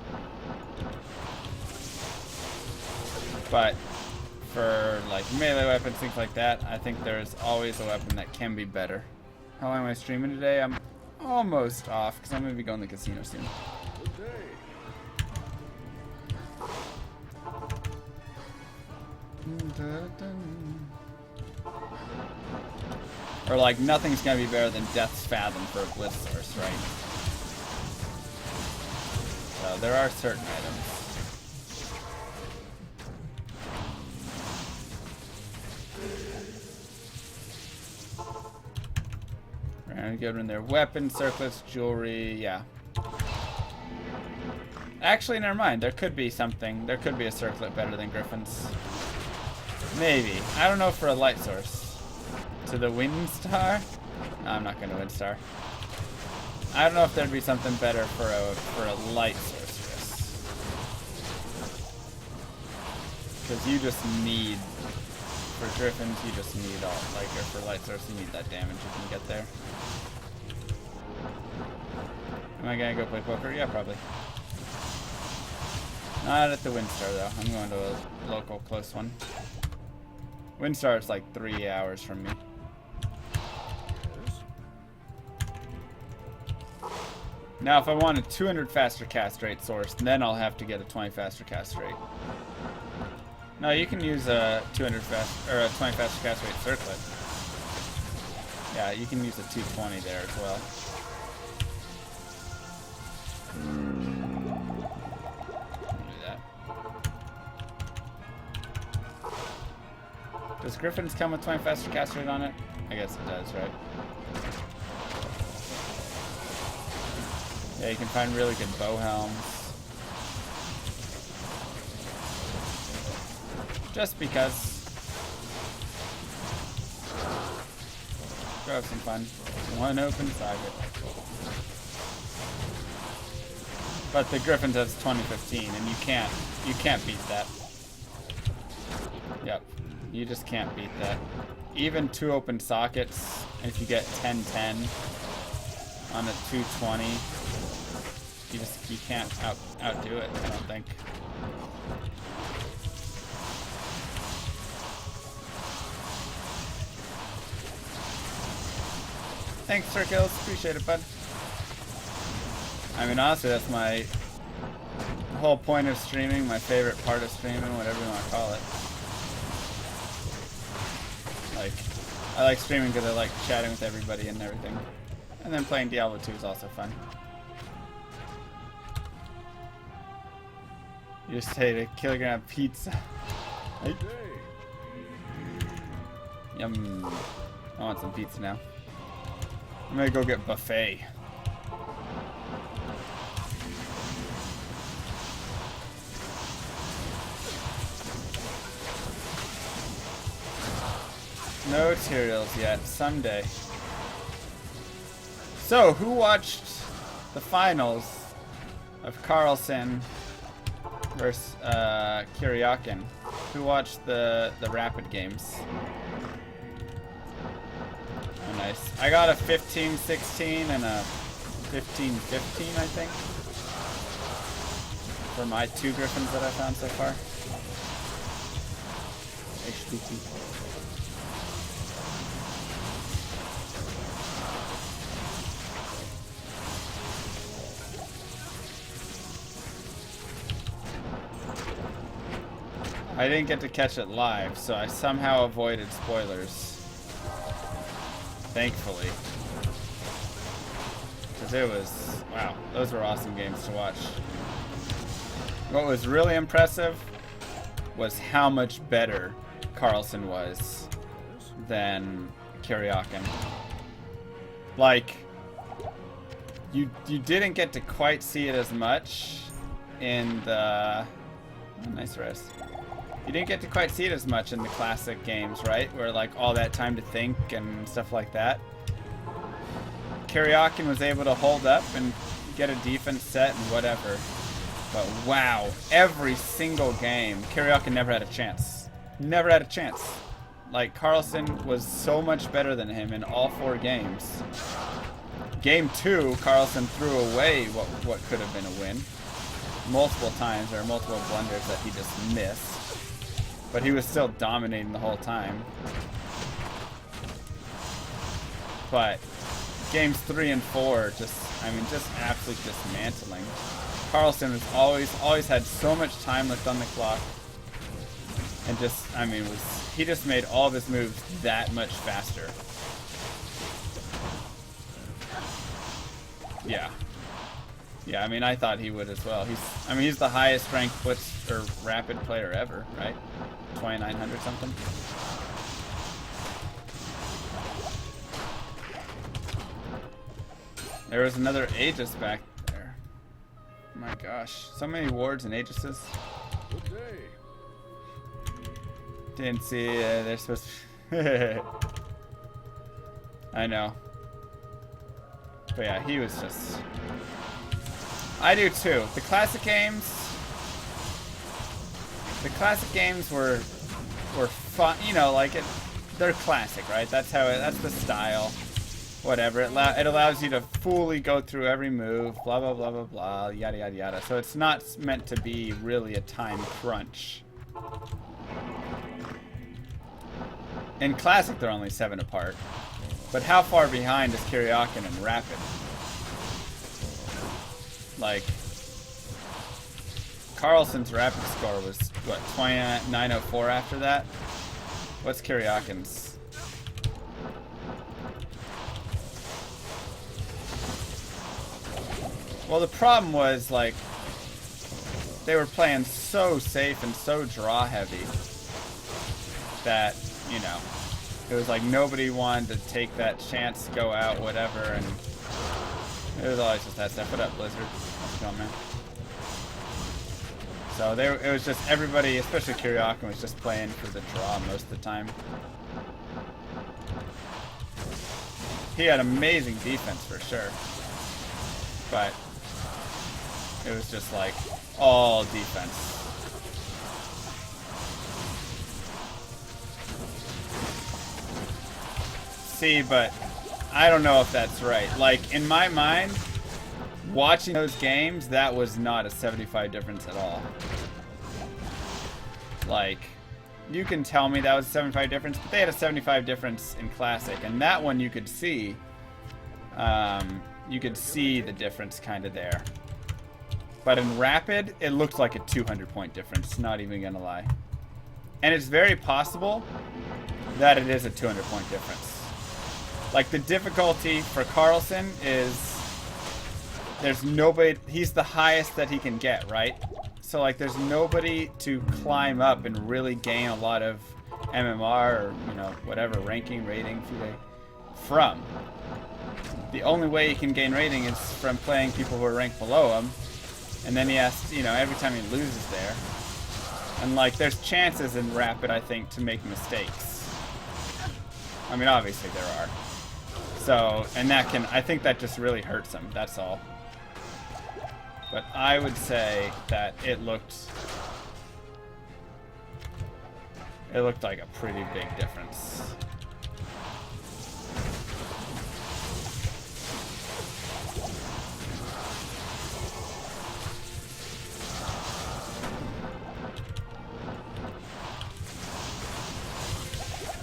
But for, like, melee weapons, things like that, I think there's always a weapon that can be better. How long am I streaming today? I'm almost off, because I'm going to be going to the casino soon. Good day. Or like nothing's gonna be better than Death's Fathom for a Blitz source, right? though. There are certain items. And good in their weapons, circlets, jewelry, yeah. Actually, never mind. There could be something. There could be a circlet better than Griffin's. Maybe. I don't know for a light source. To the Wind Star? No, I'm not going to Wind Star. I don't know if there'd be something better for a light sorceress. Because you just need, for Griffins, you just need all, like, or for light source, you need that damage you can get there. Am I gonna go play poker? Yeah, probably. Not at the Windstar though. I'm going to a local close one. Windstar is like 3 hours from me. Now, if I want a 200 faster cast rate source, then I'll have to get a 20 faster cast rate. No, you can use a 200 fast or a 20 faster cast rate circlet. Yeah, you can use a 220 there as well. Does Griffin's come with 20 faster cast rate on it? I guess it does, right? Yeah, you can find really good bow helms. Just because. Go have some fun. One open socket. But the Griffin does 2015, and you can't beat that. Yep. You just can't beat that. Even 2 open sockets, if you get 10-10 on a 220, you can't outdo it, I don't think. Thanks, Circles. Appreciate it, bud. I mean, honestly, that's my whole point of streaming, my favorite part of streaming, whatever you want to call it. Like, I like streaming because I like chatting with everybody and everything. And then playing Diablo 2 is also fun. You just ate a kilogram pizza. Right? Yum. I want some pizza now. I'm gonna go get buffet. No materials yet. Someday. So, who watched the finals of Carlson versus Kuryakin? Who watched the rapid games? Oh, nice. I got a 15-16 and a 15-15, I think, for my 2 Griffins that I found so far. HBT. I didn't get to catch it live, so I somehow avoided spoilers. Thankfully. Because it was, wow, those were awesome games to watch. What was really impressive was how much better Carlson was than Kuryakin. Like, you didn't get to quite see it as much in the... Oh, nice rest. You didn't get to quite see it as much in the classic games, right? Where like all that time to think and stuff like that. Kuryakin was able to hold up and get a defense set and whatever. But wow, every single game, Kuryakin never had a chance. Never had a chance. Like, Carlson was so much better than him in all 4 games. Game 2, Carlson threw away what could have been a win. Multiple times, or multiple blunders that he just missed. But he was still dominating the whole time. But games 3 and 4, just absolute dismantling. Carlson was always had so much time left on the clock. And just, he just made all of his moves that much faster. Yeah. Yeah, I mean, I thought he would as well. He's the highest ranked blitz or rapid player ever, right? 2,900 something. There was another Aegis back there. Oh my gosh, so many wards and Aegises. Good day. Didn't see. They're supposed to. I know. But yeah, he was just. I do too. The classic games. The classic games were fun. You know, like they're classic, right? That's how. That's the style. Whatever. It allows you to fully go through every move. Blah blah blah blah blah. Yada yada yada. So it's not meant to be really a time crunch. In classic, they're only 7 apart. But how far behind is Kyriokin and Rapid? Like, Carlson's Rapid score was, what, 2904 after that? What's Kyriokin's? Well, the problem was, like, they were playing so safe and so draw heavy that, you know, it was like nobody wanted to take that chance, go out, whatever, and it was always just that stuff. What up, Blizzard? How's it going, man? So it was just everybody, especially Kyriokin, was just playing for the draw most of the time. He had amazing defense for sure, but it was just like all defense. See, but I don't know if that's right. Like, in my mind, watching those games, that was not a 75 difference at all. Like, you can tell me that was a 75 difference, but they had a 75 difference in Classic, and that one you could see. You could see the difference kind of there. But in Rapid, it looked like a 200-point difference, not even gonna lie. And it's very possible that it is a 200-point difference. Like, the difficulty for Carlson is there's nobody, he's the highest that he can get, right? So, like, there's nobody to climb up and really gain a lot of MMR or, you know, whatever, ranking, rating, from. The only way he can gain rating is from playing people who are ranked below him. And then he has to, you know, every time he loses there. And, like, there's chances in Rapid, I think, to make mistakes. I mean, obviously there are. So, and that can, I think that just really hurts him, that's all. But I would say that it looked like a pretty big difference.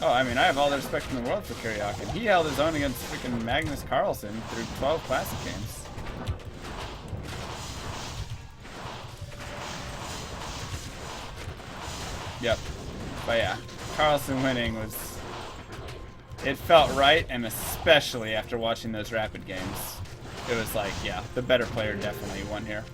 Oh, I mean, I have all the respect in the world for Kyriokin. He held his own against freaking Magnus Carlsen through 12 Classic games. Yep. But yeah, Carlsen winning was... It felt right, and especially after watching those Rapid games. It was like, yeah, the better player definitely won here.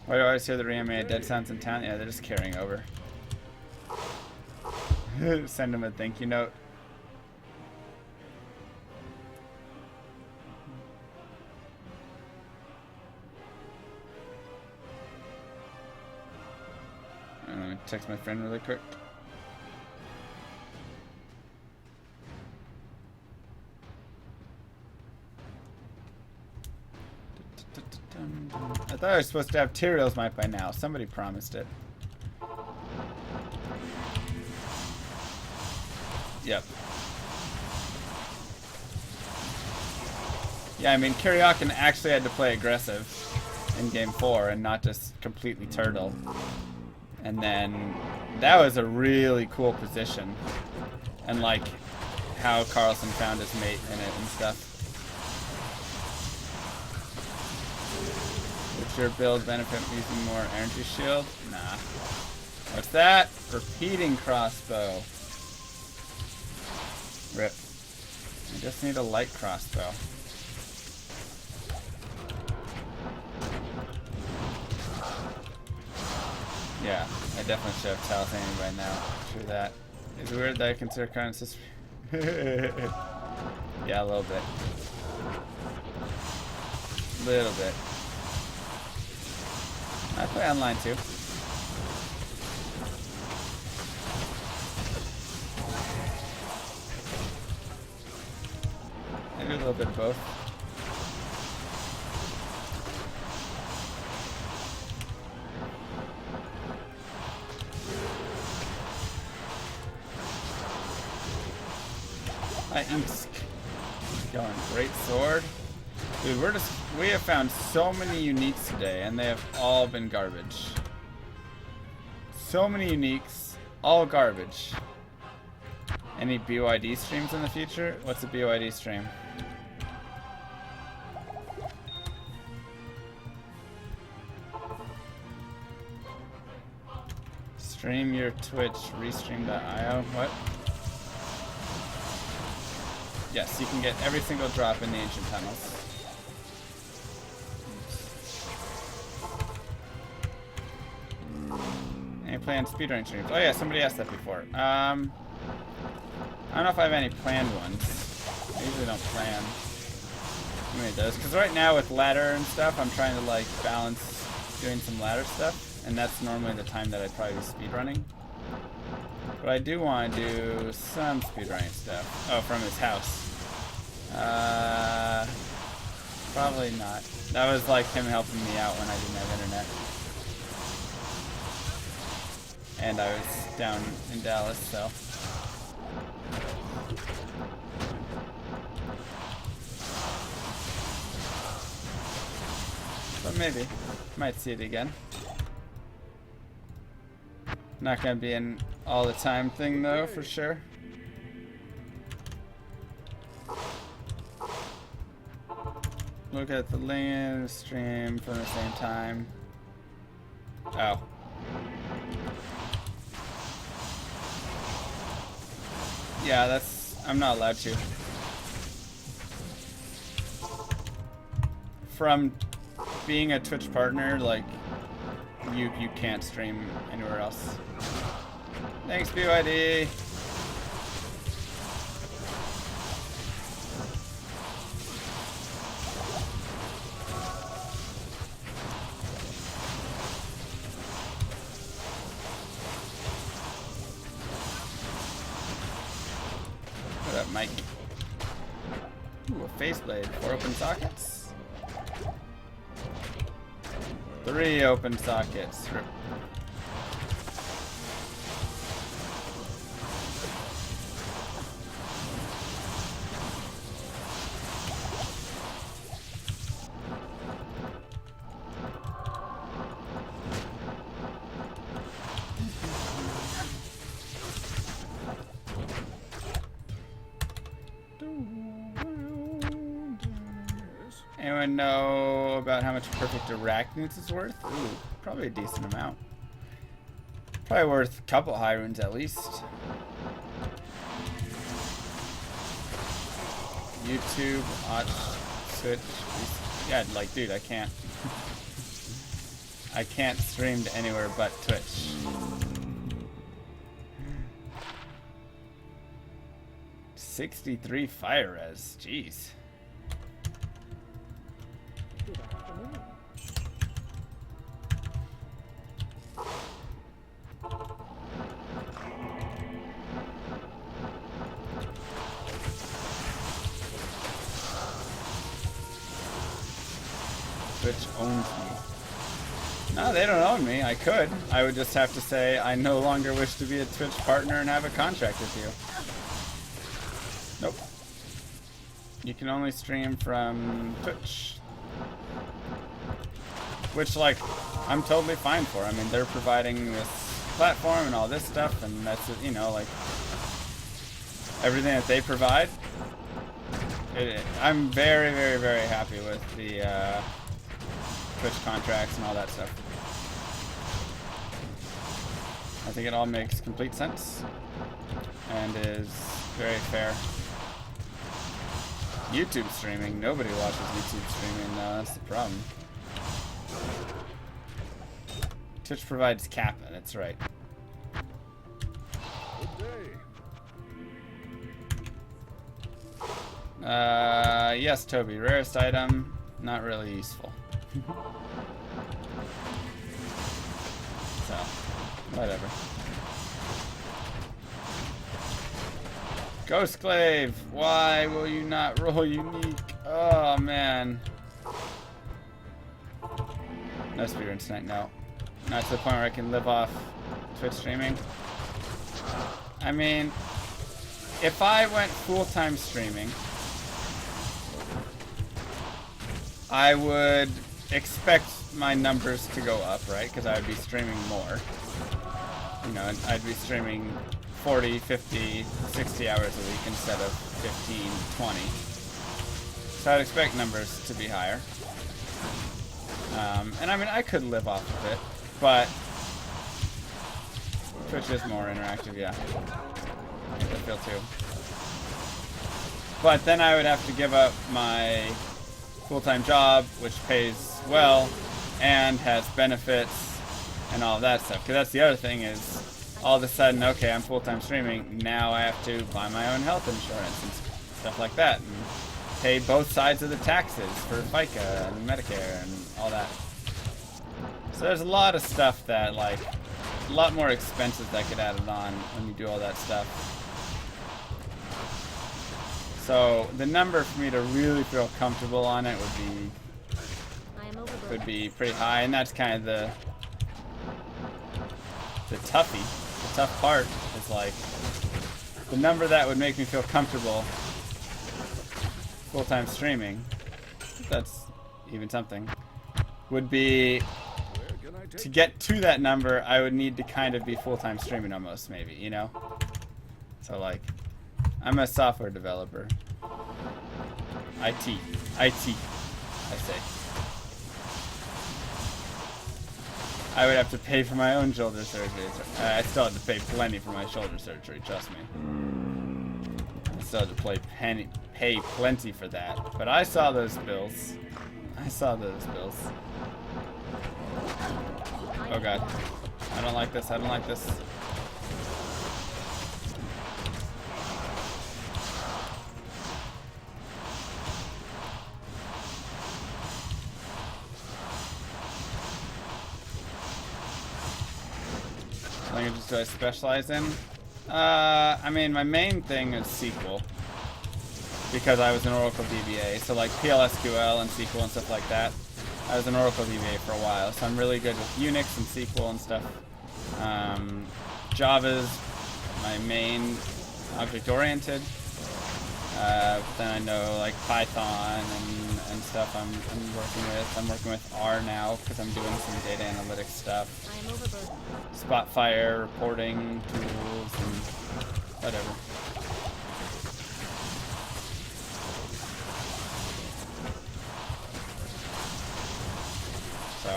Why do I always hear the reanimated dead sounds in town? Yeah, they're just carrying over. Send them a thank you note. Let me text my friend really quick. I thought I was supposed to have Tyrell's mic by now. Somebody promised it. Yep. Yeah, I mean, Kyriokin actually had to play aggressive in Game 4 and not just completely turtle. And then that was a really cool position. And like how Carlsen found his mate in it and stuff. Would your build benefit from using more energy shield? Nah. What's that? Repeating crossbow. Rip. I just need a light crossbow. Yeah, I definitely should have talismanic by now. True that. It's weird that I consider current system. Yeah, a little bit. Little bit. I play online too. I do a little bit of both. Hi, Insk. Going great sword. Dude, we have found so many uniques today, and they have all been garbage. So many uniques, all garbage. Any BYD streams in the future? What's a BYD stream? Stream your Twitch, restream.io. What? Yes, you can get every single drop in the ancient tunnels. Any planned speedrunning streams? Oh yeah, somebody asked that before. I don't know if I have any planned ones. I usually don't plan too many of those, because right now with ladder and stuff, I'm trying to like balance doing some ladder stuff, and that's normally the time that I'd probably be speedrunning. But I do want to do some speedrunning stuff. Oh, from his house. Probably not. That was like him helping me out when I didn't have internet. And I was down in Dallas, so. But maybe. Might see it again. Not gonna be an all the time thing though, for sure. Look at the land stream from the same time. Oh. Yeah, I'm not allowed to. From being a Twitch partner, like, you can't stream anywhere else. Thanks, BYD. What up, Mike? Ooh, a faceblade. 4 open sockets. 3 open sockets. Anyone know about how much perfect arachnids is worth? Ooh, probably a decent amount. Probably worth a couple high runes at least. YouTube, Twitch. Yeah, like, dude, I can't. I can't stream to anywhere but Twitch. $63 fire res, jeez. Twitch owns me. No, they don't own me. I could. I would just have to say I no longer wish to be a Twitch partner and have a contract with you. Nope. You can only stream from Twitch. Which, like, I'm totally fine for. I mean, they're providing this platform and all this stuff, and that's, you know, like, everything that they provide. I'm very, very, very happy with the Twitch contracts and all that stuff. I think it all makes complete sense and is very fair. YouTube streaming. Nobody watches YouTube streaming. No, that's the problem. Twitch provides Kappa. That's right. Good day. Yes, Toby. Rarest item. Not really useful. So, whatever. Ghostclave! Why will you not roll unique? Oh, man. No speedrun tonight, no. Not to the point where I can live off Twitch streaming. I mean, if I went full-time streaming, I would expect my numbers to go up, right? Because I would be streaming more. You know, I'd be streaming 40, 50, 60 hours a week instead of 15, 20. So I'd expect numbers to be higher. And I mean, I could live off of it, but Twitch is more interactive, yeah. I feel too. But then I would have to give up my full-time job, which pays well and has benefits and all that stuff. Because that's the other thing is, all of a sudden, okay, I'm full-time streaming, now I have to buy my own health insurance and stuff like that, and pay both sides of the taxes for FICA and Medicare and all that. So there's a lot of stuff that, like, a lot more expenses that get added on when you do all that stuff. So the number for me to really feel comfortable on it I am overboard. would be pretty high, and that's kind of the toughie. The tough part is like the number that would make me feel comfortable full-time streaming. That's even something. Would be Where can I to take get to that number, I would need to kind of be full-time streaming almost, maybe, you know? So like, I'm a software developer. IT, I say. I would have to pay for my own shoulder surgery. I still have to pay plenty for my shoulder surgery, trust me. I still have to pay plenty for that. But I saw those bills. Oh god. I don't like this, I don't like this. Languages do I specialize in? I mean, my main thing is SQL. Because I was an Oracle DBA. So like PLSQL and SQL and stuff like that. I was an Oracle DBA for a while. So I'm really good with Unix and SQL and stuff. Java's my main object-oriented. Then I know like Python and stuff I'm working with. I'm working with R now because I'm doing some data analytics stuff. I am overboard. Spotfire, reporting tools, and whatever. So,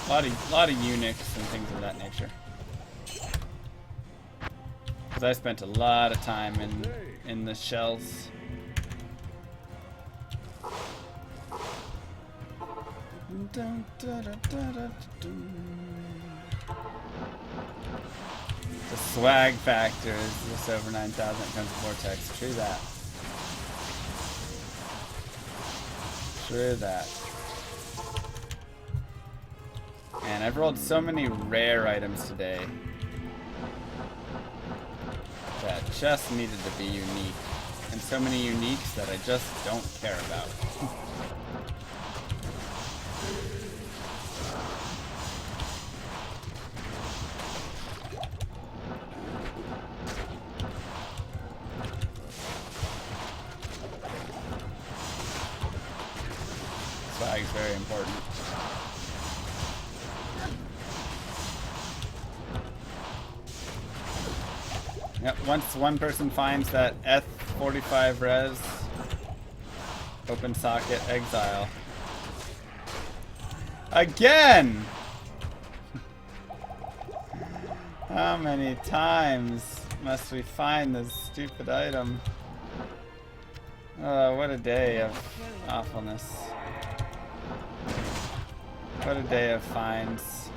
a lot of Unix and things of that nature. Because I spent a lot of time in the shells. The swag factor is just over 9,000 when it comes to Vortex. True that. True that. Man, I've rolled so many rare items today that just needed to be unique. And so many uniques that I just don't care about. Swag is very important. Yep, once one person finds that F45 res, open socket, exile. Again! How many times must we find this stupid item? Oh, what a day of awfulness. What a day of finds.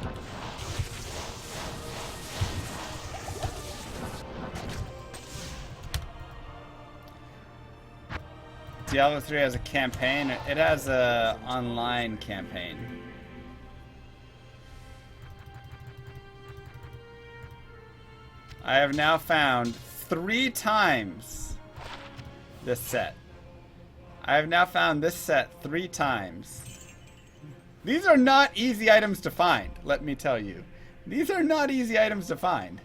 Diablo 3 has a campaign. It has a online campaign. I have now found 3 times this set. I have now found this set 3 times. These are not easy items to find, let me tell you. These are not easy items to find.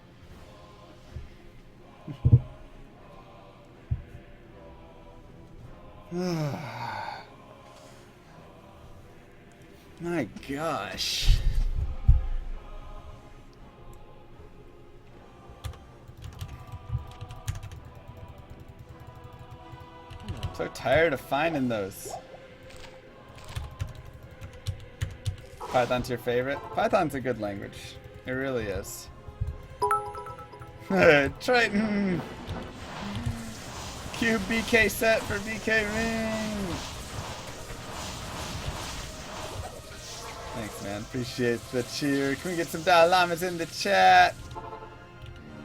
My gosh. I'm so tired of finding those. Python's your favorite? Python's a good language. It really is. Triton! Cube BK set for BK Ring! Thanks, man. Appreciate the cheer. Can we get some Dalai Lamas in the chat?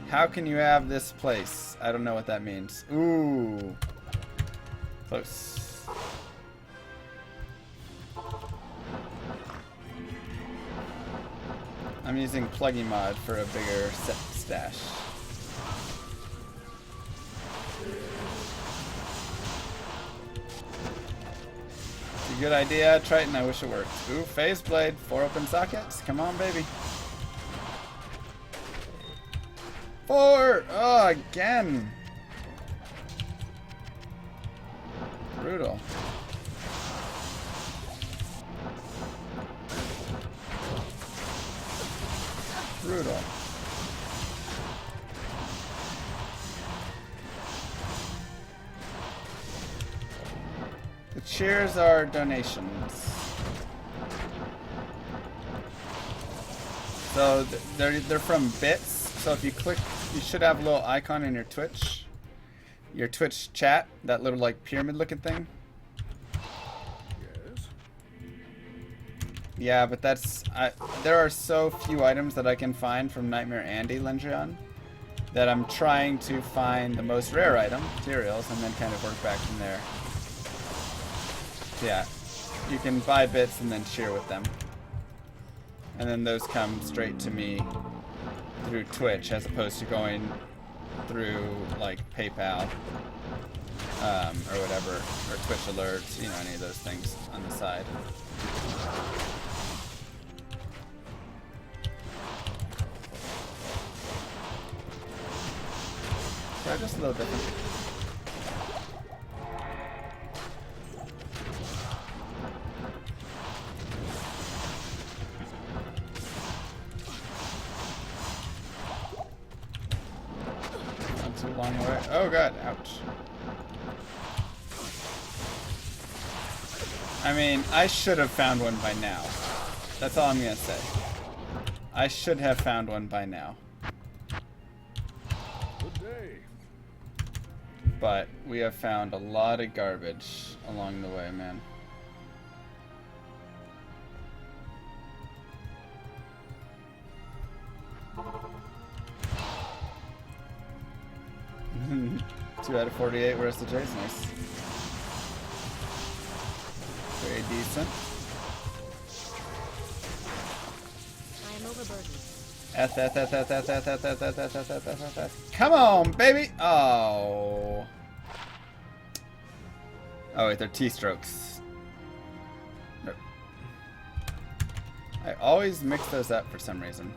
How can you have this place? I don't know what that means. Ooh. Close. I'm using PLUGY mod for a bigger set stash. It's a good idea, Triton. I wish it worked. Ooh, phase blade. 4 open sockets. Come on, baby. 4! Oh, again. Brutal. Brutal. The cheers are donations. So they're from bits. So if you click, you should have a little icon in your Twitch chat, that little like pyramid looking thing. Yes. Yeah, but that's there are so few items that I can find from Nightmare Andy Lendrian that I'm trying to find the most rare item, materials, and then kind of work back from there. So yeah, you can buy bits and then share with them. And then those come straight to me through Twitch as opposed to going through like PayPal or whatever, or Twitch alerts, you know, any of those things on the side. So just a little different. Too long away. Oh god, ouch. I mean, I should have found one by now. That's all I'm gonna say. I should have found one by now. Good day. But we have found a lot of garbage along the way, man. Two out of 48, where's the J's? Nice. Very decent. I am overburdened. Come on, baby! Oh. Oh, wait, they're T-strokes. Nope. I always mix those up for some reason.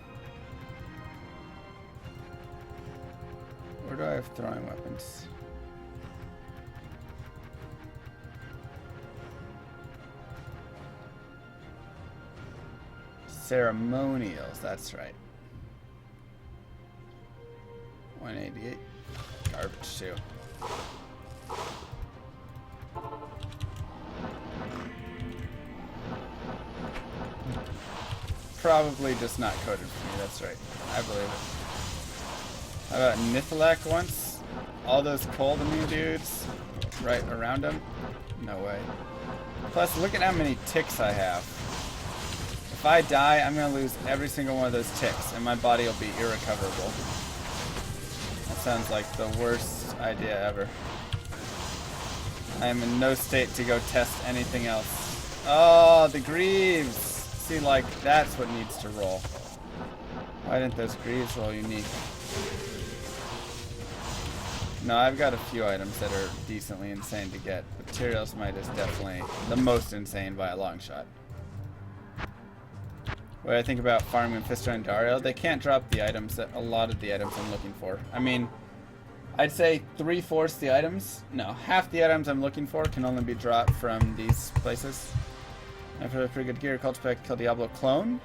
Where do I have throwing weapons? Ceremonials, that's right. 188. Garbage too. Probably just not coded for me, that's right. I believe it. How about Nithalak once? All those cold immune dudes. right around him? No way. Plus, look at how many ticks I have. If I die, I'm going to lose every single one of those ticks, and my body will be irrecoverable. That sounds like the worst idea ever. I am in no state to go test anything else. Oh, the greaves! See, like, that's what needs to roll. Why didn't those greaves roll unique? No, I've got a few items that are decently insane to get. Materials Might is definitely the most insane by a long shot. What do I think about farming Mephisto and Dario? They can't drop the items that a lot of the items I'm looking for. I mean, I'd say 3/4 the items. No, half the items I'm looking for can only be dropped from these places. And for pretty good gear, cultivate, kill Diablo clone.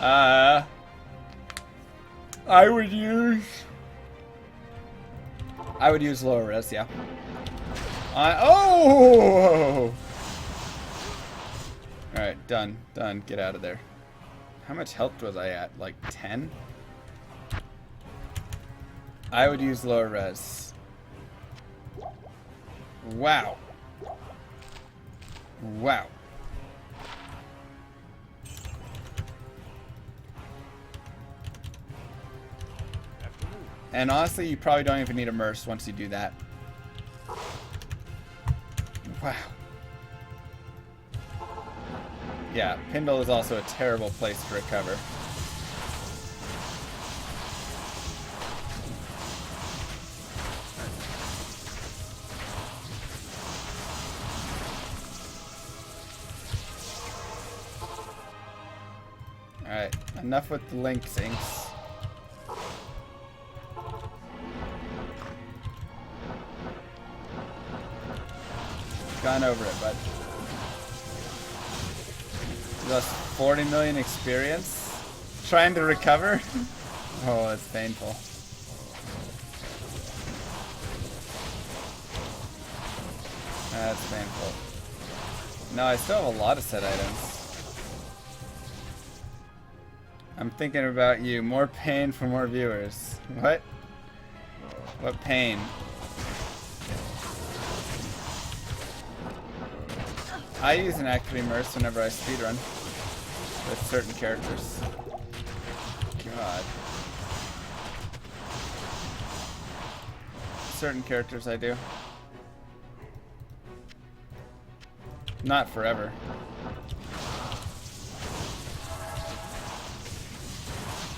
I would use lower res, yeah. Oh! Alright, done. Done. Get out of there. How much health was I at? Like 10? I would use lower res. Wow. Wow. And honestly, you probably don't even need immerse once you do that. Wow. Yeah, Pindle is also a terrible place to recover. Alright, enough with the link syncs. Gone over it, bud. You lost 40 million experience trying to recover? Oh, it's painful. That's painful. No, I still have a lot of set items. I'm thinking about you. More pain for more viewers. What? What pain? I use an active immerse whenever I speedrun with certain characters. God. Certain characters I do. Not forever.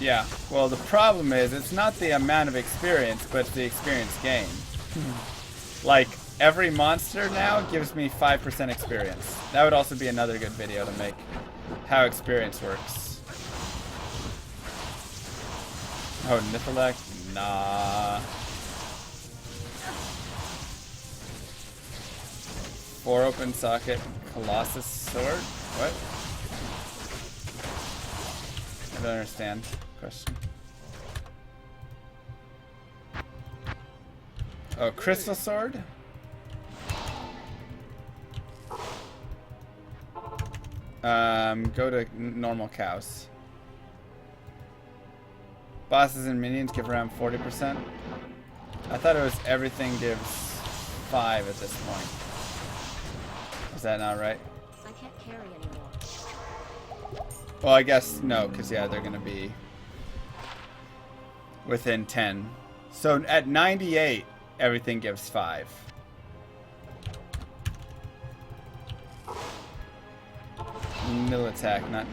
Yeah, well the problem is it's not the amount of experience, but it's the experience gain. Like, every monster now gives me 5% experience. That would also be another good video to make. How experience works. Oh, Nithalek? Nah. 4 open socket, Colossus sword? What? I don't understand. Question. Oh, crystal sword? Go to normal cows. Bosses and minions give around 40%. I thought it was everything gives 5 at this point. Is that not right? I can't carry anymore. Well, I guess no, because yeah, they're gonna be within 10. So at 98, everything gives 5. Nil attack, not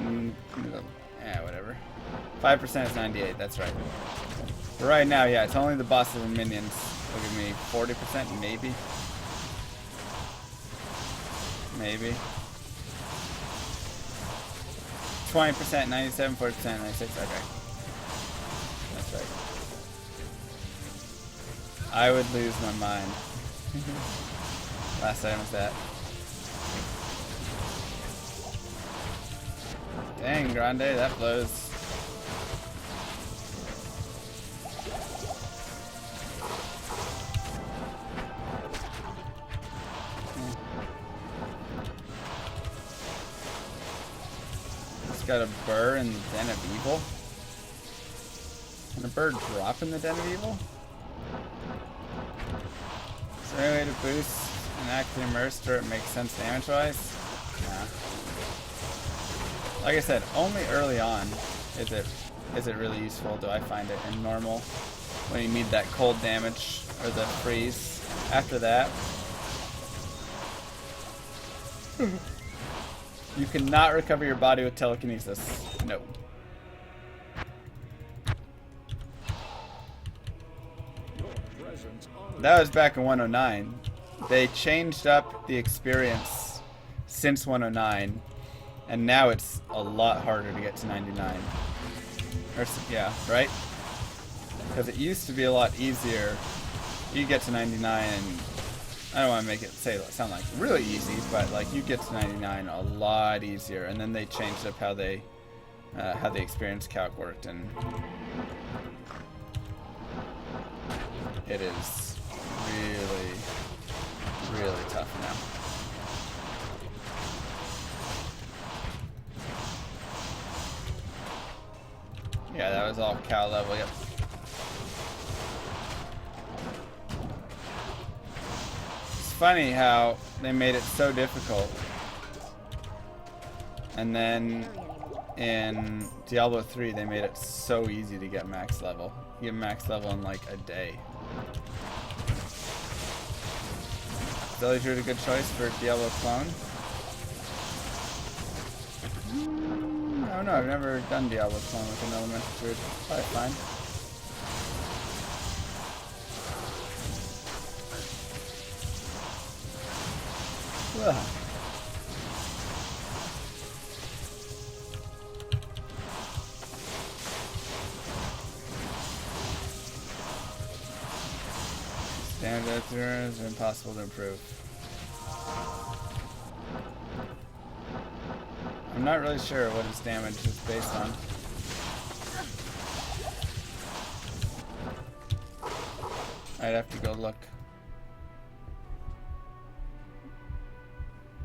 whatever. 5% is 98, that's right. But right now, yeah, it's only the bosses and minions will give me 40%, maybe. Maybe. 20%, 97, 40%, 96, okay. That's right. I would lose my mind. Last item was that. Dang, Grande, that blows. It's got a burr in the Den of Evil. Can a bird drop in the Den of Evil? there any way to boost an active immersed where it makes sense damage-wise? Nah. Like I said, only early on is it really useful. Do I find it in normal when you need that cold damage or the freeze? After that, you cannot recover your body with telekinesis. No. That was back in 109. They changed up the experience since 109, and now it's a lot harder to get to 99. Or, yeah, right? Because it used to be a lot easier. You get to 99, and I don't want to make it sound like really easy, but like you get to 99 a lot easier. And then they changed up how the experience calc worked, and it is really, really tough now. Yeah, that was all cow level, yep. It's funny how they made it so difficult. And then in Diablo 3 they made it so easy to get max level. You get max level in like a day. Village Root a good choice for Diablo clone? I don't know, I've never done Diablo clone with an elemental druid. Probably fine. Ugh. Standard endurance are impossible to improve. I'm not really sure what his damage is based on. I'd have to go look.